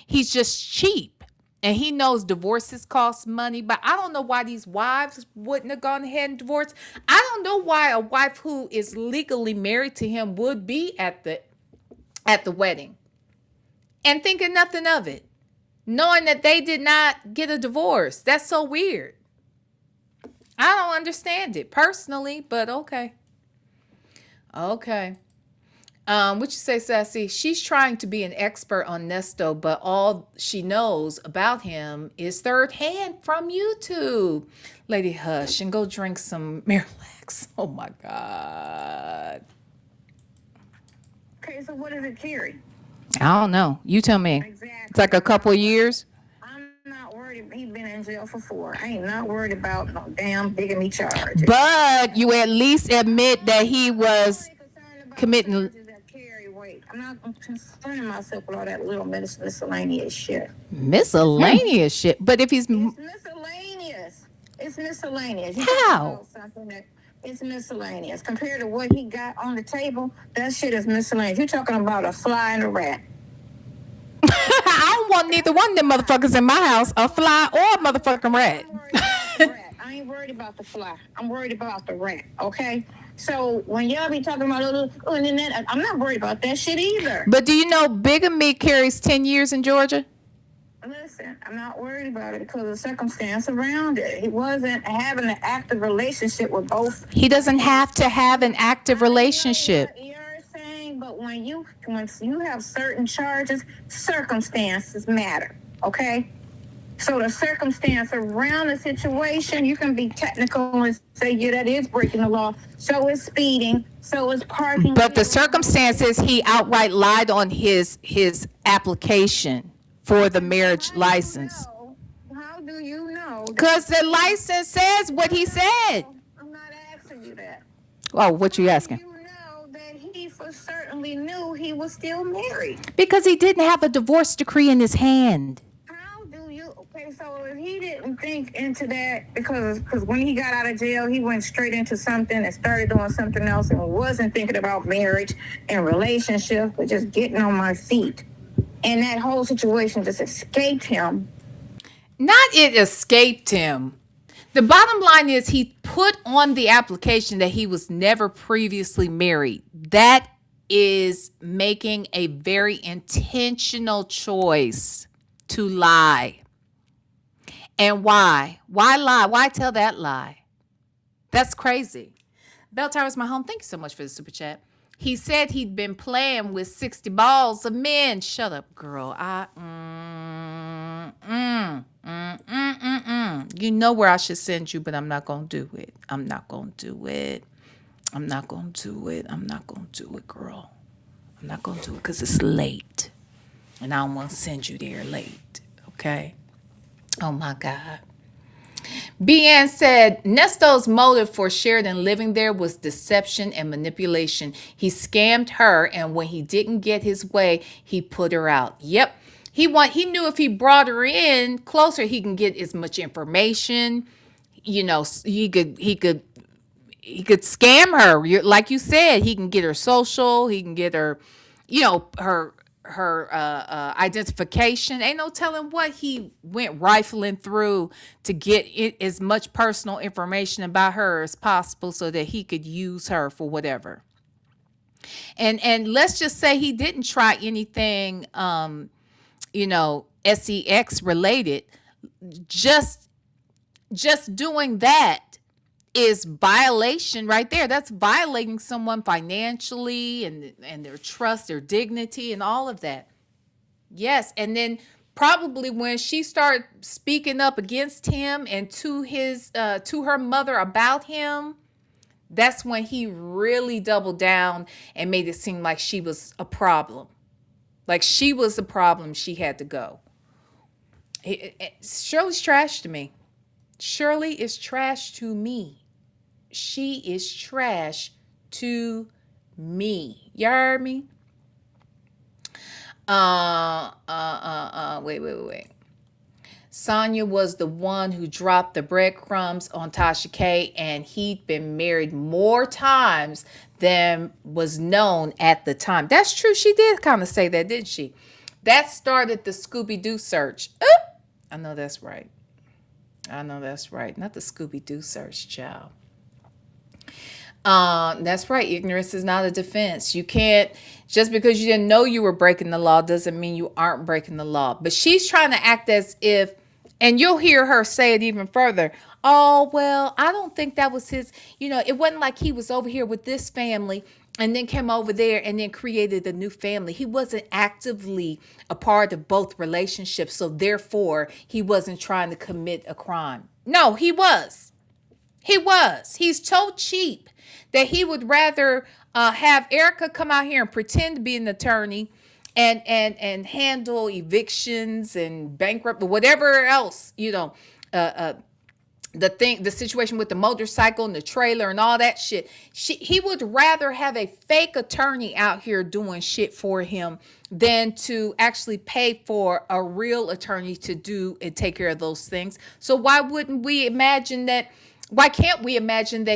He's just cheap. And he knows divorces cost money. But I don't know why these wives wouldn't have gone ahead and divorced. I don't know why a wife who is legally married to him would be at the wedding and thinking nothing of it, knowing that they did not get a divorce. That's so weird. I don't understand it personally, but okay. Okay. What you say, Sassy? She's trying to be an expert on Nesto, but all she knows about him is third hand from YouTube. Lady, hush and go drink some Miralax. Oh my God. Okay, so what does it carry? I don't know. You tell me. Exactly. It's like a couple of years. I'm not worried. He's been in jail for 4. I ain't not worried about no damn bigamy charge. But you at least admit that he was committing. Charges that carry weight. I'm not concerning myself with all that little miscellaneous shit. Miscellaneous shit. But if he's It's miscellaneous. It's miscellaneous. You How? talking about something that it's miscellaneous compared to what he got on the table. That shit is miscellaneous. You're talking about a fly and a rat. I don't want neither one of them motherfuckers in my house, a fly or a motherfucking rat. I'm worried about the rat. I ain't worried about the fly. I'm worried about the rat. Okay. So when y'all be talking about and then that, I'm not worried about that shit either. But do you know bigamy carries 10 years in Georgia? Listen, I'm not worried about it because of the circumstance around it. He wasn't having an active relationship with both. He doesn't have to have an active relationship. You're saying, but when you have certain charges, circumstances matter. Okay. So the circumstance around the situation, you can be technical and say, yeah, that is breaking the law. So is speeding. So is parking. But the circumstances, he outright lied on his application for the marriage license. How do you know? Because the license says what he said. I'm not asking you that. Oh, what you asking? You know that he for certainly knew he was still married. Because he didn't have a divorce decree in his hand. How do you? Okay, so if he didn't think into that, because when he got out of jail, he went straight into something and started doing something else and wasn't thinking about marriage and relationships, but just getting on my feet. And that whole situation just escaped him. Not it escaped him. The bottom line is he put on the application that he was never previously married. That is making a very intentional choice to lie. And why? Why lie? Why tell that lie? That's crazy. Bell Tower's my home. Thank you so much for the super chat. He said he'd been playing with 60 balls of men. Shut up, girl. You know where I should send you, but I'm not going to do it. I'm not going to do it. I'm not going to do it. I'm not going to do it, girl. I'm not going to do it because it's late. And I don't want to send you there late. Okay? Oh, my God. BN said, Nesto's motive for Sheridan living there was deception and manipulation. He scammed her, and when he didn't get his way, he put her out. Yep. He knew if he brought her in closer, he can get as much information. You know, he could scam her. Like you said, he can get her social. He can get her, her identification. Ain't no telling what he went rifling through to get as much personal information about her as possible so that he could use her for whatever. And let's just say he didn't try anything, sex related. Just doing that is violation right there. That's violating someone financially and their trust, their dignity, and all of that. Yes, and then probably when she started speaking up against him and to her mother about him, that's when he really doubled down and made it seem like she was a problem. Like she was a problem, she had to go. Shirley's trash to me. Shirley is trash to me. She is trash to me. You heard me? Wait. Sonya was the one who dropped the breadcrumbs on Tasha K, and he'd been married more times than was known at the time. That's true. She did kind of say that, didn't she? That started the Scooby-Doo search. I know that's right. Not the Scooby-Doo search, child. That's right. Ignorance is not a defense. You can't, just because you didn't know you were breaking the law doesn't mean you aren't breaking the law. But she's trying to act as if And you'll hear her say it even further. Oh, well, I don't think that was his, it wasn't like he was over here with this family and then came over there and then created a new family. He wasn't actively a part of both relationships. So therefore, he wasn't trying to commit a crime. No, he was. He was. He's so cheap that he would rather have Erica come out here and pretend to be an attorney and handle evictions and bankrupt, whatever else, the situation with the motorcycle and the trailer and all that shit. He would rather have a fake attorney out here doing shit for him than to actually pay for a real attorney to do and take care of those things. So why can't we imagine that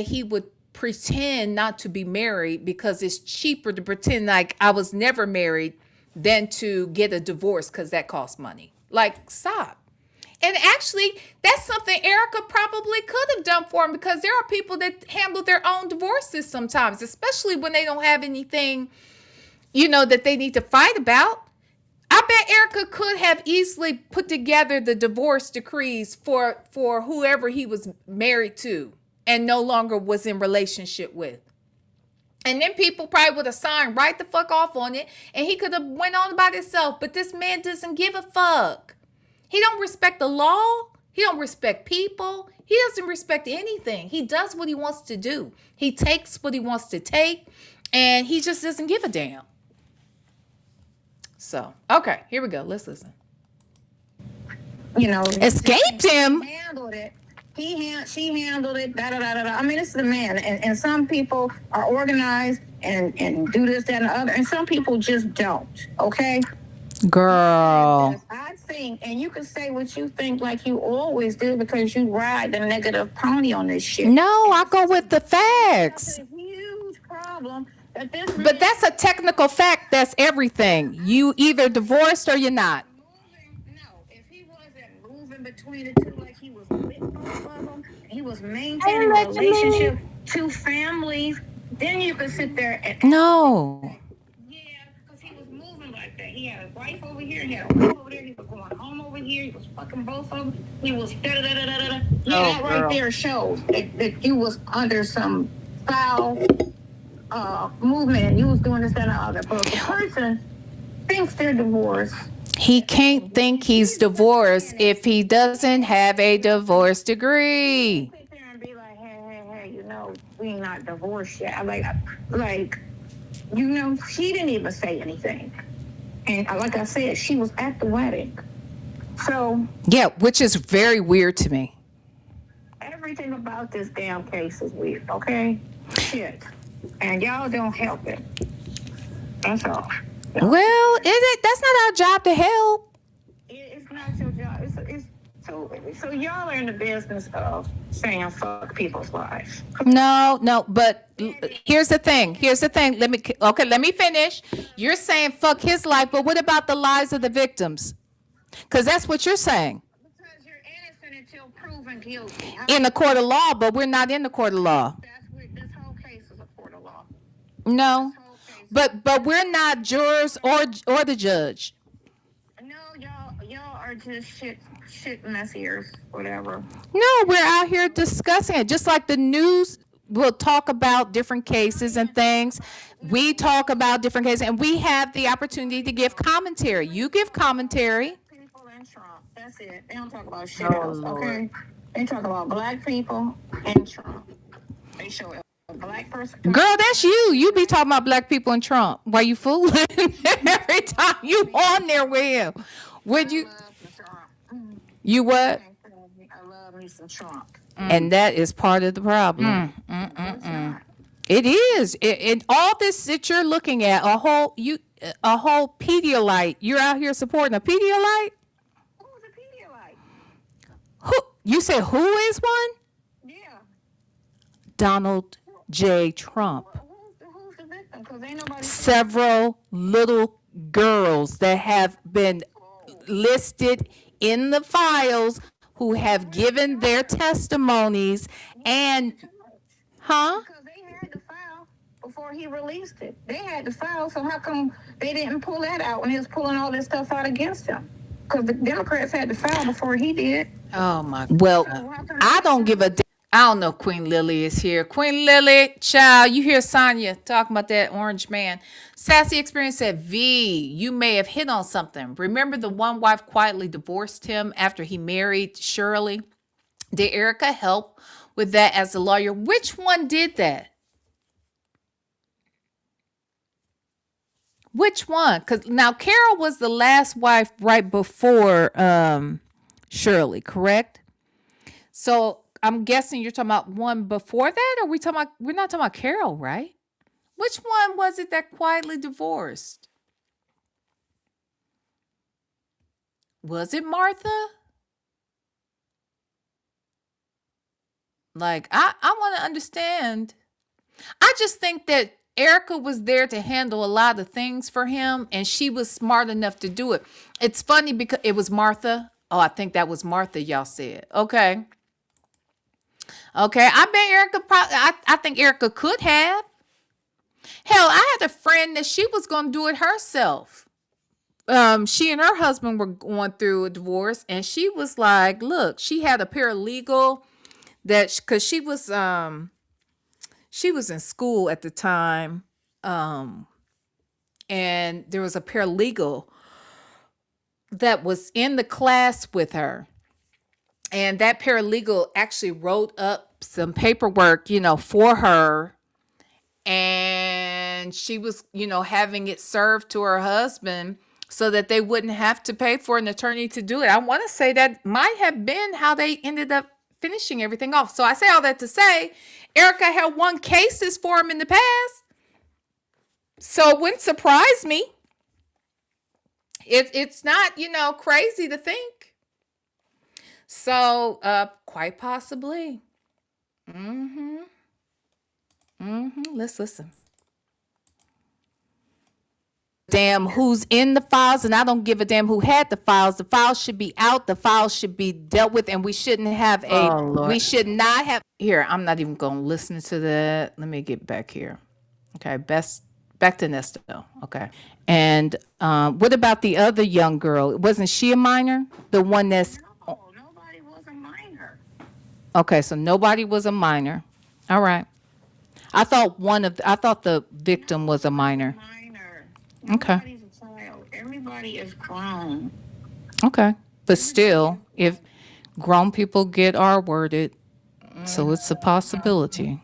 he would pretend not to be married, because it's cheaper to pretend like I was never married than to get a divorce, because that costs money. Like, stop. And actually, that's something Erica probably could have done for him, because there are people that handle their own divorces sometimes, especially when they don't have anything, that they need to fight about. I bet Erica could have easily put together the divorce decrees for whoever he was married to and no longer was in relationship with. And then people probably would have signed right the fuck off on it, and he could have went on about himself. But this man doesn't give a fuck. He don't respect the law. He don't respect people. He doesn't respect anything. He does what he wants to do. He takes what he wants to take, and he just doesn't give a damn. So, okay, here we go. Let's listen. Escaped him. Handled it. She handled it. Da da da da. I mean, it's the man, and some people are organized and do this, that, and the other, and some people just don't. Okay. Girl. I think, and you can say what you think like you always do, because you ride the negative pony on this shit. No, I go with the facts. That's a huge problem. But that's a technical fact. That's everything. You either divorced or you're not. No, if he wasn't moving between the two, like he was with both of them, he was maintaining a relationship, two families, then you could sit there and... No. Yeah, because he was moving like that. He had a wife over here, he had a wife over there, he was going home over here, he was fucking both of them, he was da-da-da-da-da-da. Yeah, that right there shows that you was under some foul movement, and you was doing this, that, and the other. But if the person thinks they're divorced, he can't think he's divorced if he doesn't have a divorce degree. Sit there and be like, hey, we not divorced yet. She didn't even say anything. And like I said, she was at the wedding. So yeah, which is very weird to me. Everything about this damn case is weird, okay? Shit. And y'all don't help it. That's all. Well, that's not our job to help. It's not your job. So y'all are in the business of saying fuck people's lives. No, but here's the thing. Let me finish. You're saying fuck his life, but what about the lives of the victims? Because that's what you're saying. Because you're innocent until proven guilty. In the court of law, but we're not in the court of law. That's what this whole case is a court of law. No, but we're not jurors or the judge. No, y'all are just shit messiers, whatever. No, we're out here discussing it. Just like the news will talk about different cases and things. We talk about different cases, and we have the opportunity to give commentary. You give commentary. People and Trump. That's it. They don't talk about shit else, okay? They talk about black people and Trump. They show a black person. Girl, that's you. You be talking about black people and Trump. Why you fooling? Every time you on there with him. Would you? You what? I love me some Trump. And that is part of the problem. It is. In all this that you're looking at, a whole Pedialyte. You're out here supporting a Pedialyte? Who's a Pedialyte? Who? You said who is one? Yeah. Donald J. Trump. Who's the victim? Because ain't nobody. Several little girls that have been listed in the files who have given their testimonies and Because they had the file before he released it. They had the file, so how come they didn't pull that out when he was pulling all this stuff out against him? because the Democrats had to file before he did. Oh my. Well, So how come I don't give a. I don't know if Queen Lily is here. Queen Lily, child, you hear Sonya talking about that orange man. Sassy Experience said, V, you may have hit on something. Remember the one wife quietly divorced him after he married Shirley? Did Erica help with that as a lawyer? Which one did that? Which one? Because now Carol was the last wife right before Shirley, correct? So I'm guessing you're talking about one before that, or we're not talking about Carol, right? Which one was it that quietly divorced? Was it Martha? Like, I want to understand. I just think that Erica was there to handle a lot of things for him, and she was smart enough to do it. It's funny because it was Martha. Oh, I think that was Martha, y'all said. Okay. Okay. I bet Erica I think Erica could have. Hell, I had a friend that she was going to do it herself. She and her husband were going through a divorce, and she was like, look, she had a paralegal that because she was in school at the time, and there was a paralegal that was in the class with her, and that paralegal actually wrote up some paperwork, for her, and she was, having it served to her husband so that they wouldn't have to pay for an attorney to do it. I want to say that might have been how they ended up finishing everything off. So I say all that to say Erica had won cases for him in the past. So it wouldn't surprise me. It's not, crazy to think. So quite possibly. Let's listen. Damn who's in the files, and I don't give a damn who had the files. The files should be out. The files should be dealt with, and we shouldn't have we should not have. Here, I'm not even going to listen to that. Let me get back here. Okay, back to Nesto. Okay. And what about the other young girl? Wasn't she a minor? The one that's... No, nobody was a minor. Okay, so nobody was a minor. All right. I thought the victim was a minor. Okay. Nobody's a child. Everybody is grown. Okay. But still, if grown people get R-worded, so it's a possibility.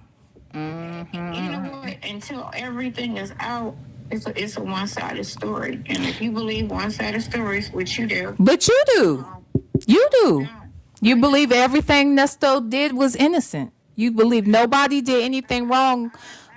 You know what? Until everything is out, it's a one-sided story. And if you believe one-sided stories, which you do. But you do. You do. You believe everything Nesto did was innocent. You believe nobody did anything wrong.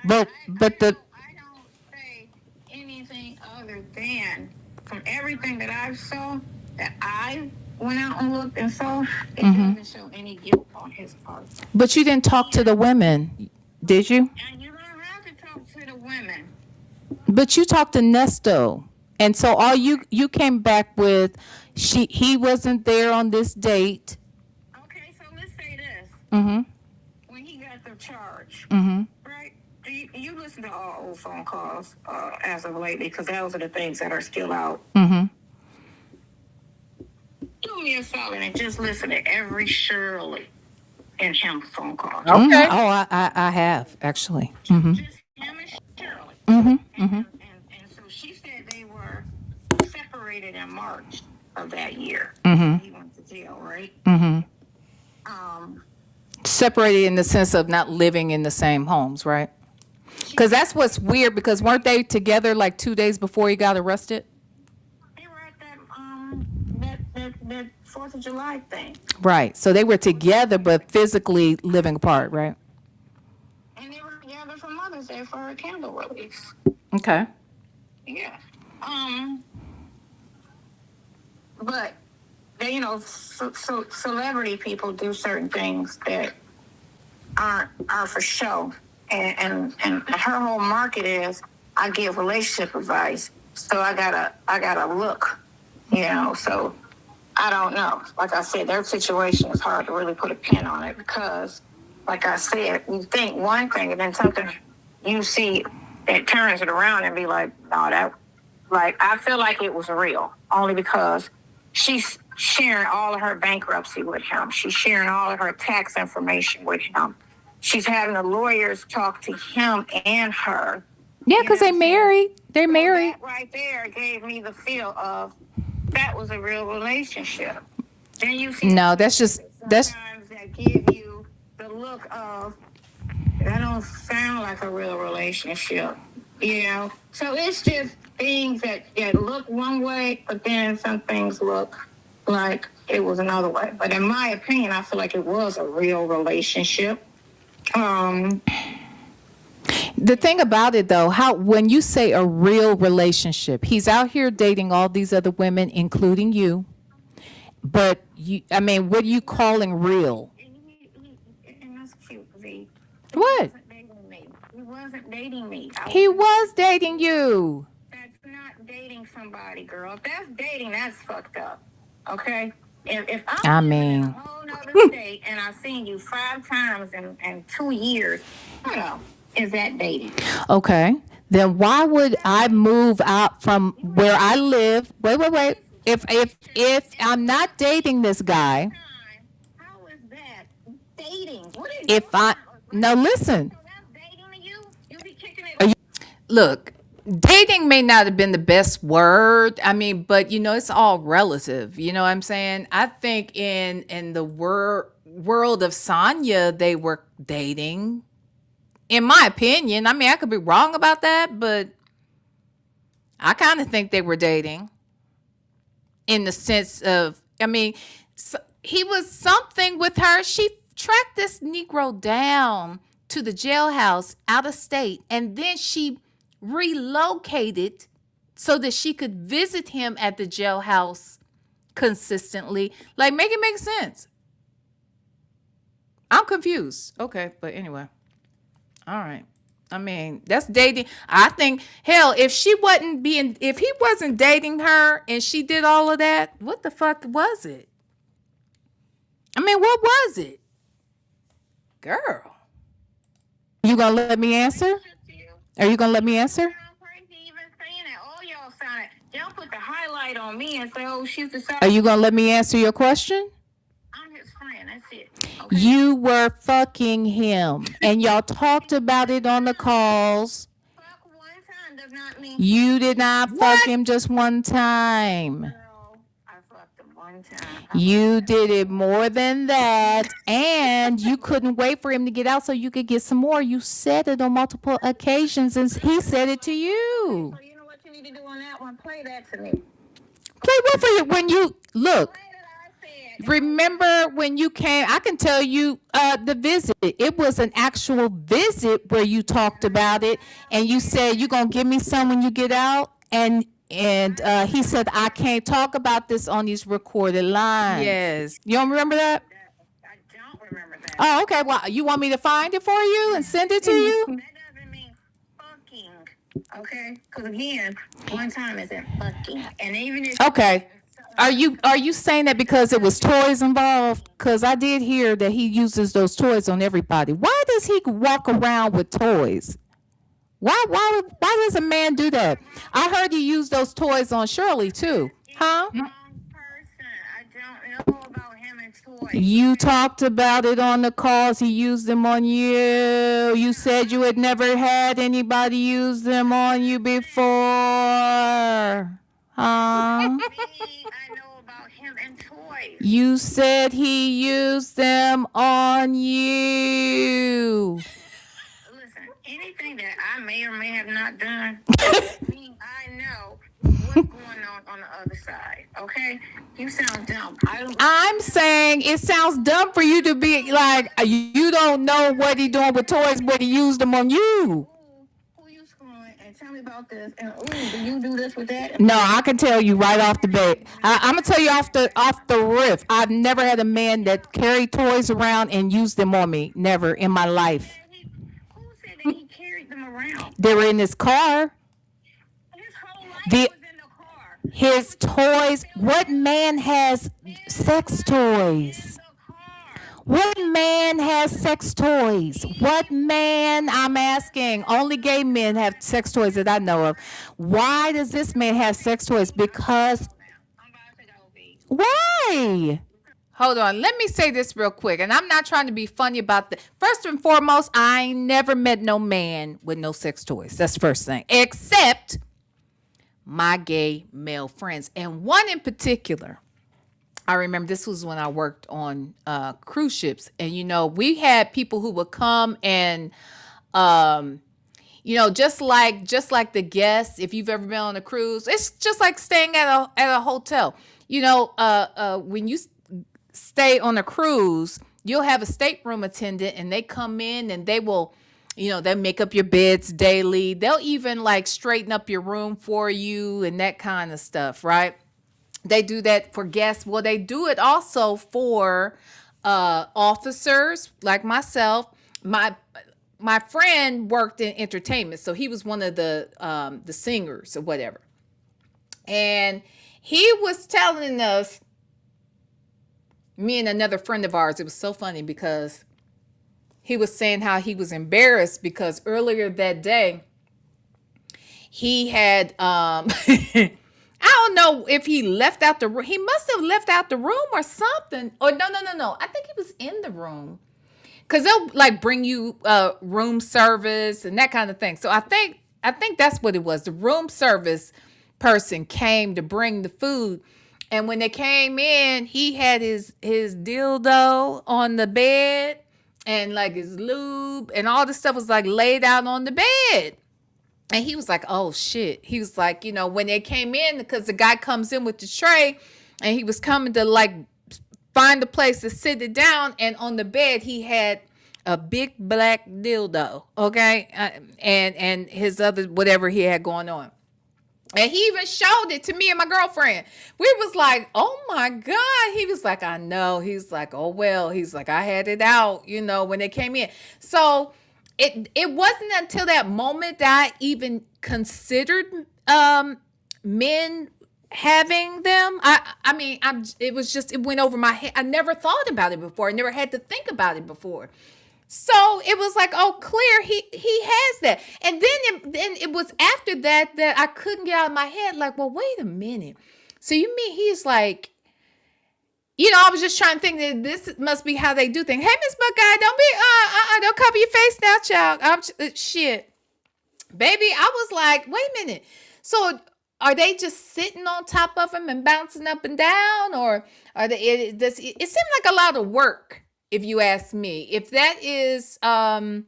But the... I don't say anything other than from everything that I saw, that I went out and looked and saw, it doesn't show any guilt on his part. But you didn't talk to the women, did you? And you don't have to talk to the women. But you talked to Nesto, and so all you came back with, he wasn't there on this date. Okay, so let's say this. When he got the charge, right? You listen to all old phone calls as of lately, because those are the things that are still out. Do me a solid and just listen to every Shirley and him phone call. Okay. Oh, I have actually. Just him and Shirley. And so she said they were separated in March of that year. He went to jail, right? Separated in the sense of not living in the same homes, right? Because that's what's weird, because weren't they together like 2 days before he got arrested? They were at that 4th of July thing. Right. So they were together but physically living apart, right? And they were together for Mother's Day for a candle release. Okay. Yeah. But they, so celebrity people do certain things that are for show, and her whole market is, I give relationship advice, so I gotta look, So I don't know. Like I said, their situation is hard to really put a pin on it, because, like I said, you think one thing and then something you see that turns it around and be like, no, that, like, I feel like it was real, only because she's sharing all of her bankruptcy with him. She's sharing all of her tax information with him. She's having the lawyers talk to him and her. Yeah, because they married. They're married. That right there gave me the feel of that was a real relationship. Then you see No, that's sometimes that give you the look of that don't sound like a real relationship, you know. So it's just things that look one way, but then some things look like it was another way. But in my opinion, I feel like it was a real relationship. The thing about it though, when you say a real relationship, he's out here dating all these other women, including you. But what are you calling real? And that's cute, V. What? He wasn't dating me. He was dating you. That's not dating somebody, girl. If that's dating, that's fucked up. Okay? If I'm in a whole nother state and I've seen you 5 times in 2 years, is that dating? Okay. Then why would I move out from where I live? Wait. If I'm not dating this guy, how is that dating? What is if I no listen. So that's dating to you? You be kicking it. Look, dating may not have been the best word. But it's all relative. You know what I'm saying? I think in the world of Sonya, they were dating. In my opinion, I could be wrong about that, but I kind of think they were dating in the sense of, he was something with her. She tracked this Negro down to the jailhouse out of state, and then she relocated so that she could visit him at the jailhouse consistently. Like, make it make sense. I'm confused. Okay, but anyway. All right. That's dating. I think, hell, if he wasn't dating her and she did all of that, what the fuck was it? What was it? Girl. You gonna let me answer? Are you gonna let me answer? Y'all put the highlight on me and say, oh, she's the side. Are you gonna let me answer your question? I'm his friend. That's it. Okay. You were fucking him, and y'all talked about it on the calls. Fuck one time does not mean You did not fuck him just one time. girl. I fucked him one time. You did it more than that, and you couldn't wait for him to get out so you could get some more. You said it on multiple occasions, and he said it to you. So you know what you need to do on that one? Play that to me. Play what for you when you look? Play that I said. Remember when you came? I can tell you the visit. It was an actual visit where you talked about it, and you said you're gonna give me some when you get out, and he said I can't talk about this on these recorded lines. Yes, you don't remember that? I don't remember that. Oh, okay. Well, you want me to find it for you and send it to you? That doesn't mean fucking. Okay? Because again, one time isn't fucking. And even if Okay. Are you saying that because it was toys involved? Because I did hear that he uses those toys on everybody. Why does he walk around with toys? Why does a man do that? I heard he used those toys on Shirley too. Huh? wrong person. I don't know about him and toys. You talked about it on the calls. He used them on you. You said you had never had anybody use them on you before. Huh? I know about him and toys. You said he used them on you. Listen, anything that I may or may have not done, I know what's going on the other side. Okay? You sound dumb. I'm saying it sounds dumb for you to be like, you don't know what he doing with toys, but he used them on you. Who you screwing? And tell me about this. And do you do this with that? No, I can tell you right off the bat. I'm gonna tell you off the riff. I've never had a man that carried toys around and used them on me. Never in my life. Who said that he carried them around? They were in his car. His whole life The- was in the car. His toys. What man has sex toys? The car. What man has sex toys? What man, I'm asking, only gay men have sex toys that I know of. Why does this man have sex toys? Because, I'm about to go, B. Why? Hold on. Let me say this real quick. And I'm not trying to be funny about the first and foremost, I ain't never met no man with no sex toys. That's the first thing. Except my gay male friends. And one in particular, I remember this was when I worked on cruise ships. And we had people who would come and just like the guests, if you've ever been on a cruise, it's just like staying at a hotel. When you stay on a cruise, you'll have a stateroom attendant and they come in and they will, they make up your beds daily. They'll even like straighten up your room for you and that kind of stuff, right? They do that for guests. Well, they do it also for officers like myself. My friend worked in entertainment, so he was one of the singers or whatever. And he was telling us, me and another friend of ours, it was so funny because he was saying how he was embarrassed because earlier that day he had I don't know if he left out the room. He must have left out the room or something. Or no. I think he was in the room. Because they'll like bring you room service and that kind of thing. So I think that's what it was. The room service person came to bring the food. And when they came in, he had his dildo on the bed and like his lube and all this stuff was like laid out on the bed. And he was like, oh shit. He was like, when they came in, because the guy comes in with the tray and he was coming to like find a place to sit it down, and on the bed he had a big black dildo, okay, and his other whatever he had going on, and he even showed it to me and my girlfriend. We was like, oh my god. He was like, I know. He's like, oh well. He's like, I had it out, when they came in. So it wasn't until that moment that I even considered men having them. It went over my head. I never thought about it before. I never had to think about it before. So it was like, oh, clear, he has that. And then it was after that I couldn't get out of my head. Like, well, wait a minute. So you mean he's like, I was just trying to think that this must be how they do things. Hey, Miss Buckeye, don't cover your face now, child. Shit, baby. I was like, wait a minute. So are they just sitting on top of him and bouncing up and down, or are they? It seemed like a lot of work, if you ask me. If that is, I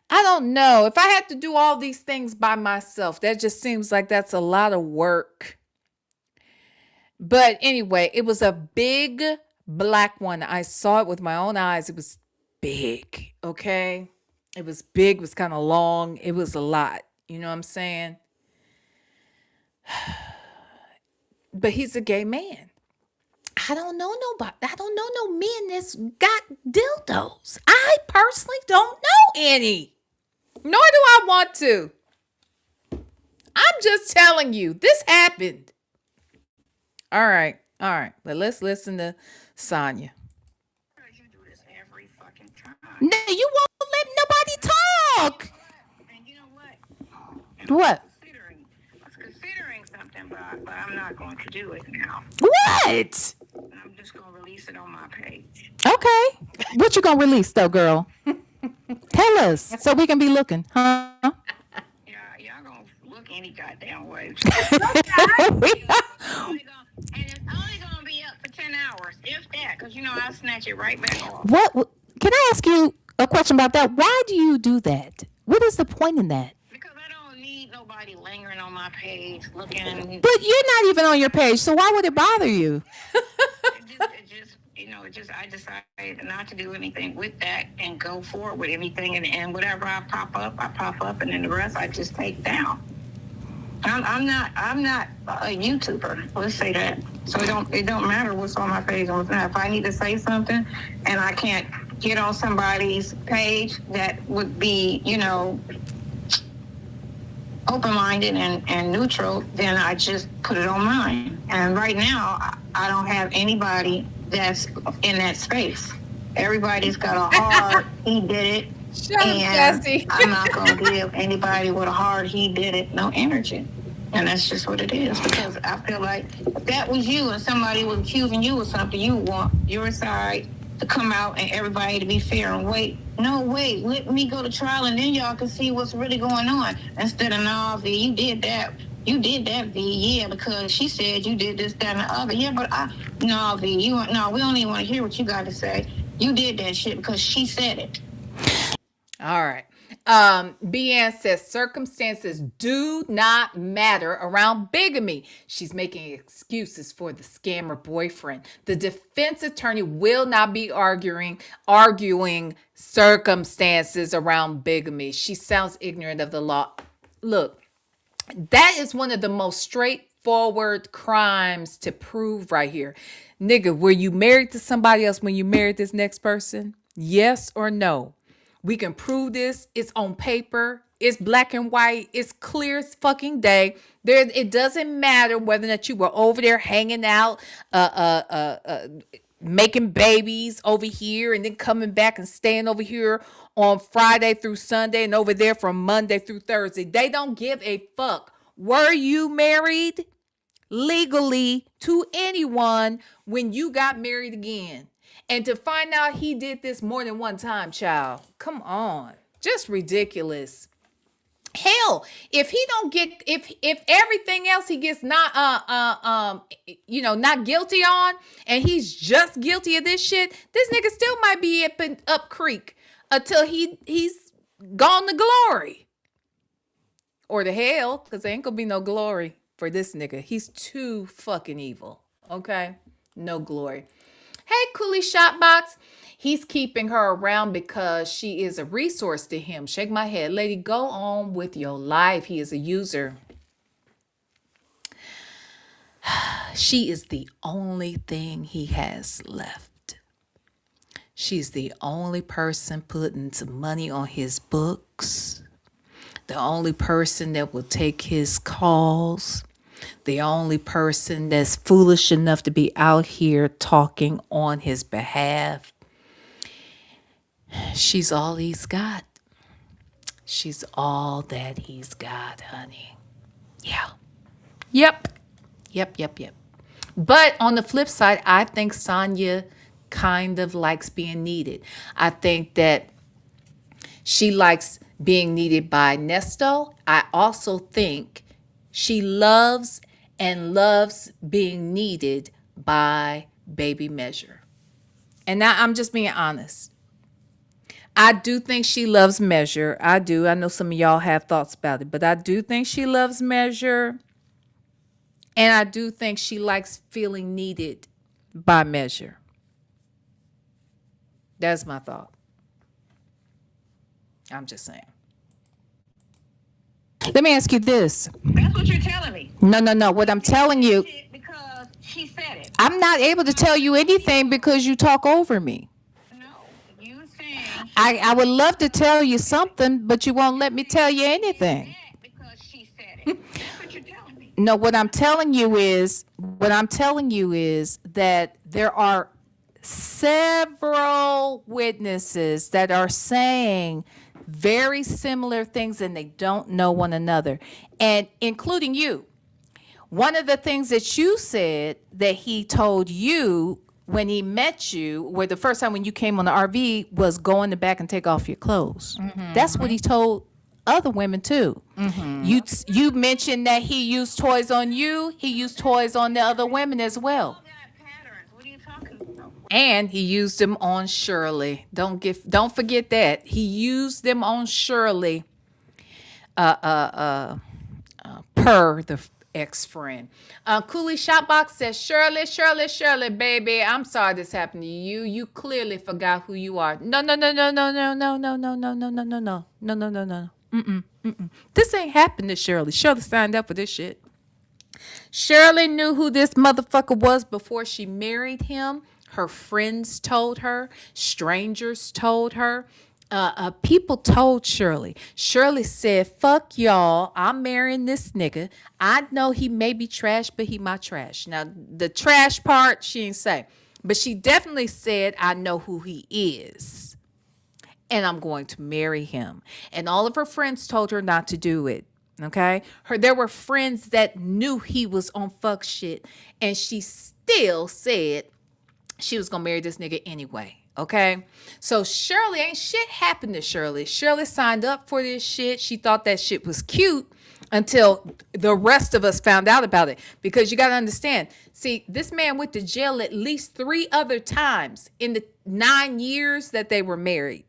don't know. If I had to do all these things by myself, that just seems like that's a lot of work. But anyway, it was a big black one. I saw it with my own eyes. It was big, okay? It was big. It was kind of long. It was a lot. You know what I'm saying? But he's a gay man. I don't know nobody. I don't know no men that's got dildos. I personally don't know any. Nor do I want to. I'm just telling you, this happened. All right. But let's listen to Sonya. You do this every fucking time. No, you won't let nobody talk. And you know what? What? I was considering something, but I'm not going to do it now. What? I'm just going to release it on my page. Okay. What you gonna release though, girl? Tell us so we can be looking, huh? Yeah, y'all going to look any goddamn way. And it's only going to be up for 10 hours, if that, because, I'll snatch it right back off. What? Can I ask you a question about that? Why do you do that? What is the point in that? Because I don't need nobody lingering on my page looking. But you're not even on your page, so why would it bother you? I decided not to do anything with that and go forward with anything. And whatever I pop up, and then the rest I just take down. I'm not a YouTuber. Let's say that. So it don't matter what's on my page. If I need to say something and I can't get on somebody's page that would be, open-minded and neutral, then I just put it on mine. And right now, I don't have anybody that's in that space. Everybody's got a hard, he did it. Shut up, and Jesse. I'm not going to give anybody with a hard, he did it, no energy. And that's just what it is, because I feel like if that was you and somebody was accusing you of something, you want your side to come out and everybody to be fair and wait. No, wait, let me go to trial and then y'all can see what's really going on. Instead of, no, V, you did that. You did that, V, yeah, because she said you did this, that, and the other. Yeah, but no, V, no, we don't even want to hear what you got to say. You did that shit because she said it. All right. BN says circumstances do not matter around bigamy. She's making excuses for the scammer boyfriend. The defense attorney will not be arguing circumstances around bigamy. She sounds ignorant of the law. Look, that is one of the most straightforward crimes to prove right here. Nigga, were you married to somebody else when you married this next person? Yes or no? We can prove this. It's on paper. It's black and white. It's clear as fucking day. It doesn't matter whether or not you were over there hanging out, making babies over here and then coming back and staying over here on Friday through Sunday and over there from Monday through Thursday. They don't give a fuck. Were you married legally to anyone when you got married again? And to find out he did this more than one time, child. Come on. Just ridiculous. Hell, if he don't get, if everything else he gets not not guilty on, and he's just guilty of this shit, this nigga still might be up creek until he's gone to glory. Or to hell, because there ain't gonna be no glory for this nigga. He's too fucking evil. Okay? No glory. Hey, Coolie Shotbox. He's keeping her around because she is a resource to him. Shake my head. Lady, go on with your life. He is a user. She is the only thing he has left. She's the only person putting some money on his books. The only person that will take his calls. The only person that's foolish enough to be out here talking on his behalf. She's all he's got. She's all that he's got, honey. Yeah. Yep. But on the flip side, I think Sonya kind of likes being needed. I think that she likes being needed by Nesto. I also think she loves being needed by Baby Measure. And now I'm just being honest. I do think she loves Measure. I do. I know some of y'all have thoughts about it, but I do think she loves Measure. And I do think she likes feeling needed by Measure. That's my thought. I'm just saying. Let me ask you this. That's what you're telling me. No. What I'm telling you, Because she said it. I'm not able to tell you anything because you talk over me. No, you saying I would love to tell you something, but you won't let me tell you anything. because she said it. That's what you're telling me. No, what I'm telling you is that there are several witnesses that are saying very similar things and they don't know one another, and including you. One of the things that you said that he told you when he met you, where the first time when you came on the RV, was go in the back and take off your clothes. Mm-hmm. That's what he told other women too. Mm-hmm. You mentioned that he used toys on you. He used toys on the other women as well. What are you talking about? And he used them on Shirley. Don't forget that. He used them on Shirley per the ex-friend. Coolie Shopbox says, Shirley, baby, I'm sorry this happened to you. You clearly forgot who you are. No. This ain't happened to Shirley. Shirley signed up for this shit. Shirley knew who this motherfucker was before she married him. Her friends told her. Strangers told her. People told Shirley. Shirley said, fuck y'all. I'm marrying this nigga. I know he may be trash, but he my trash. Now, the trash part, she didn't say. But she definitely said, I know who he is. And I'm going to marry him. And all of her friends told her not to do it. Okay. There were friends that knew he was on fuck shit, and she still said she was gonna marry this nigga anyway. Okay. So Shirley, ain't shit happened to Shirley. Shirley signed up for this shit. She thought that shit was cute until the rest of us found out about it. Because you got to understand, see, this man went to jail at least 3 other times in the 9 years that they were married,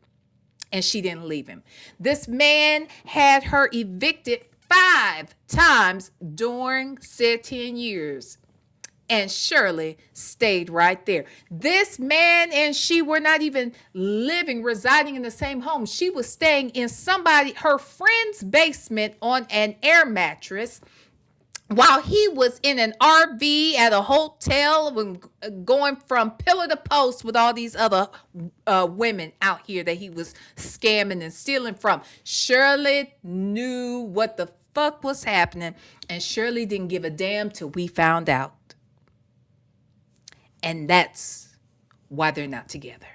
and she didn't leave him. This man had her evicted 5 times during said 10 years. And Shirley stayed right there. This man and she were not even residing in the same home. She was staying in her friend's basement on an air mattress, while he was in an RV at a hotel, going from pillar to post with all these other women out here that he was scamming and stealing from. Shirley knew what the fuck was happening, and Shirley didn't give a damn till we found out. And that's why they're not together.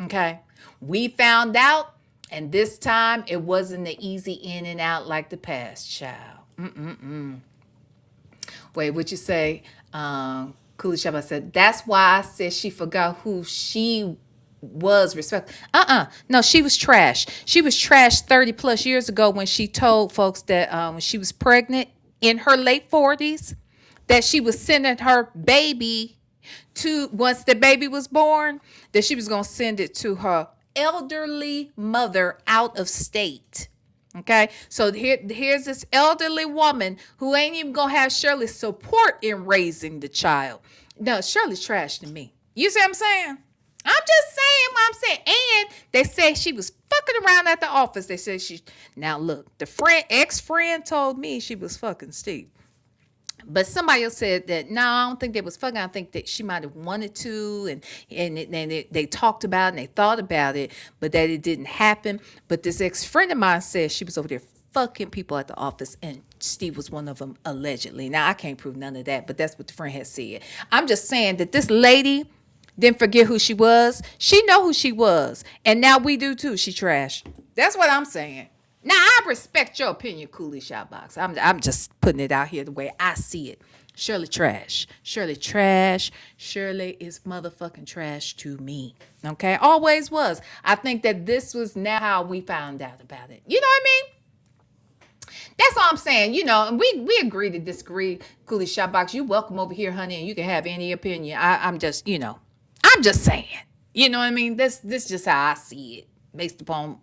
Okay? We found out, and this time it wasn't the easy in and out like the past, child. Wait, what you say? Cooley Shabba said, that's why I said she forgot who she was respect. No, she was trash. She was trash 30 plus years ago when she told folks that when she was pregnant in her late 40s, that she was sending her baby once the baby was born, that she was going to send it to her elderly mother out of state. Okay, so here's this elderly woman who ain't even going to have Shirley's support in raising the child. No, Shirley's trash to me. You see what I'm saying? I'm just saying what I'm saying. And they say she was fucking around at the office. They said now look, the ex-friend told me she was fucking Steve. But somebody else said that, no, I don't think they was fucking. I think that she might have wanted to, and they talked about it and they thought about it, but that it didn't happen. But this ex-friend of mine said she was over there fucking people at the office, and Steve was one of them, allegedly. Now, I can't prove none of that, but that's what the friend had said. I'm just saying that this lady didn't forget who she was. She know who she was, and now we do too. She trash. That's what I'm saying. Now, I respect your opinion, Cooley Shotbox. I'm just putting it out here the way I see it. Shirley trash. Shirley trash. Shirley is motherfucking trash to me. Okay? Always was. I think that this was now how we found out about it. You know what I mean? That's all I'm saying. You know, and we agree to disagree. Cooley Shotbox, you welcome over here, honey, and you can have any opinion. I'm just saying. You know what I mean? This just how I see it, based upon,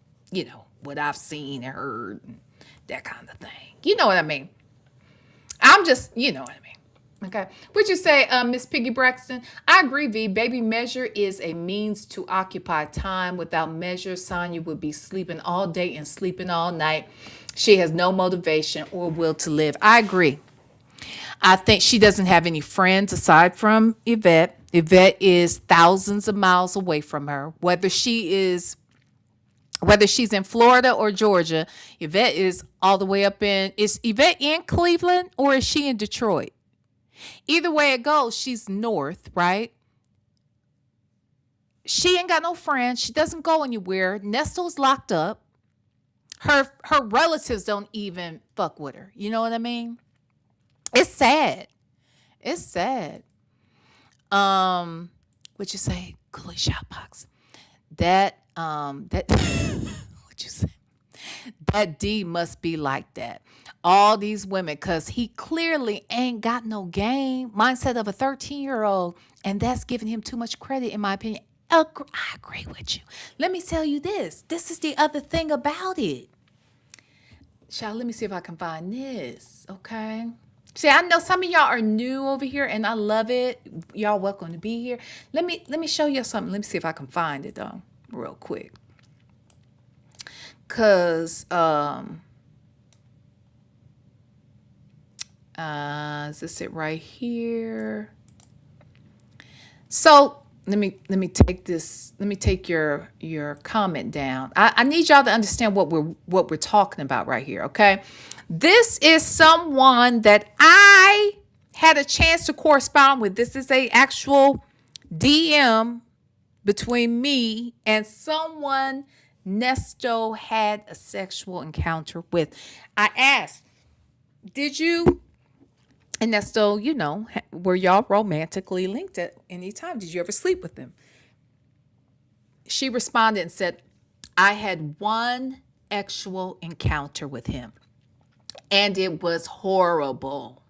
what I've seen and heard and that kind of thing. You know what I mean? I'm just, you know what I mean? Okay. What you say, Miss Piggy Braxton? I agree, V. Baby measure is a means to occupy time. Without measure, Sonya would be sleeping all day and sleeping all night. She has no motivation or will to live. I agree. I think she doesn't have any friends aside from Yvette. Yvette is thousands of miles away from her. Whether she's in Florida or Georgia, Yvette is all the way up is Yvette in Cleveland or is she in Detroit? Either way it goes, she's north, right? She ain't got no friends. She doesn't go anywhere. Nestle's locked up. Her relatives don't even fuck with her. You know what I mean? It's sad. It's sad. What you say? Cooley Shotbox. That what you say? That D must be like that. All these women, because he clearly ain't got no game. Mindset of a 13-year-old, and that's giving him too much credit, in my opinion. I agree with you. Let me tell you this. This is the other thing about it. Child, let me see if I can find this. Okay. See, I know some of y'all are new over here, and I love it. Y'all welcome to be here. Let me show you something. Let me see if I can find it, though, real quick. Because, is this it right here? So let me take this. Let me take your comment down. I need y'all to understand what we're talking about right here. Okay, this is someone that I had a chance to correspond with. This is a actual DM between me and someone Nesto had a sexual encounter with. I asked, Did you, and that's still, were y'all romantically linked at any time? Did you ever sleep with him? She responded and said, I had one actual encounter with him, and it was horrible.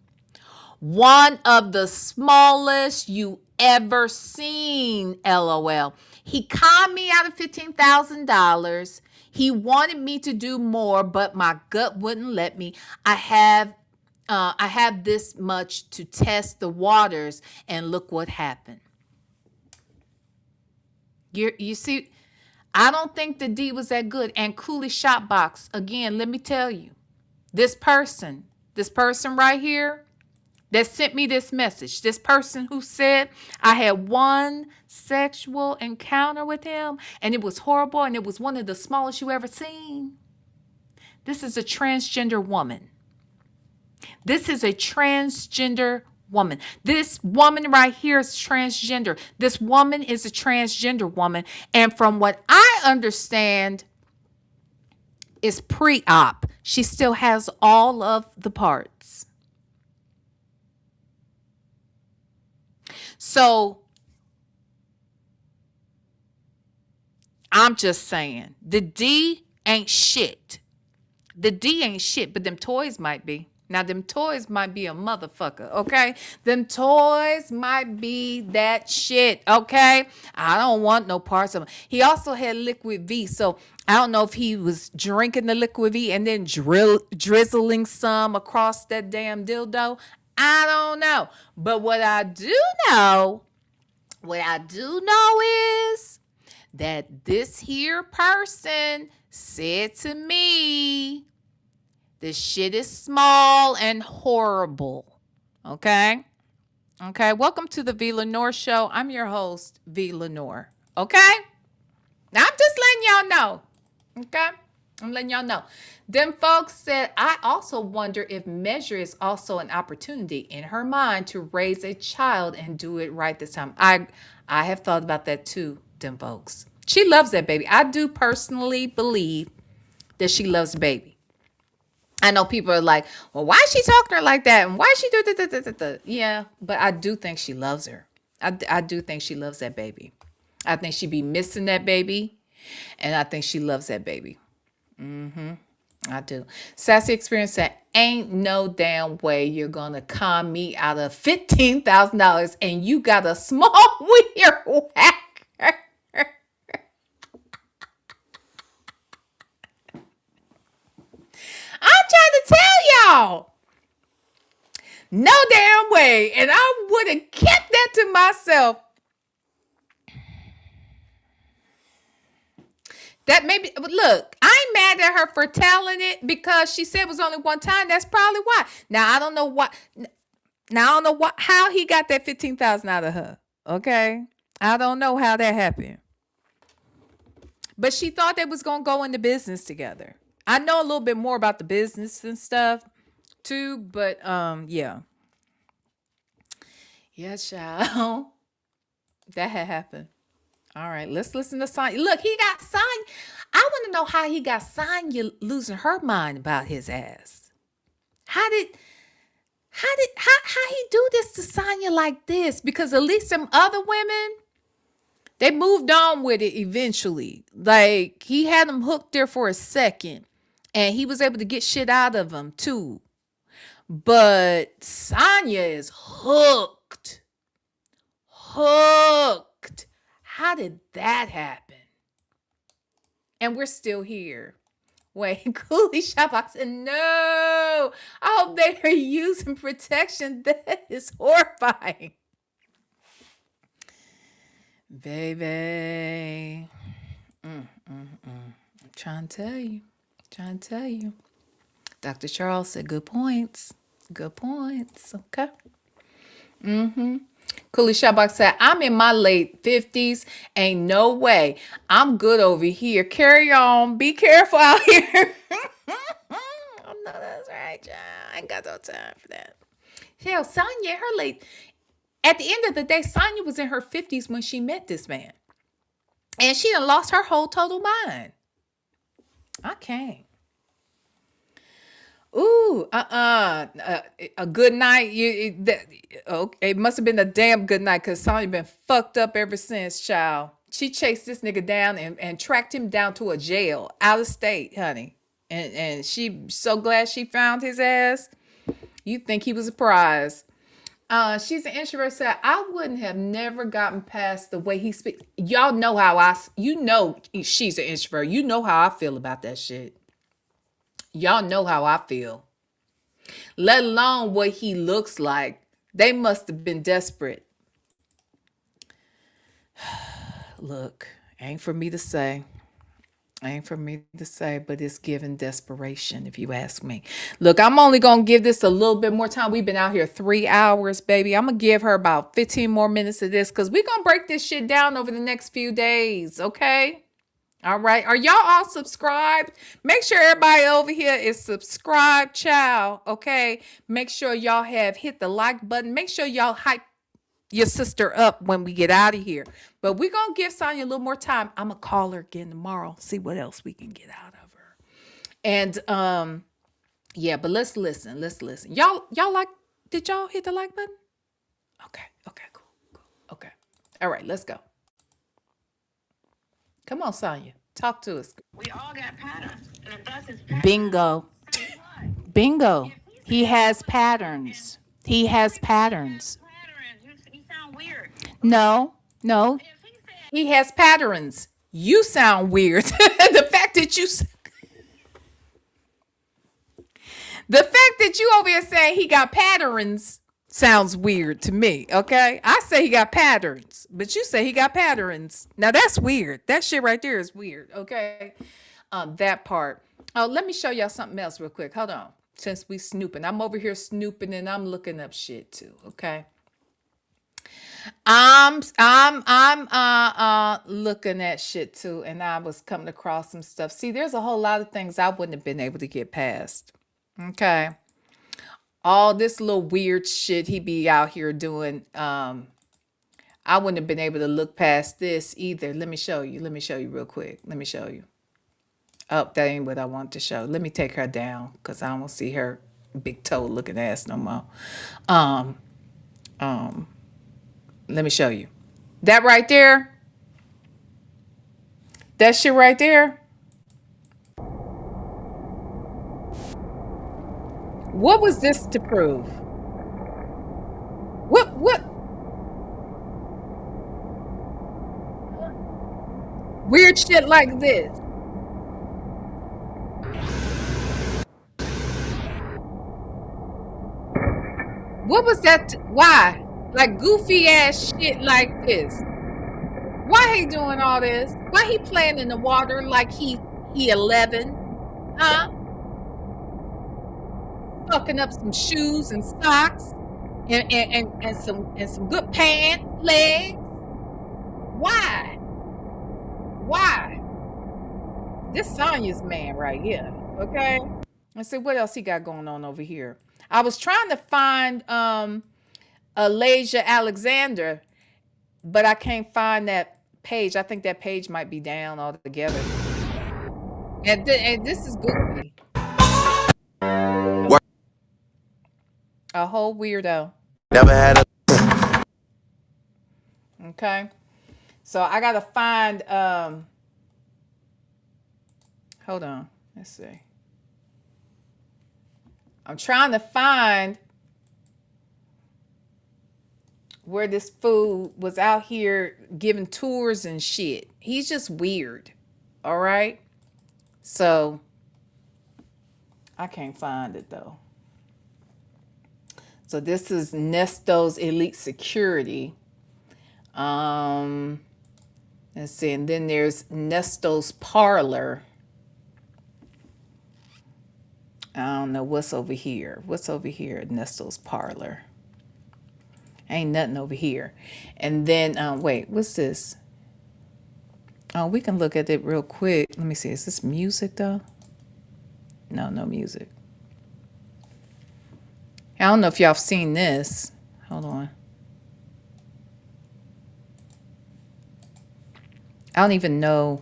One of the smallest you ever seen, LOL. He conned me out of $15,000. He wanted me to do more, but my gut wouldn't let me. I have this much to test the waters, and look what happened. You see, I don't think the D was that good. And Cooley Shopbox, again, let me tell you, this person right here that sent me this message, this person who said I had one sexual encounter with him and it was horrible and it was one of the smallest you ever seen. This is a transgender woman. This is a transgender woman. This woman right here is transgender. This woman is a transgender woman. And from what I understand, is pre-op. She still has all of the parts. So I'm just saying, the D ain't shit. The D ain't shit, but them toys might be. Now, them toys might be a motherfucker, okay? Them toys might be that shit, okay? I don't want no parts of them. He also had Liquid V, so I don't know if he was drinking the Liquid V and then drizzling some across that damn dildo. I don't know. But what I do know is that this here person said to me, this shit is small and horrible. Okay? Okay. Welcome to the VLenore show. I'm your host, VLenore. Okay? Now I'm just letting y'all know. Okay? I'm letting y'all know. Them folks said, I also wonder if measure is also an opportunity in her mind to raise a child and do it right this time. I have thought about that too, them folks. She loves that baby. I do personally believe that she loves the baby. I know people are like, well, why is she talking to her like that? And why is she do that? Yeah, but I do think she loves her. I do think she loves that baby. I think she be missing that baby. And I think she loves that baby. I do. Sassy Experience said, ain't no damn way you're going to con me out of $15,000 and you got a small weird whacker. I'm trying to tell y'all. No damn way. And I would have kept that to myself. That maybe, look, I ain't mad at her for telling it because she said it was only one time. That's probably why. Now, I don't know how he got that $15,000 out of her. Okay. I don't know how that happened. But she thought they was going to go into business together. I know a little bit more about the business and stuff too, but yeah. Yeah, child. That had happened. All right, let's listen to Sonya. Look, he got Sonya. I want to know how he got Sonya losing her mind about his ass. How he do this to Sonya like this? Because at least some other women, they moved on with it eventually. Like, he had them hooked there for a second. And he was able to get shit out of them too. But Sonya is hooked. Hooked. How did that happen? And we're still here. Wait, Cooley Shopbox said, no. I hope they are using protection. That is horrifying. Baby. I'm trying to tell you. Dr. Charles said, good points. Good points. Okay. Cooley Shopbox said, I'm in my late 50s. Ain't no way. I'm good over here. Carry on. Be careful out here. Oh, no, that's right, John. I ain't got no time for that. Hell, Sonya, at the end of the day, Sonya was in her 50s when she met this man. And she done lost her whole total mind. I can't. Ooh, a good night. Okay, it must have been a damn good night because Sonya been fucked up ever since, child. She chased this nigga down and tracked him down to a jail out of state, honey. And she so glad she found his ass. You think he was a prize. She's an introvert. Said I wouldn't have never gotten past the way he speaks. Y'all know how you know she's an introvert. You know how I feel about that shit. Y'all know how I feel. Let alone what he looks like. They must have been desperate. Look, ain't for me to say. Ain't for me to say, but it's given desperation, if you ask me. Look, I'm only going to give this a little bit more time. We've been out here 3 hours, baby. I'm going to give her about 15 more minutes of this because we're going to break this shit down over the next few days, okay? All right. Are y'all all subscribed? Make sure everybody over here is subscribed, child, okay? Make sure y'all have hit the like button. Make sure y'all hype your sister up when we get out of here. But we're going to give Sonya a little more time. I'm going to call her again tomorrow, see what else we can get out of her. And yeah, but let's listen. Let's listen. Y'all like, did y'all hit the like button? Okay, cool. Okay. All right, let's go. Come on, Sonya. Talk to us. We all got patterns. And if that's his pattern, Bingo. Bingo. He has patterns. He has patterns. you sound weird. No. If he said He has patterns. You sound weird. The fact that you over here saying he got patterns sounds weird to me, okay? I say he got patterns, but you say he got patterns. Now that's weird. That shit right there is weird, okay? That part. Oh, let me show y'all something else real quick. Hold on. Since we snooping, I'm over here snooping and I'm looking up shit too, okay? I'm looking at shit too, and I was coming across some stuff. See, there's a whole lot of things I wouldn't have been able to get past. Okay. All this little weird shit he be out here doing. I wouldn't have been able to look past this either. Let me show you real quick. Let me show you. Oh, that ain't what I want to show. Let me take her down because I don't see her big toe looking ass no more. Let me show you. That right there. That shit right there. What was this to prove? What? Weird shit like this. What was that? Why? Like goofy ass shit like this. Why he doing all this? Why he playing in the water like he 11? Huh? Fucking up some shoes and socks and some good pants, legs. Why? Why? This Sonya's man right here. Okay. Let's see what else he got going on over here. I was trying to find Alasia Alexander, but I can't find that page. I think that page might be down altogether. And this is goofy. A whole weirdo. Never had a. Okay. So I gotta find hold on. Let's see. I'm trying to find where this fool was out here giving tours and shit. He's just weird. All right. So I can't find it though. So this is Nesto's Elite Security. Let's see, and then there's Nesto's Parlor. I don't know what's over here. What's over here at Nesto's Parlor? Ain't nothing over here. And then, wait, what's this? Oh, we can look at it real quick. Let me see. Is this music though? No, no music. I don't know if y'all have seen this. Hold on. I don't even know.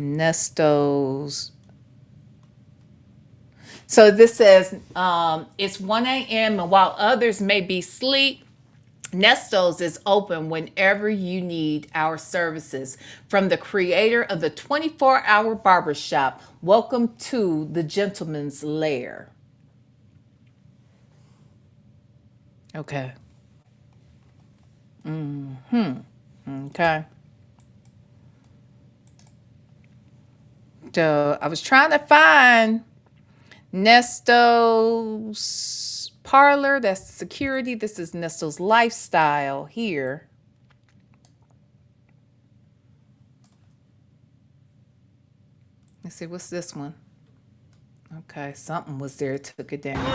Nestos. So this says it's 1 a.m. and while others may be asleep, Nestos is open whenever you need our services. From the creator of the 24-hour barbershop, welcome to the gentleman's lair. Okay. Okay. So I was trying to find Nesto's parlor. That's security. This is Nesto's lifestyle here. Let's see, what's this one? Okay, something was there, took it down.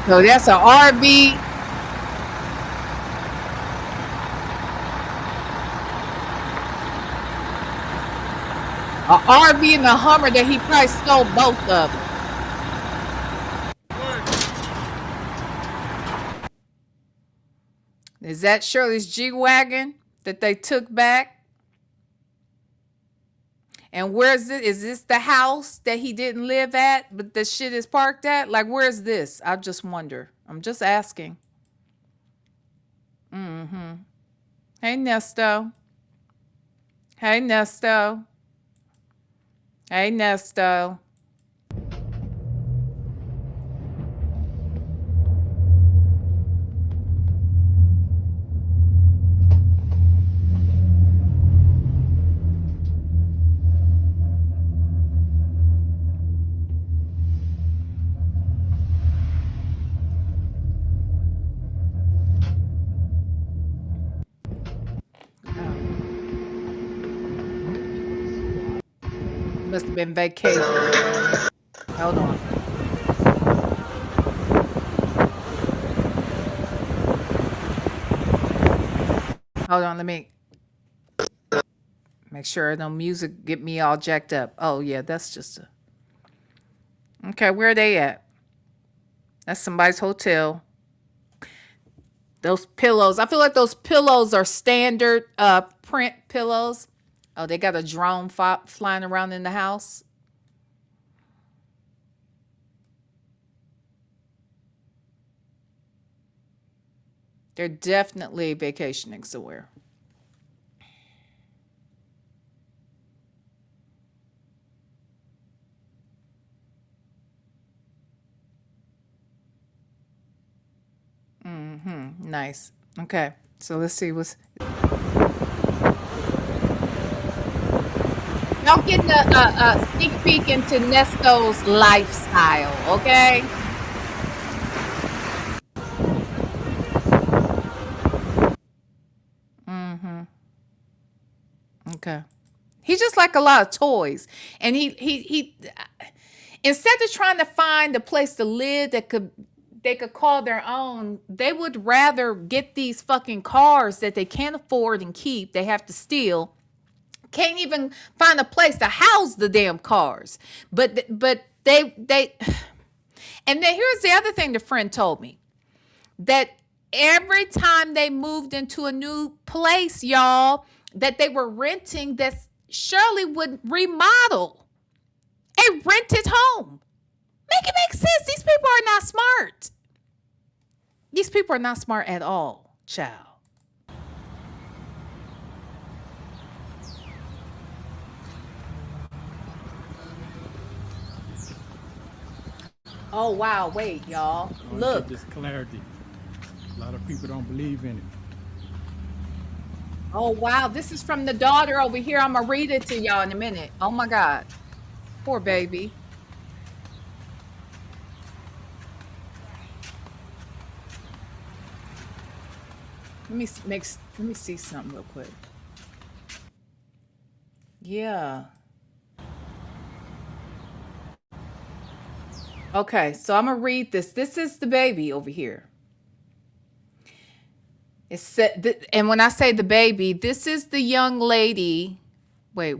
So that's an RV. A RV and a Hummer that he probably stole both of them. Is that Shirley's G-Wagon that they took back? And where's it? Is this the house that he didn't live at, but the shit is parked at? Like, where's this? I just wonder. I'm just asking. Hey, Nesto. Hey, Nesto. Hey, Nesto. Must have been vacation. Hold on. Hold on, let me make sure no music get me all jacked up. Oh yeah, that's just a... Okay, where are they at? That's somebody's hotel. Those pillows. I feel like those pillows are standard print pillows. Oh, they got a drone flying around in the house. They're definitely vacationing somewhere. Nice. Okay, so let's see what's... Y'all getting a sneak peek into Nesto's lifestyle, okay? Okay. He just like a lot of toys. And he instead of trying to find a place to live that they could call their own, they would rather get these fucking cars that they can't afford and keep. They have to steal. Can't even find a place to house the damn cars. But they and then here's the other thing the friend told me. That every time they moved into a new place, y'all, that they were renting, that Shirley would remodel a rented home. Make it make sense. These people are not smart. These people are not smart at all, child. Oh, wow. Wait, y'all. Look. This clarity. A lot of people don't believe in it. Oh, wow. This is from the daughter over here. I'm going to read it to y'all in a minute. Oh, my God. Poor baby. Let me see something real quick. Yeah. Okay, so I'm going to read this. This is the baby over here. It said, and when I say the baby, this is the young lady. Wait.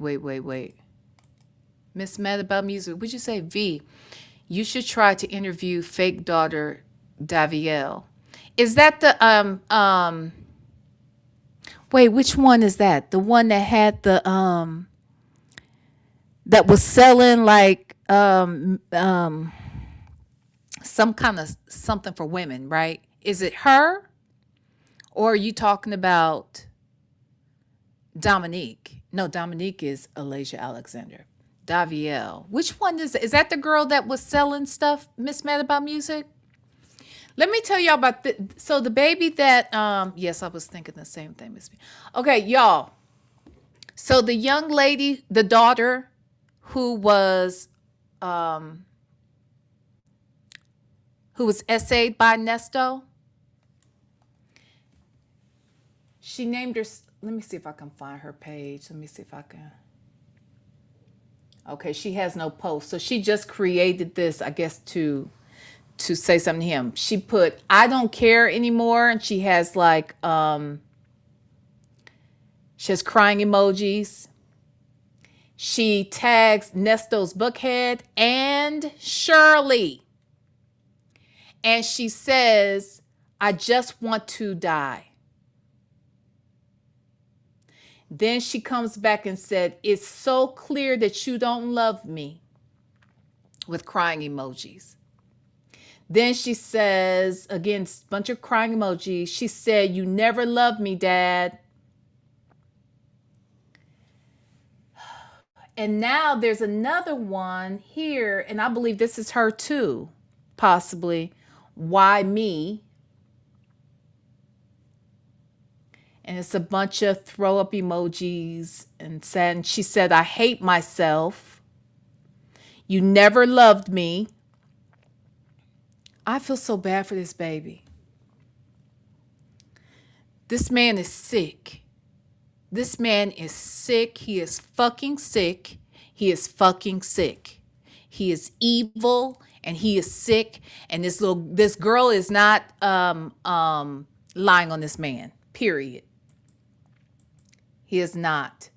Miss Mad About Music. Would you say V? You should try to interview fake daughter Davielle. Is that the wait, which one is that? The one that had the that was selling like some kind of something for women, right? Is it her? Or are you talking about Dominique? No, Dominique is Alasia Alexander. Davielle. Which one is that the girl that was selling stuff, Miss Mad About Music? Let me tell y'all about so the baby that yes, I was thinking the same thing, Miss. Okay, y'all. So the young lady, the daughter who was essayed by Nesto, she named her, let me see if I can find her page. Let me see if I can. Okay, she has no post. So she just created this, I guess, to say something to him. She put, I don't care anymore. And she has like, she has crying emojis. She tags Nesto's Buckhead and Shirley. And she says, I just want to die. Then she comes back and said, it's so clear that you don't love me, with crying emojis. Then she says, again, a bunch of crying emojis. She said, you never loved me, Dad. And now there's another one here, and I believe this is her too, possibly. Why me? And it's a bunch of throw up emojis and she said, I hate myself. You never loved me. I feel so bad for this baby. This man is sick. This man is sick. He is fucking sick. He is fucking sick. He is evil and he is sick. And this girl is not lying on this man. Period. He is not.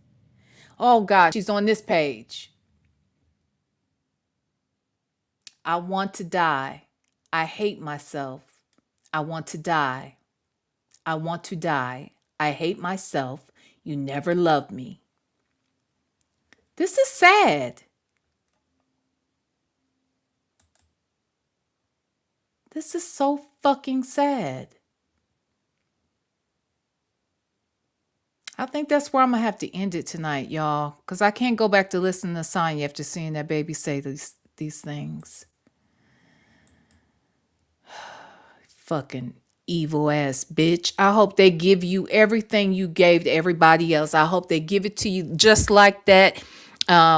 Oh God, she's on this page. I want to die. I hate myself. I want to die. I want to die. I hate myself. You never loved me. This is sad. This is so fucking sad. I think that's where I'm going to have to end it tonight, y'all, because I can't go back to listen to Sonya after seeing that baby say these things. Fucking evil ass bitch. I hope they give you everything you gave to everybody else. I hope they give it to you just like that,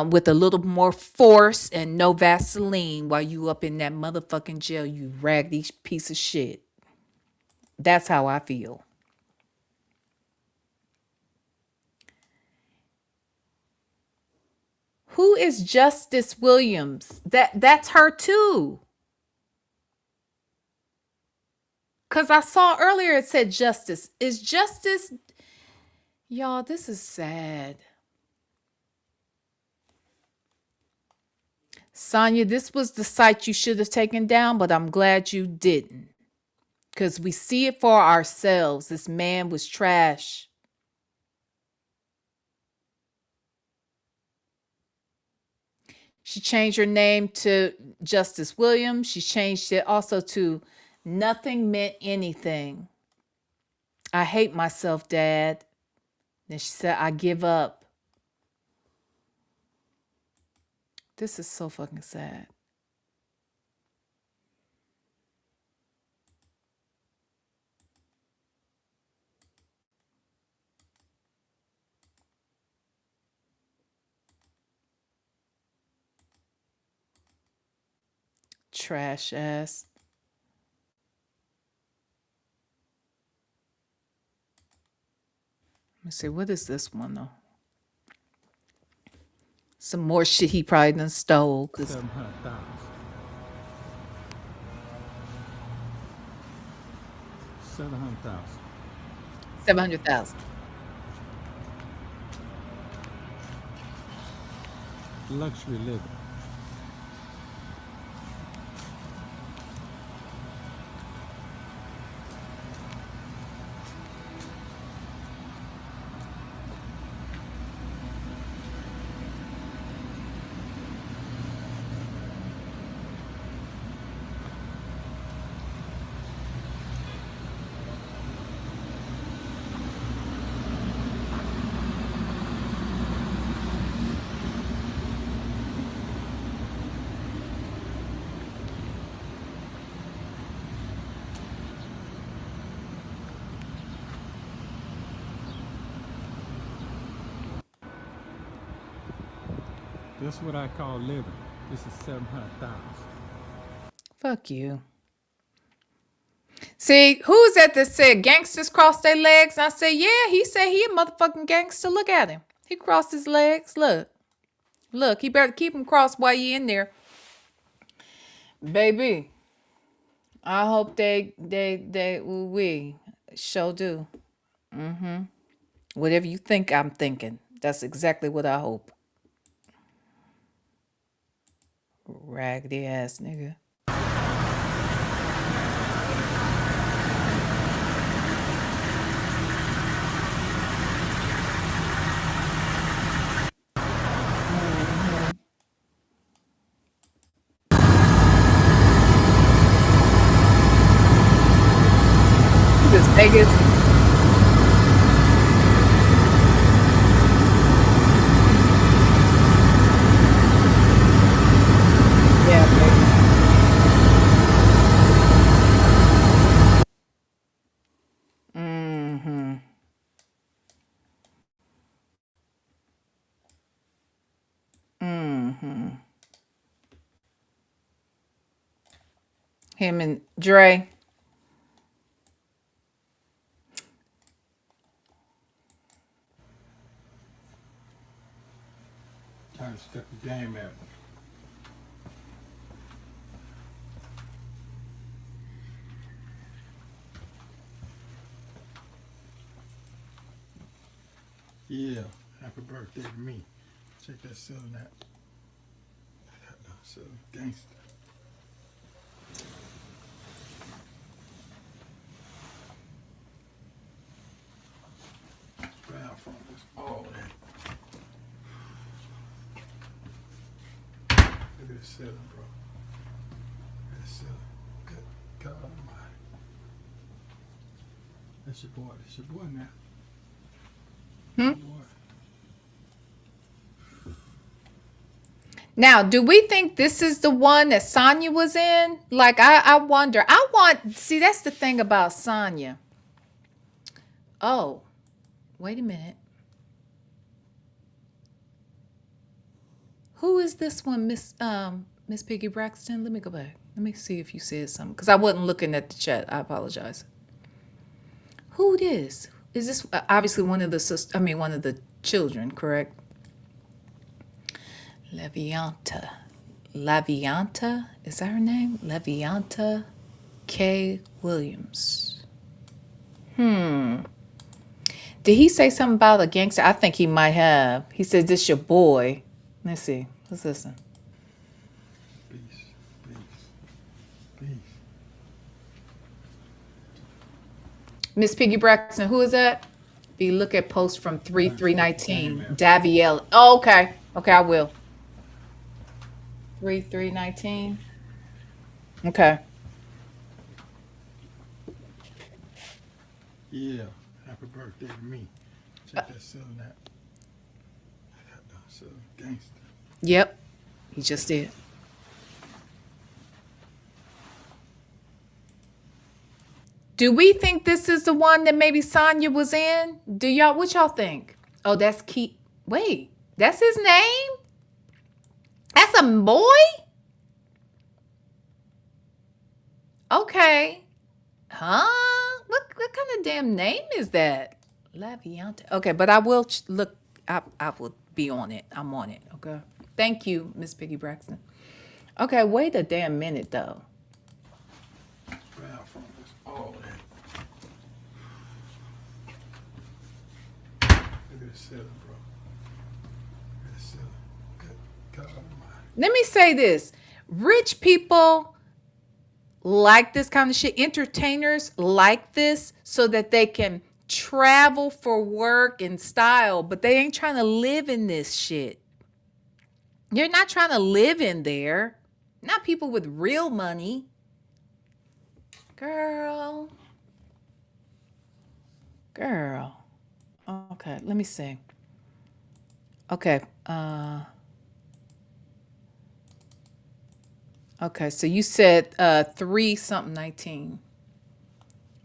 with a little more force and no Vaseline while you up in that motherfucking jail, you raggedy piece of shit. That's how I feel. Who is Justice Williams? That's her too. Because I saw earlier it said Justice. Is Justice... Y'all, this is sad. Sonya, this was the site you should have taken down, but I'm glad you didn't. Because we see it for ourselves. This man was trash. She changed her name to Justice Williams. She changed it also to Nothing Meant Anything. I hate myself, Dad. Then she said, I give up. This is so fucking sad. Trash ass. Let me see, what is this one though? Some more shit he probably done stole. 700,000. 700,000. 700,000. luxury living. That's what I call living. This is 700,000. Fuck you. See, who's that said gangsters cross their legs? I said, yeah, he said he a motherfucking gangster. Look at him. He crossed his legs. Look. Look, he better keep them crossed while you in there. Baby, I hope we sure do. Whatever you think I'm thinking, that's exactly what I hope. Raggedy ass nigga. This Vegas. Yeah, baby. Him and Dre. Trying to step the game at me. Yeah, happy birthday to me. Check that Southern app. Southern gangster. Proud from this all that. Look at this Southern, bro. That's Southern. Good God Almighty. That's your boy. That's your boy now. Your boy. Now, do we think this is the one that Sonya was in? Like, I wonder. See, that's the thing about Sonya. Oh, wait a minute. Who is this one, Miss Piggy Braxton? Let me go back. Let me see if you said something. Because I wasn't looking at the chat. I apologize. Who it is? Is this obviously one of the children, correct? Levianta. Is that her name? Levianta K. Williams. Did he say something about a gangster? I think he might have. He said, this your boy. Let's see. Let's listen. Peace. Peace. Miss Piggy Braxton, who is that? If you look at post from 3/3/19, Daviel. Oh, okay. Okay, I will. 3/3/19. Okay. Yeah, happy birthday to me. Check that Southern app. Southern gangster. Yep. He just did. Do we think this is the one that maybe Sonya was in? What y'all think? Oh, that's Keith. Wait, that's his name? That's a boy? Okay. Huh? What kind of damn name is that? Laviante. Okay, but I will look. I will be on it. I'm on it. Okay. Thank you, Miss Piggy Braxton. Okay, wait a damn minute though. Proud from this all that. Look at this Southern, bro. Look at this Southern. Good God. Let me say this. Rich people like this kind of shit. Entertainers like this so that they can travel for work and style, but they ain't trying to live in this shit. You're not trying to live in there. Not people with real money. Girl. Okay, let me see. Okay. Okay, so you said 3 something 19.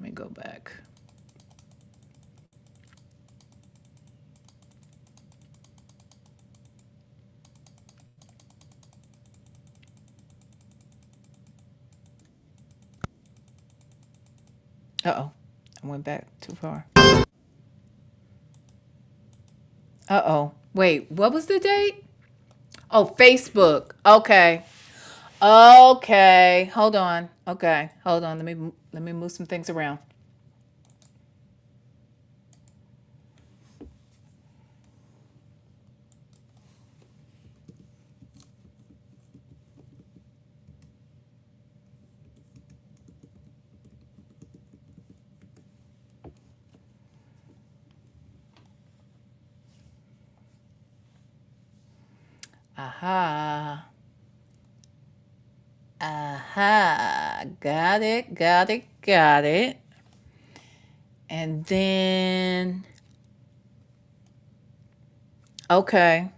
Let me go back. Uh-oh. I went back too far. Uh-oh. Wait, what was the date? Oh, Facebook. Okay. Okay. Hold on. Okay. Hold on. Let me move some things around. Aha. Aha. Got it. Got it. Got it. And then okay.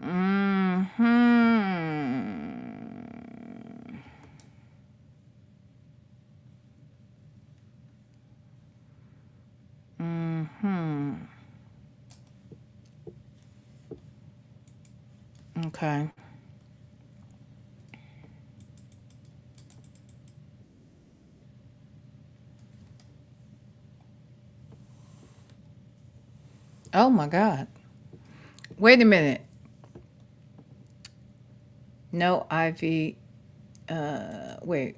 Mm-hmm. Mm-hmm. Okay. Oh my God. Wait a minute. No IV. Wait.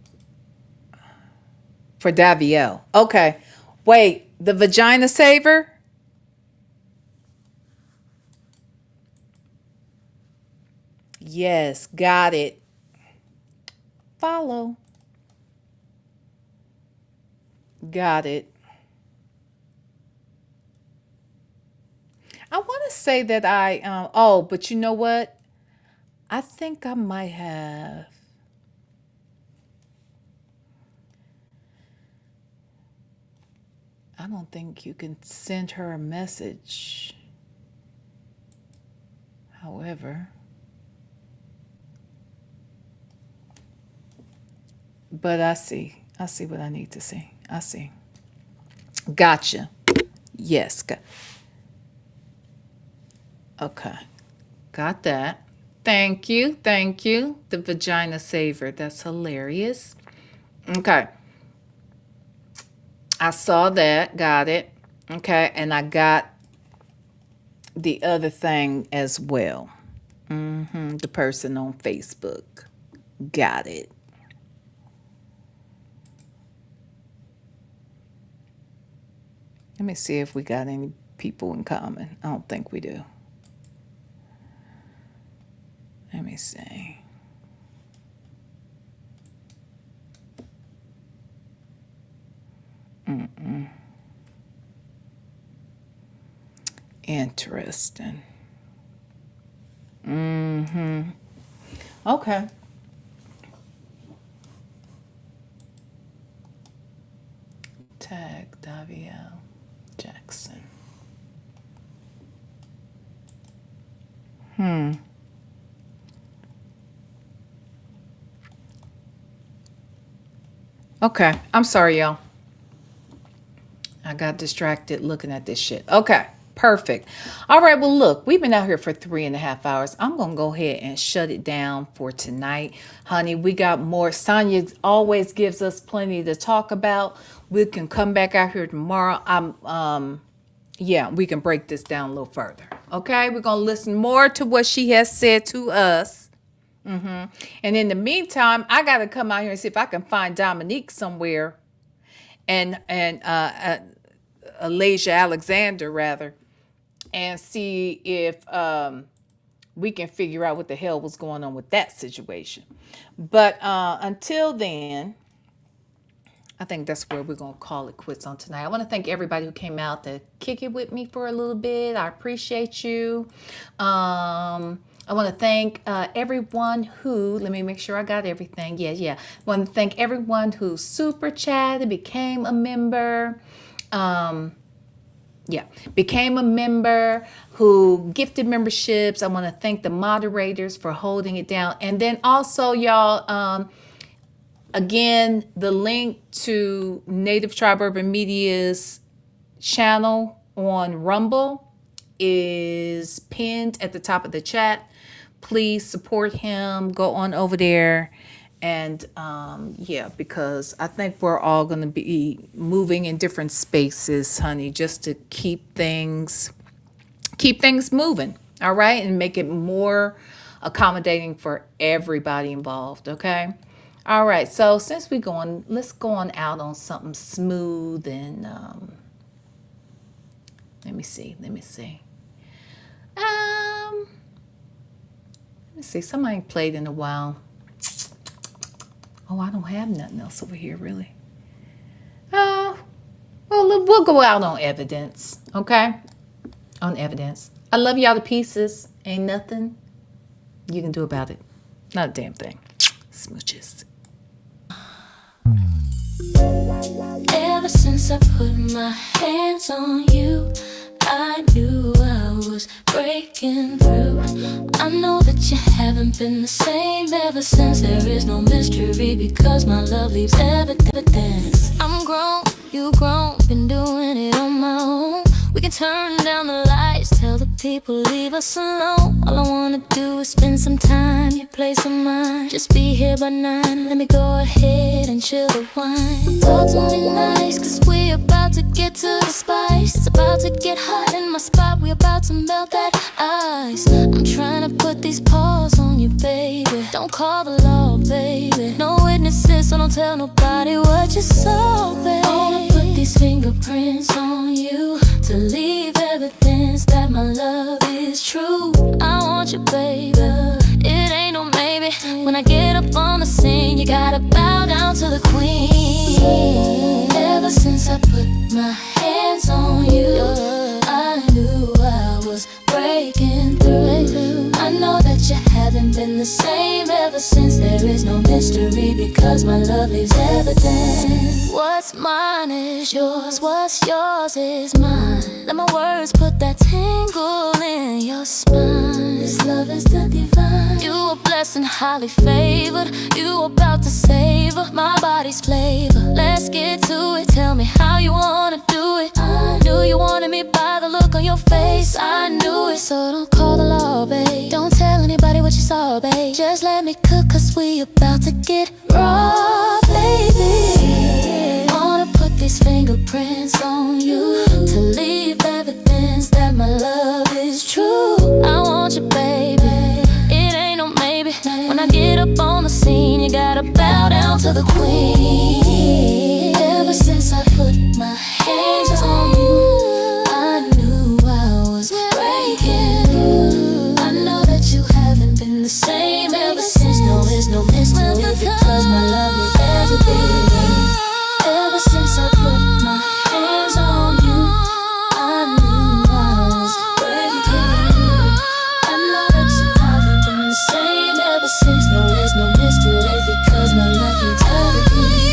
For Daviel. Okay. Wait. The vagina saver? Yes. Got it. Follow. Got it. I want to say that but you know what? I think I might have. I don't think you can send her a message. However, but I see. I see what I need to see. I see. Gotcha. Yes. Okay. Got that. Thank you. Thank you. The vagina saver. That's hilarious. Okay. I saw that. Got it. Okay. And I got the other thing as well. The person on Facebook. Got it. Let me see if we got any people in common. I don't think we do. Let me see. Interesting. Okay. Tag Daviel Jackson. Okay. I'm sorry, y'all. I got distracted looking at this shit. Okay. Perfect. All right. Well, look, we've been out here for 3.5 hours. I'm going to go ahead and shut it down for tonight. Honey, we got more. Sonya always gives us plenty to talk about. We can come back out here tomorrow. Yeah, we can break this down a little further. Okay. We're going to listen more to what she has said to us. And in the meantime, I got to come out here and see if I can find Dominique somewhere and Alasia Alexander rather, and see if we can figure out what the hell was going on with that situation. But until then, I think that's where we're going to call it quits on tonight. I want to thank everybody who came out to kick it with me for a little bit. I appreciate you. I want to thank everyone who, let me make sure I got everything. Yeah. I want to thank everyone who super chatted, became a member. Became a member, who gifted memberships. I want to thank the moderators for holding it down. And then also, y'all, again, the link to Native Tribe Urban Media's channel on Rumble is pinned at the top of the chat. Please support him. Go on over there. And because I think we're all going to be moving in different spaces, honey, just to keep things moving. All right. And make it more accommodating for everybody involved. Okay. All right. So since we're going, let's go on out on something smooth and let me see. Let me see. Somebody ain't played in a while. Oh, I don't have nothing else over here, really. Well, we'll go out on evidence, okay? On evidence. I love y'all to pieces. Ain't nothing you can do about it. Not a damn thing. Smooches. Ever since I put my hands on you, I knew I was breaking through. I know that you haven't been the same ever since. There is no mystery because my love leaves evidence. I'm grown, you grown, been doing it on my own. We can turn down the lights, tell the people leave us alone. All I wanna do is spend some time, you play some mind. Just be here by 9, let me go ahead and chill the wine. Talk to me nice, cause we about to get to the spice. It's about to get hot in my spot, we about to melt that ice. I'm trying to put these paws on you, baby. Don't call the law, baby. No witnesses, so don't tell nobody what you saw, baby. I wanna put these fingerprints on you to leave evidence that my love is true. I want you, baby. It ain't no maybe. When I get up on the scene, you gotta bow down to the queen. Ever since I put my hands on you, I knew I was breaking through. I know that you haven't been the same ever since. There is no mystery because my love leaves evidence. What's mine is yours, what's yours is mine. Let my words put that tingle in your spine. This love is the divine. You are blessed and highly favored. You about to savor my body's flavor. Let's get to it, tell me how you wanna do it. I knew you wanted me by the look on your face. I knew it, so don't call the law, babe. Don't tell anybody what you saw, babe. Just let me cook, cause we about to get raw, baby. Wanna put these fingerprints on you to leave evidence that my love is true. I want you, baby. It ain't no maybe. When I get up on the scene, you gotta bow down to the queen. Ever since I put my hands on you, I knew I was breaking through. I know that you haven't been the same ever since. No, there's no mystery because my love is everything. Ever since I put my hands on you, I knew I was breaking through. I know that you haven't been the same ever since. No, there's no mystery because my love is everything.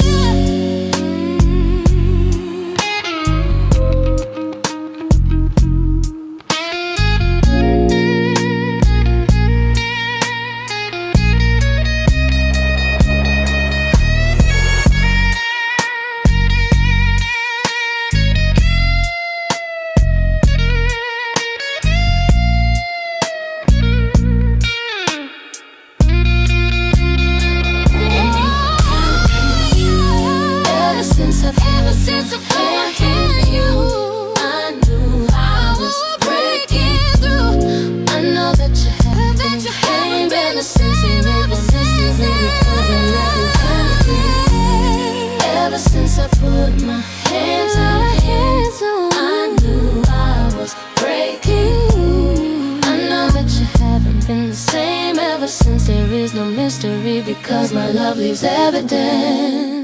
mystery because my love leaves evidence.